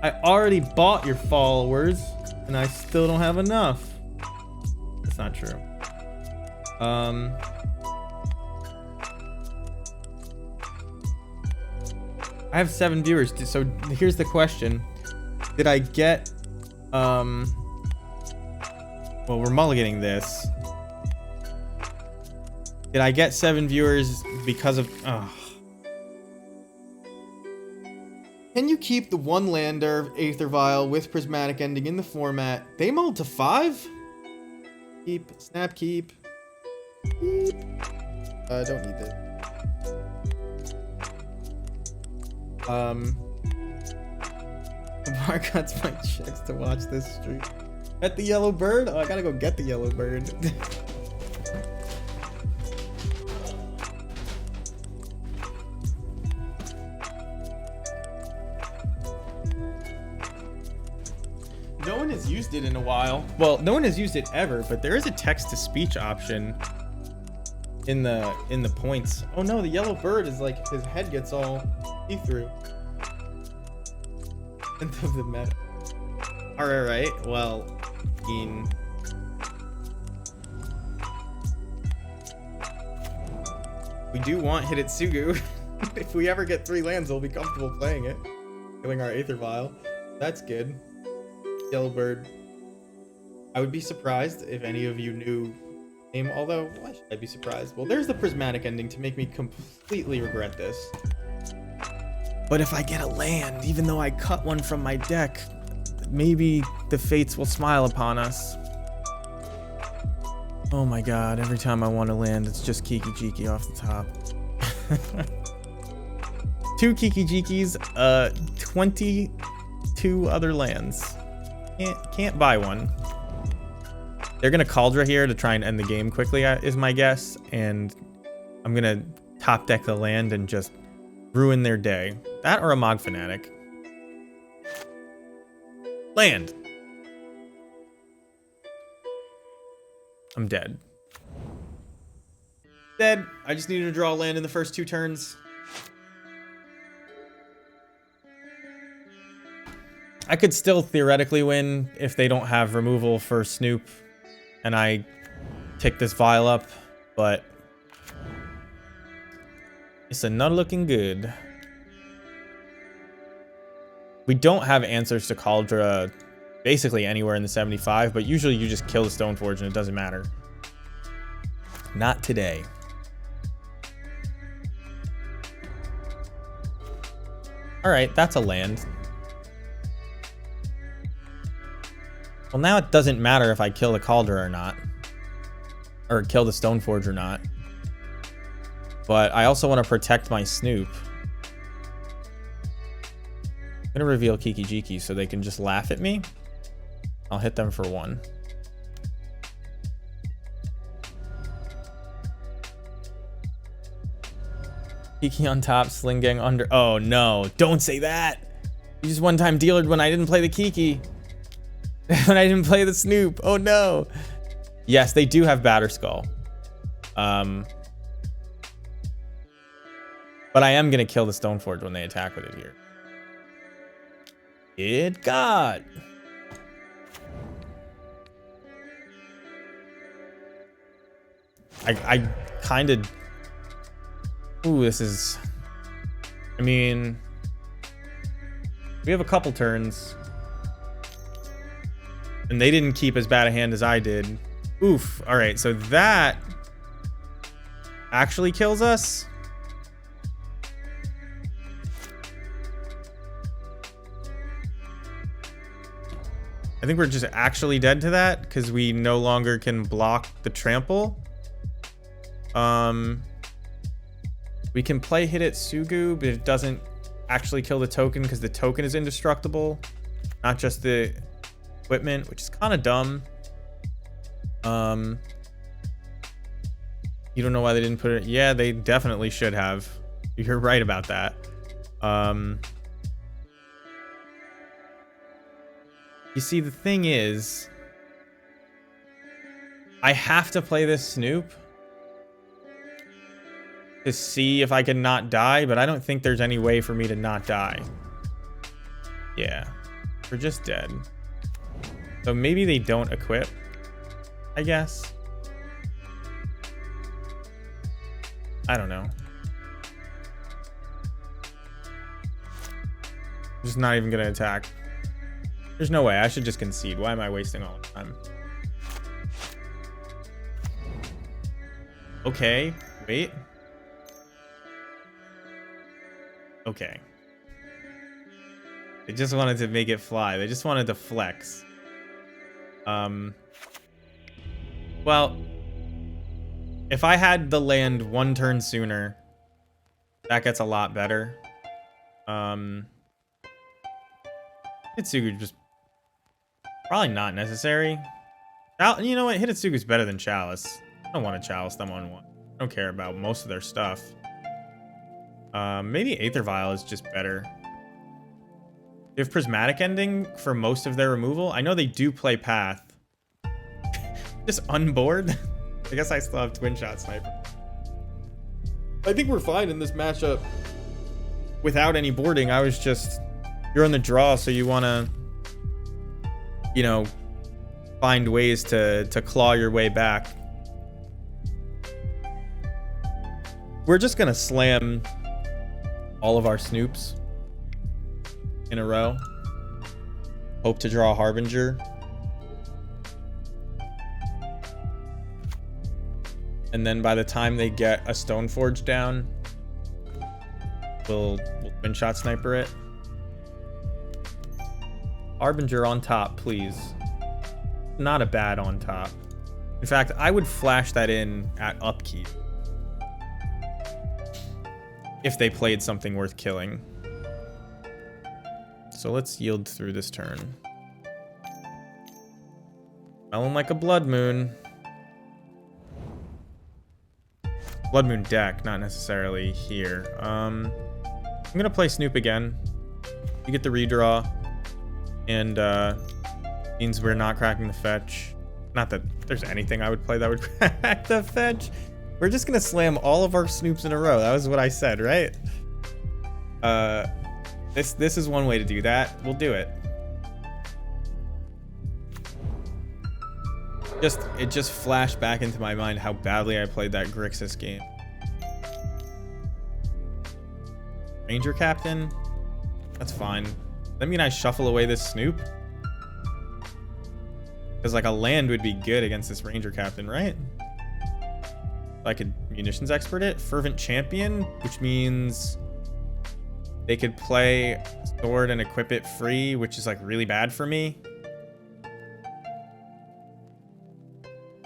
I already bought your followers, and I still don't have enough. That's not true. I have 7 viewers, so here's the question. Did I get, well, we're mulliganing this. Did I get 7 viewers because of, Can you keep the 1-lander Aether Vial with Prismatic Ending in the format? They mulled to 5? Keep, snap, keep. Keep. I don't need this. Mark cuts my checks to watch this stream. Get the yellow bird? Oh, I gotta go get the yellow bird. No one has used it in a while. Well, no one has used it ever, but there is a text-to-speech option in the points. Oh no, the yellow bird is like, his head gets all see-through. End of the meta. Alright, well, we do want Hidetsugu. If we ever get 3 lands, we'll be comfortable playing it. Killing our Aether Vial. That's good. Yellow bird. I would be surprised if any of you knew name, although why should I be surprised? Well, there's the Prismatic Ending to make me completely regret this. But if I get a land, even though I cut one from my deck, maybe the fates will smile upon us. Oh my god, every time I want to land, it's just Kiki-Jiki off the top. 2 Kiki-Jikis, 22 other lands. Can't buy one. They're gonna Cauldra here to try and end the game quickly, is my guess, and I'm gonna top deck the land and just ruin their day. That or a Mog Fanatic. Land. I'm dead. Dead. I just needed to draw a land in the first 2 turns. I could still theoretically win if they don't have removal for Snoop and I tick this vial up, but it's not looking good. We don't have answers to Cauldra basically anywhere in the 75, but usually you just kill the Stoneforge and it doesn't matter. Not today. All right, that's a land. Well, now it doesn't matter if I kill the Cauldra or not. Or kill the Stoneforge or not. But I also want to protect my Snoop. I'm going to reveal Kiki-Jiki so they can just laugh at me. I'll hit them for 1. Kiki on top, Sling Gang under. Oh no, don't say that. You just one-time dealered when I didn't play the Kiki. When I didn't play the Snoop. Oh no. Yes, they do have Batterskull. But I am going to kill the Stoneforge when they attack with it here. It got. I kind of. Ooh, this is. I mean, we have a couple turns. And they didn't keep as bad a hand as I did. Oof. All right, so that actually kills us. I think we're just actually dead to that because we no longer can block the trample. We can play Hidetsugu, but it doesn't actually kill the token because the token is indestructible, not just the equipment, which is kind of dumb. You don't know why they didn't put it. Yeah, they definitely should have. You're right about that. You see, the thing is, I have to play this Snoop to see if I can not die, but I don't think there's any way for me to not die. Yeah, we're just dead. So maybe they don't equip, I guess. I don't know. I'm just not even gonna attack. There's no way. I should just concede. Why am I wasting all the time? Okay. Wait. Okay. They just wanted to make it fly. They just wanted to flex. Well, if I had the land one turn sooner, that gets a lot better. Hitsugu just probably not necessary. You know what? Hidetsugu's better than Chalice. I don't want to Chalice them on one. I don't care about most of their stuff. Maybe Aether Vial is just better. They have Prismatic Ending for most of their removal. I know they do play Path. Just unboard? I guess I still have Twin Shot Sniper. I think we're fine in this matchup without any boarding. I was just... You're on the draw, so you want to, you know, find ways to claw your way back. We're just going to slam all of our Snoops in a row. Hope to draw a Harbinger. And then by the time they get a Stoneforge down, we'll Twin Shot Sniper it. Harbinger on top, please. Not a bad on top. In fact, I would flash that in at upkeep if they played something worth killing. So let's yield through this turn. Smelling like a Blood Moon. Blood Moon deck, not necessarily here. I'm gonna play Snoop again. You get the redraw. And means we're not cracking the fetch. Not that there's anything I would play that would crack the fetch. We're just gonna slam all of our Snoops in a row. That was what I said, right? This is one way to do that. We'll do it. It just flashed back into my mind how badly I played that Grixis game. Ranger Captain? That's fine. Does that mean I shuffle away this Snoop? Because like a land would be good against this Ranger Captain, right? I could Munitions Expert it. Fervent Champion, which means they could play Sword and equip it free, which is like really bad for me.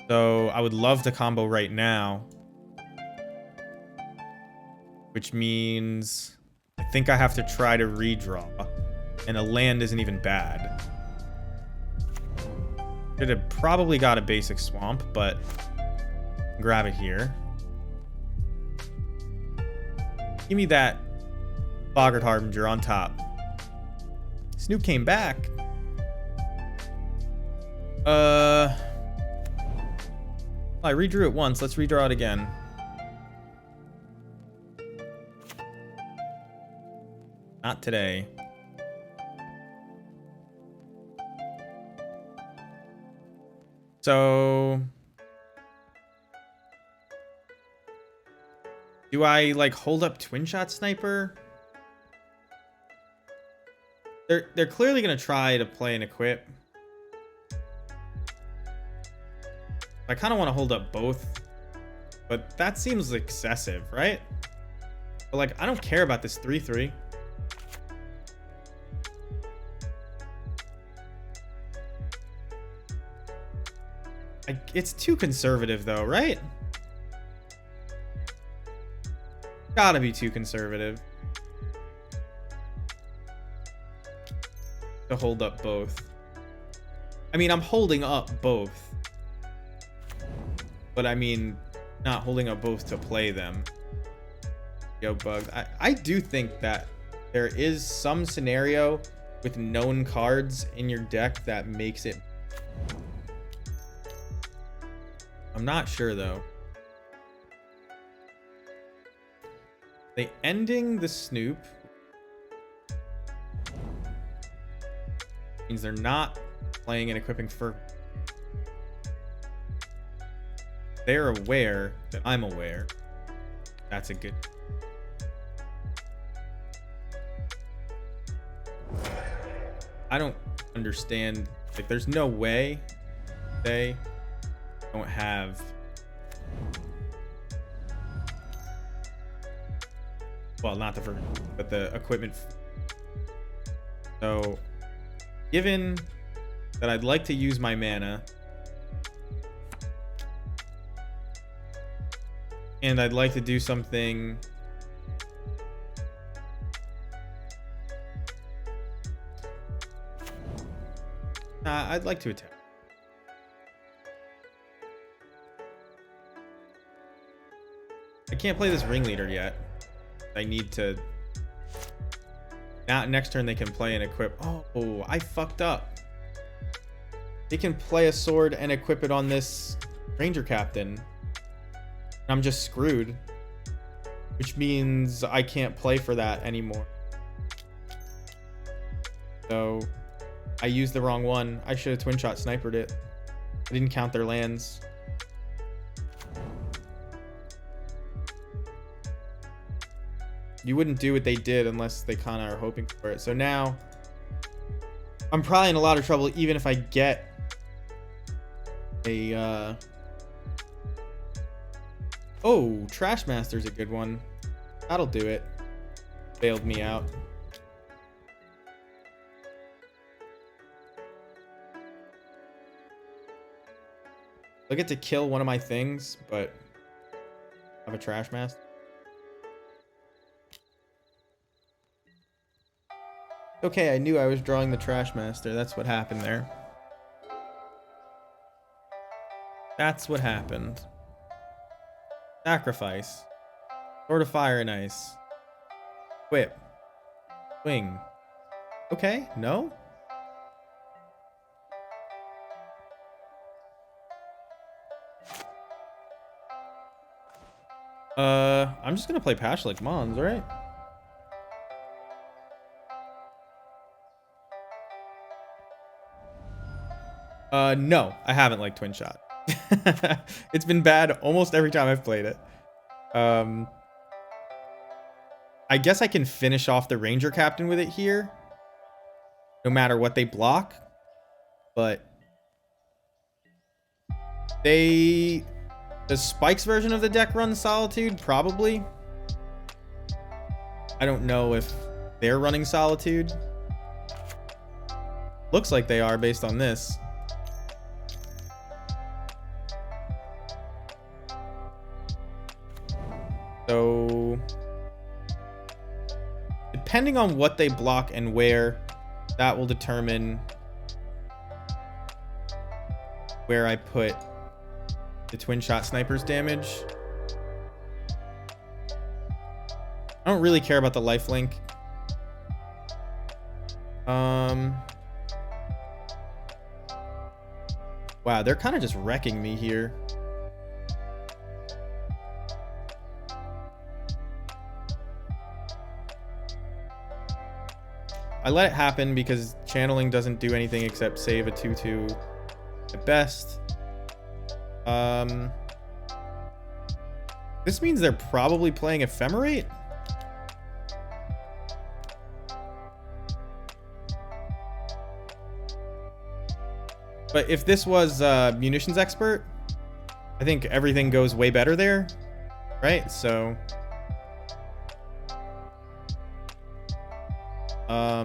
So I would love to combo right now. Which means I think I have to try to redraw. And a land isn't even bad. Should have probably got a basic swamp, but grab it here. Give me that Boggart Harbinger on top. Snoop came back. Oh, I redrew it once. Let's redraw it again. Not today. So do I like hold up twin shot sniper? They're clearly gonna try to play an equip. I kind of want to hold up both, but that seems excessive, right? But like, I don't care about this 3-3. It's too conservative though, right? Gotta be too conservative to hold up both. I mean, I'm holding up both, but I mean, not holding up both to play them. Yo, Bugs. I do think that there is some scenario with known cards in your deck that makes it. I'm not sure though. They ending the Snoop means they're not playing and equipping for. They're aware that I'm aware. That's a good. I don't understand. Like, there's no way they don't have. Well, not the first, but the equipment. So, given that I'd like to use my mana, and I'd like to do something. I'd like to attack. I can't play this ringleader yet. I need to. Now, next turn they can play and equip. Oh, I fucked up. They can play a sword and equip it on this ranger captain. I'm just screwed, which means I can't play for that anymore. So I used the wrong one. I should have twin shot snipered it. I didn't count their lands. You wouldn't do what they did unless they kind of are hoping for it. So now I'm probably in a lot of trouble even if I get a oh, Trash Master's a good one. That'll do it. Bailed me out. I get to kill one of my things, but I have a Trash Master. Okay, I knew I was drawing the Trash Master. That's what happened there. That's what happened. Sacrifice. Sword of Fire and Ice. Whip. Swing. Okay, no? I'm just gonna play Pashlik Mons, right? No, I haven't liked Twin Shot. It's been bad almost every time I've played it. I guess I can finish off the Ranger Captain with it here, no matter what they block, but the Spikes version of the deck runs Solitude, probably. I don't know if they're running Solitude. Looks like they are based on this. So, depending on what they block and where, that will determine where I put the Twin Shot Sniper's damage. I don't really care about the lifelink. Wow, they're kind of just wrecking me here. I let it happen because channeling doesn't do anything except save a 2/2 at best. This means they're probably playing Ephemerate. But if this was Munitions Expert, I think everything goes way better there, right? So, I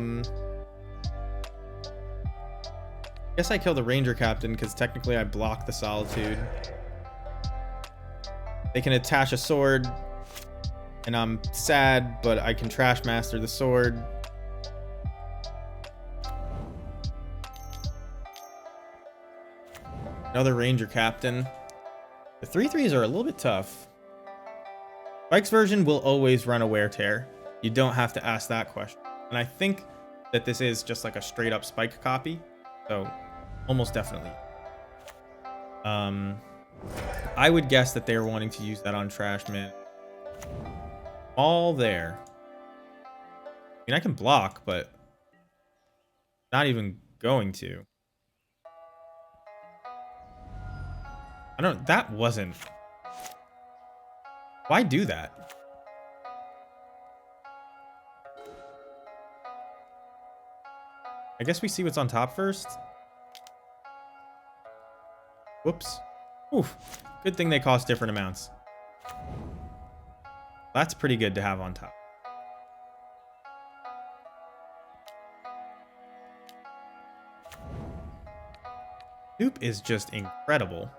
guess I kill the Ranger Captain because technically I block the Solitude. They can attach a sword, and I'm sad, but I can Trash Master the sword. Another Ranger Captain. The 3/3s are a little bit tough. Spike's version will always run a Wear Tear. You don't have to ask that question. And I think that this is just like a straight up Spike copy. So almost definitely. I would guess that they're wanting to use that on Trash Man. All there. I mean, I can block, but not even going to. That wasn't. Why do that? I guess we see what's on top first. Whoops. Oof. Good thing they cost different amounts. That's pretty good to have on top. Snoop is just incredible.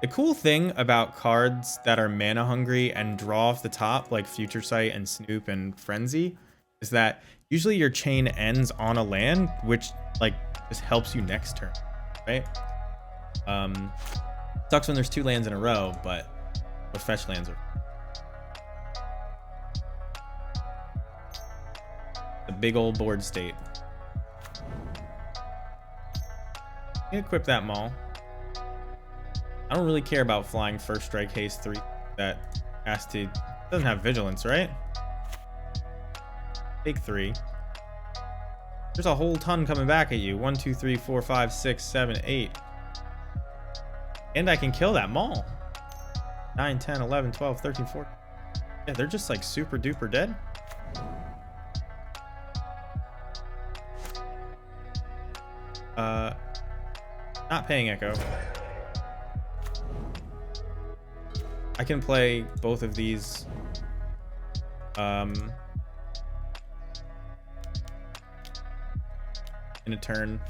The cool thing about cards that are mana hungry and draw off the top, like Future Sight and Snoop and Frenzy, is that usually your chain ends on a land, which like just helps you next turn, right? Sucks when there's 2 lands in a row, but the fetch lands are the big old board state. Equip that Maul. I don't really care about flying first strike haste 3 that has to doesn't have vigilance, right? Take 3. There's a whole ton coming back at you. 1, 2, 3, 4, 5, 6, 7, 8. And I can kill that Maul. 9, 10, 11, 12, 13, 14. Yeah, they're just like super duper dead. Not paying Echo. I can play both of these. In a turn.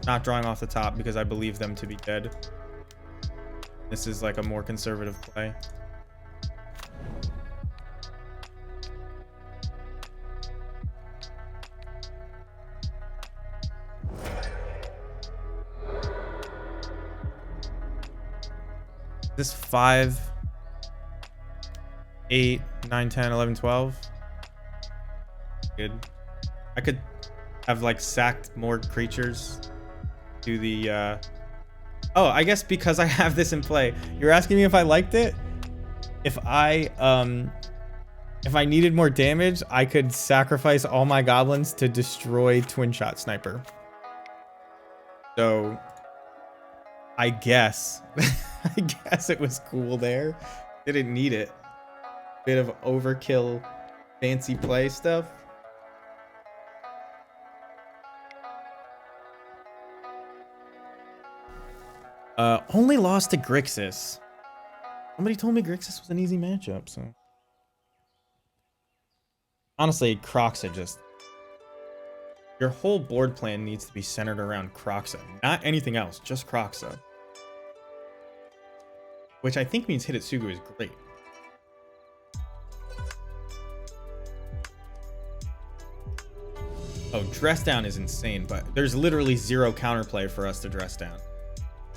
Not drawing off the top because I believe them to be dead. This is like a more conservative play. This 5, 8, 9, 10, 11, 12. Good. I could have like sacked more creatures. Do the oh, I guess because I have this in play. You're asking me if I liked it? If I needed more damage, I could sacrifice all my goblins to destroy Twin Shot Sniper. So I guess I guess it was cool there. Didn't need it. Bit of overkill fancy play stuff. Only lost to Grixis. Somebody told me Grixis was an easy matchup, so. Honestly, Croxa just... Your whole board plan needs to be centered around Croxa. Not anything else, just Croxa. Which I think means Hitotsugu is great. Oh, Dress Down is insane, but there's literally 0 counterplay for us to Dress Down.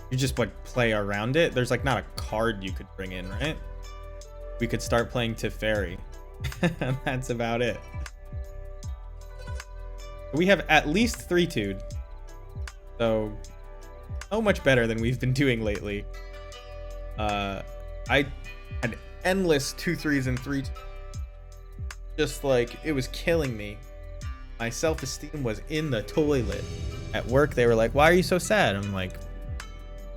You just like play around it. There's like not a card you could bring in, right? We could start playing Teferi. That's about it. We have at least 3-2'd. So so much better than we've been doing lately. I had endless 2-3s and 3. Just like, it was killing me. My self-esteem was in the toilet. At work, they were like, why are you so sad? I'm like,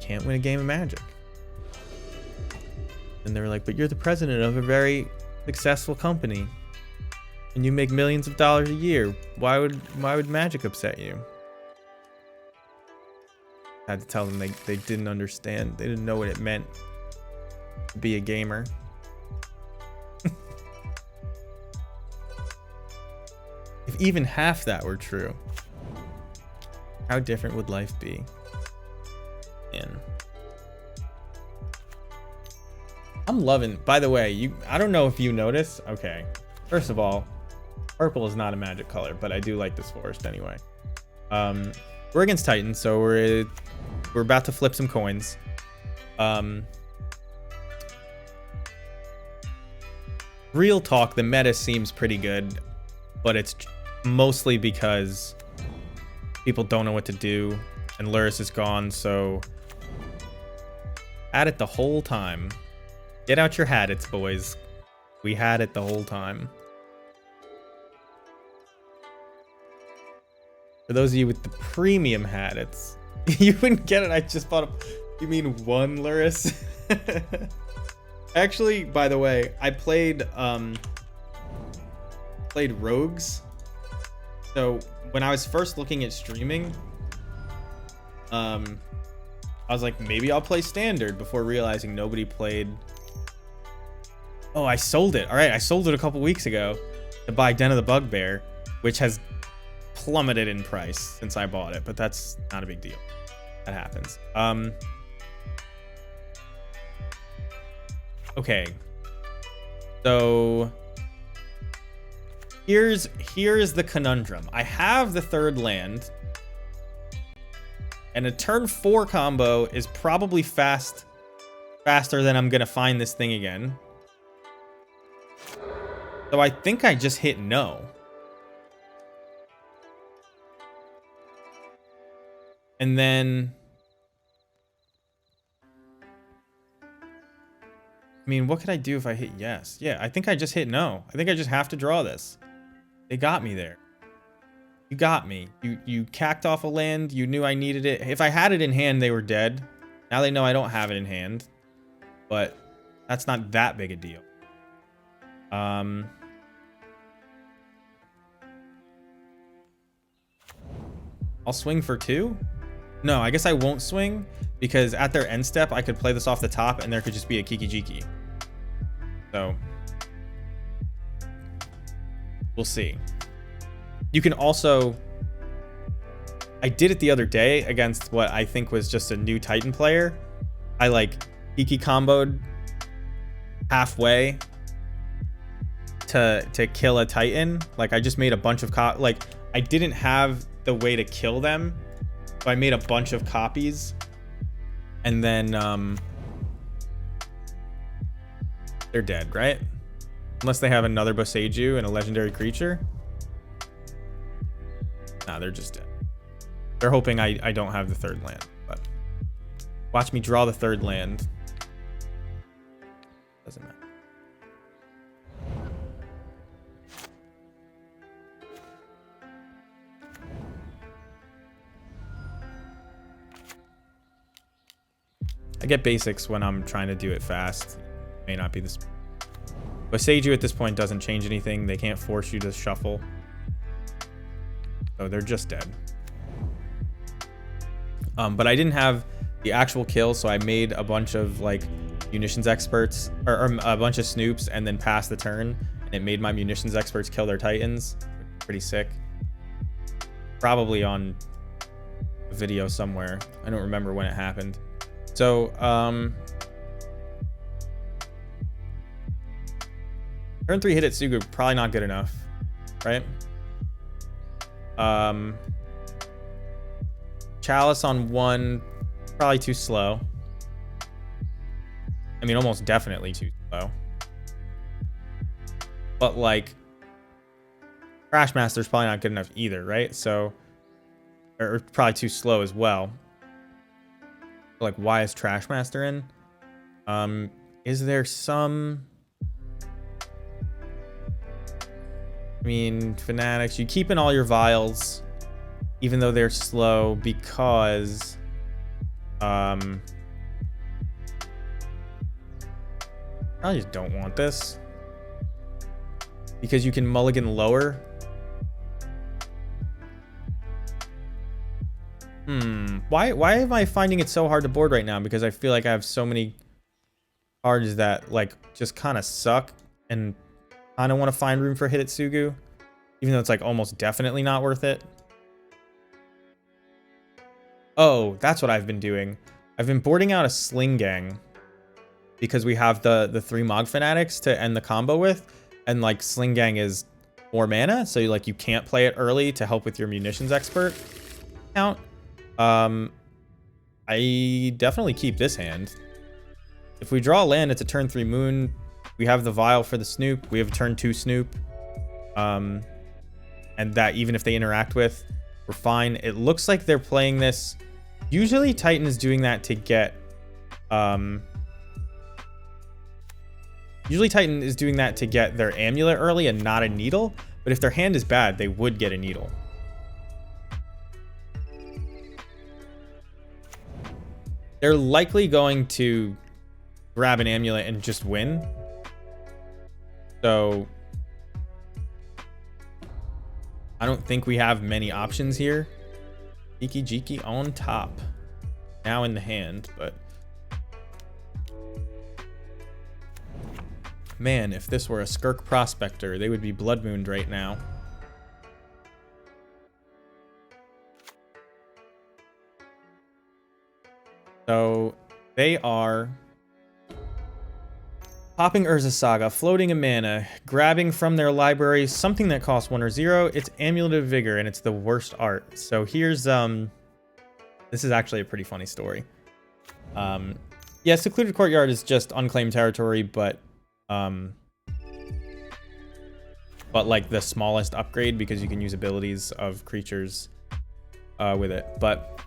can't win a game of Magic. And they were like, but you're the president of a very successful company. And you make millions of dollars a year. Why would Magic upset you? I had to tell them they didn't understand. They didn't know what it meant to be a gamer. If even half that were true, how different would life be? Man. I'm loving, by the way, I don't know if you notice. Okay. First of all, purple is not a Magic color, but I do like this forest anyway. We're against Titans, so we're about to flip some coins. Real talk, the meta seems pretty good, but it's mostly because people don't know what to do, and Luris is gone, so had it the whole time. Get out your Hadits, boys. We had it the whole time. For those of you with the premium Hadits, you wouldn't get it. I just bought a... You mean one Luris? Actually, by the way, I played Rogues. So when I was first looking at streaming, I was like, maybe I'll play Standard before realizing nobody played. Oh, I sold it. All right, I sold it a couple weeks ago to buy Den of the Bugbear, which has plummeted in price since I bought it, but that's not a big deal. That happens. Okay. So here's the conundrum. I have the third land, and a turn 4 combo is probably faster than I'm gonna find this thing again. So I think I just hit no. And then, I mean, what could I do if I hit yes? Yeah, I think I just hit no. I think I just have to draw this. They got me there. You got me. You cacked off a land. You knew I needed it. If I had it in hand, they were dead. Now they know I don't have it in hand. But that's not that big a deal. I'll swing for 2. No, I guess I won't swing because at their end step, I could play this off the top and there could just be a Kiki Jiki. So we'll see. You can also, I did it the other day against what I think was just a new Titan player. I like Kiki comboed halfway to kill a Titan. Like I just made a bunch of like I didn't have the way to kill them, so I made a bunch of copies, and then they're dead, right? Unless they have another Boseiju and a legendary creature. Nah, they're just dead. They're hoping I don't have the third land, but watch me draw the third land. Doesn't matter. I get basics when I'm trying to do it fast. May not be this. But Seiju at this point doesn't change anything. They can't force you to shuffle. So they're just dead. But I didn't have the actual kill, so I made a bunch of like munitions experts or a bunch of snoops and then passed the turn. And it made my munitions experts kill their Titans. Pretty sick. Probably on a video somewhere. I don't remember when it happened. So, turn 3 hit at Sugu, probably not good enough, right? Chalice on 1, probably too slow. I mean, almost definitely too slow. But like, Crash Master's probably not good enough either, right? So, or probably too slow as well. Like, why is Trashmaster in? Is there some... I mean, Fanatics, you keep in all your vials, even though they're slow, because... I just don't want this. Because you can mulligan lower. Why am I finding it so hard to board right now? Because I feel like I have so many cards that, like, just kind of suck. And I don't want to find room for Hitotsugu. Even though it's, like, almost definitely not worth it. Oh, that's what I've been doing. I've been boarding out a Sling Gang. Because we have the 3 Mog Fanatics to end the combo with. And, like, Sling Gang is 4 mana. So, like, you can't play it early to help with your Munitions Expert count. I definitely keep this hand. If we draw a land, it's a turn 3 Moon. We have the Vial for the Snoop. We have a turn 2 Snoop. And that even if they interact with, we're fine. It looks like they're playing this. Usually Titan is doing that to get... Usually Titan is doing that to get their Amulet early and not a Needle. But if their hand is bad, they would get a Needle. They're likely going to grab an Amulet and just win. So I don't think we have many options here. Jiki Jiki on top. Now in the hand, but man, if this were a Skirk Prospector, they would be Blood Mooned right now. So they are popping Urza Saga, floating a mana, grabbing from their library something that costs 1 or 0. It's Amulet of Vigor, and it's the worst art. So here's this is actually a pretty funny story. Yeah, Secluded Courtyard is just unclaimed territory, but like the smallest upgrade because you can use abilities of creatures with it. But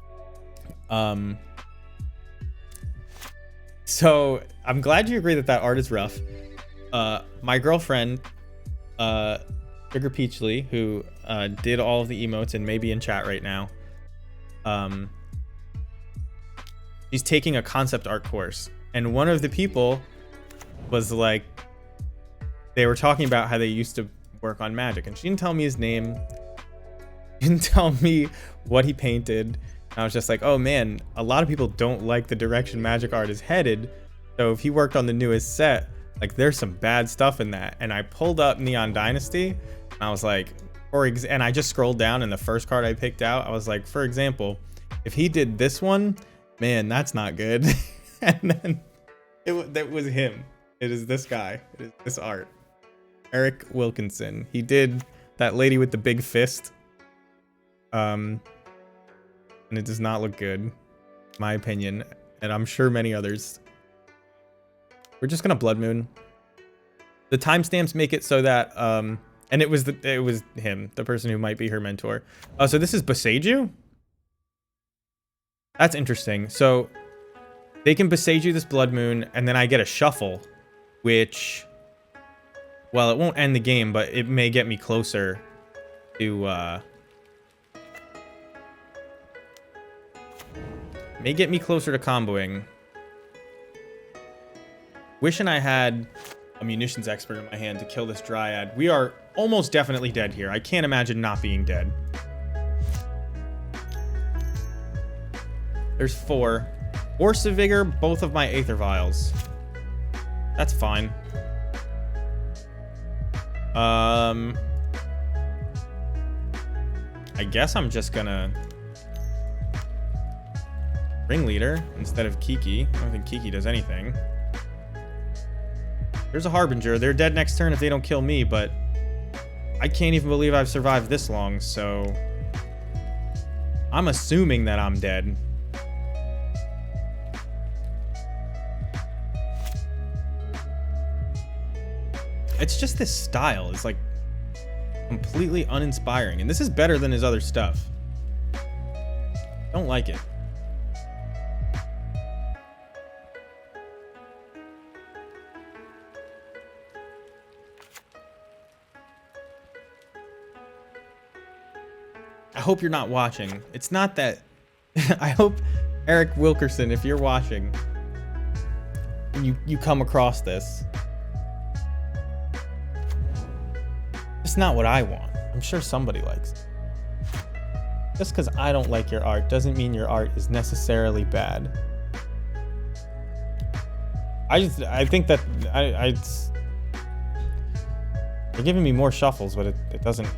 so I'm glad you agree that that art is rough. My girlfriend, Sugar Peachly, who did all of the emotes and may be in chat right now, she's taking a concept art course. And one of the people was like, they were talking about how they used to work on Magic. And she didn't tell me his name. Didn't tell me what he painted. I was just like, oh man, a lot of people don't like the direction Magic art is headed. So if he worked on the newest set, like there's some bad stuff in that. And I pulled up Neon Dynasty and I was like, and I just scrolled down and the first card I picked out, I was like, for example, if he did this one, man, that's not good. And then that was him. It is this guy. It is this art. Eric Wilkinson. He did that lady with the big fist. And it does not look good, my opinion, and I'm sure many others. We're just gonna Blood Moon. The timestamps make it so that and it was him, the person who might be her mentor. So this is Boseiju. That's interesting. So they can Boseiju this Blood Moon, and then I get a shuffle, which, well, it won't end the game, but it may get me closer to may get me closer to comboing. Wishing I had a Munitions Expert in my hand to kill this Dryad. We are almost definitely dead here. I can't imagine not being dead. There's 4. Force of Vigor, both of my Aether Vials. That's fine. I guess I'm just gonna Ringleader instead of Kiki. I don't think Kiki does anything. There's a Harbinger. They're dead next turn if they don't kill me, but I can't even believe I've survived this long, so I'm assuming that I'm dead. It's just this style is like completely uninspiring, and this is better than his other stuff. Don't like it. I hope you're not watching. It's not that. I hope Eric Wilkerson, if you're watching, and you come across this. It's not what I want. I'm sure somebody likes it. Just because I don't like your art doesn't mean your art is necessarily bad. I think that they're giving me more shuffles, but it doesn't.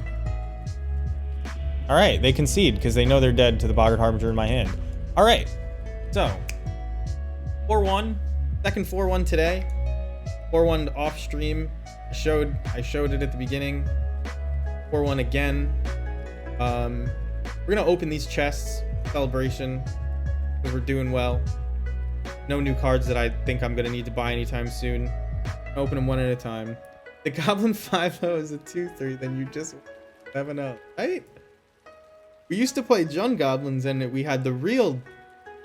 All right, they concede because they know they're dead to the Boggart Harbinger in my hand. All right, so 4-1, second 4-1 today. 4-1 off stream. I showed it at the beginning. 4-1 again. We're gonna open these chests, celebration, because we're doing well. No new cards that I think I'm gonna need to buy anytime soon. Open them one at a time. The Goblin 5-0 is a 2-3, then you just 7-0, right? We used to play Jund Goblins and we had the real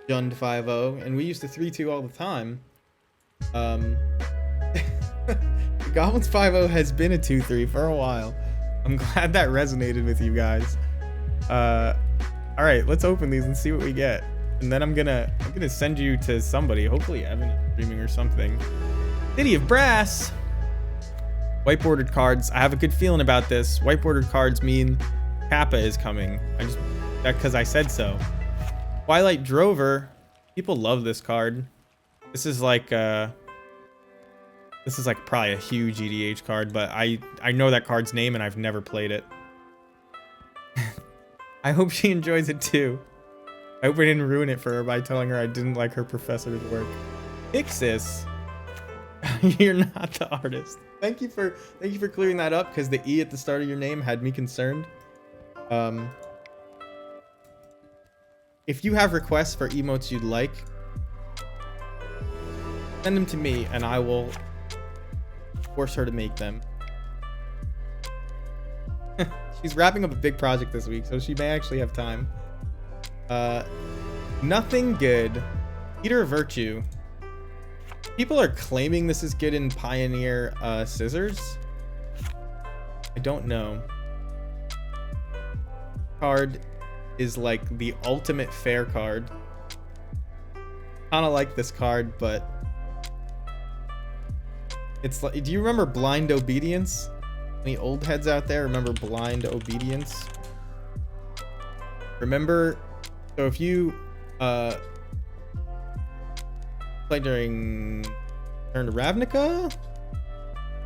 Jund 5-0 and we used to 3-2 all the time. The Goblins 5-0 has been a 2-3 for a while. I'm glad that resonated with you guys. All right, let's open these and see what we get. And then I'm gonna send you to somebody. Hopefully Evan is streaming or something. City of Brass. White bordered cards. I have a good feeling about this. White bordered cards mean Kappa is coming. Because I said so. Twilight Drover. People love this card. This is like probably a huge EDH card, but I know that card's name and I've never played it. I hope she enjoys it too. I hope I didn't ruin it for her by telling her I didn't like her professor's work. Ixis, you're not the artist. Thank you for clearing that up because the E at the start of your name had me concerned. If you have requests for emotes you'd like, send them to me and I will force her to make them. She's wrapping up a big project this week, so she may actually have time. Nothing good. Eater of Virtue. People are claiming this is good in Pioneer Scissors. I don't know. Card is like the ultimate fair card. Kind of like this card, but it's like, do you remember Blind Obedience? Any old heads out there remember Blind Obedience? Remember, so if you play during Turn to Ravnica?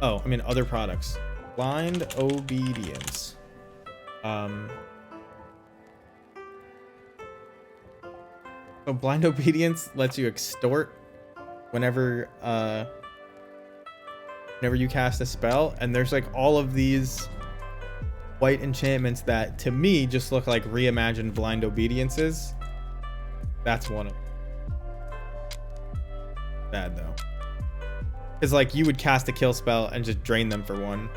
Oh, I mean other products. Blind Obedience. So Blind Obedience lets you extort whenever you cast a spell, and there's like all of these white enchantments that to me just look like reimagined Blind Obediences. That's one of them. Bad though, because like you would cast a kill spell and just drain them for one,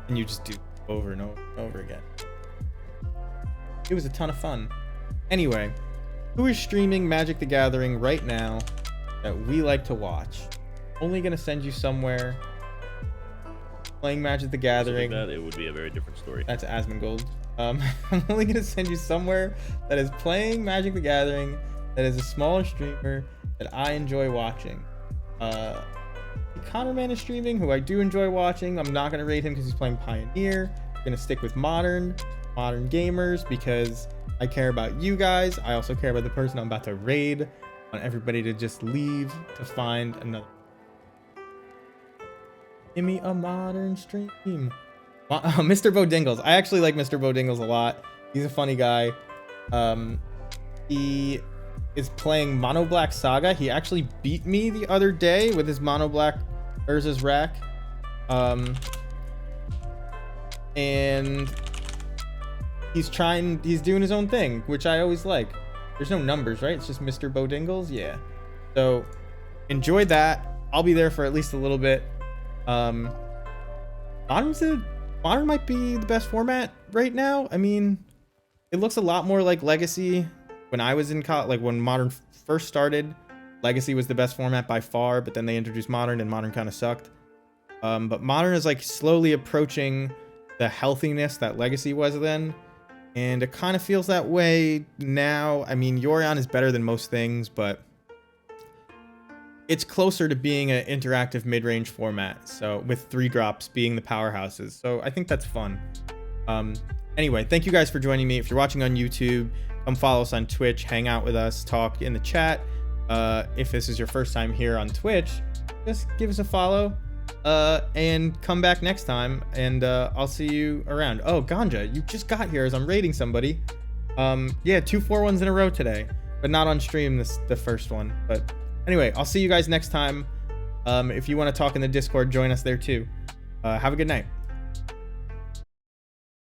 and you just do over and over and over again. It was a ton of fun. Anyway, who is streaming Magic the Gathering right now that we like to watch? Only gonna send you somewhere playing Magic the Gathering. That it would be a very different story. That's Asmongold. I'm only gonna send you somewhere that is playing Magic the Gathering, that is a smaller streamer that I enjoy watching. Connor Man is streaming, who I do enjoy watching. I'm not gonna rate him because he's playing Pioneer. I'm gonna stick with modern gamers because I care about you guys. I also care about the person I'm about to raid. I want everybody to just leave to find another. Give me a modern stream. Mr. Bodingles. I actually like Mr. Bodingles a lot. He's a funny guy. He is playing Mono Black Saga. He actually beat me the other day with his Mono Black Urza's Rack. And he's doing his own thing, which I always like. There's no numbers, right? It's just Mr. Bodingles. Yeah. So enjoy that. I'll be there for at least a little bit. Modern might be the best format right now. I mean, it looks a lot more like Legacy. When I was in college, like when Modern first started, Legacy was the best format by far, but then they introduced Modern and Modern kind of sucked. But Modern is like slowly approaching the healthiness that Legacy was then. And it kind of feels that way now. I mean, Yorion is better than most things, but it's closer to being an interactive mid-range format. So with 3 drops being the powerhouses. So I think that's fun. Anyway, thank you guys for joining me. If you're watching on YouTube, come follow us on Twitch, hang out with us, talk in the chat. If this is your first time here on Twitch, just give us a follow. And come back next time, and I'll see you around. Oh, Ganja, you just got here as I'm raiding somebody. Yeah, 2 4-1s in a row today, but not on stream the first one. But anyway, I'll see you guys next time. If you want to talk in the Discord, join us there too. Have a good night.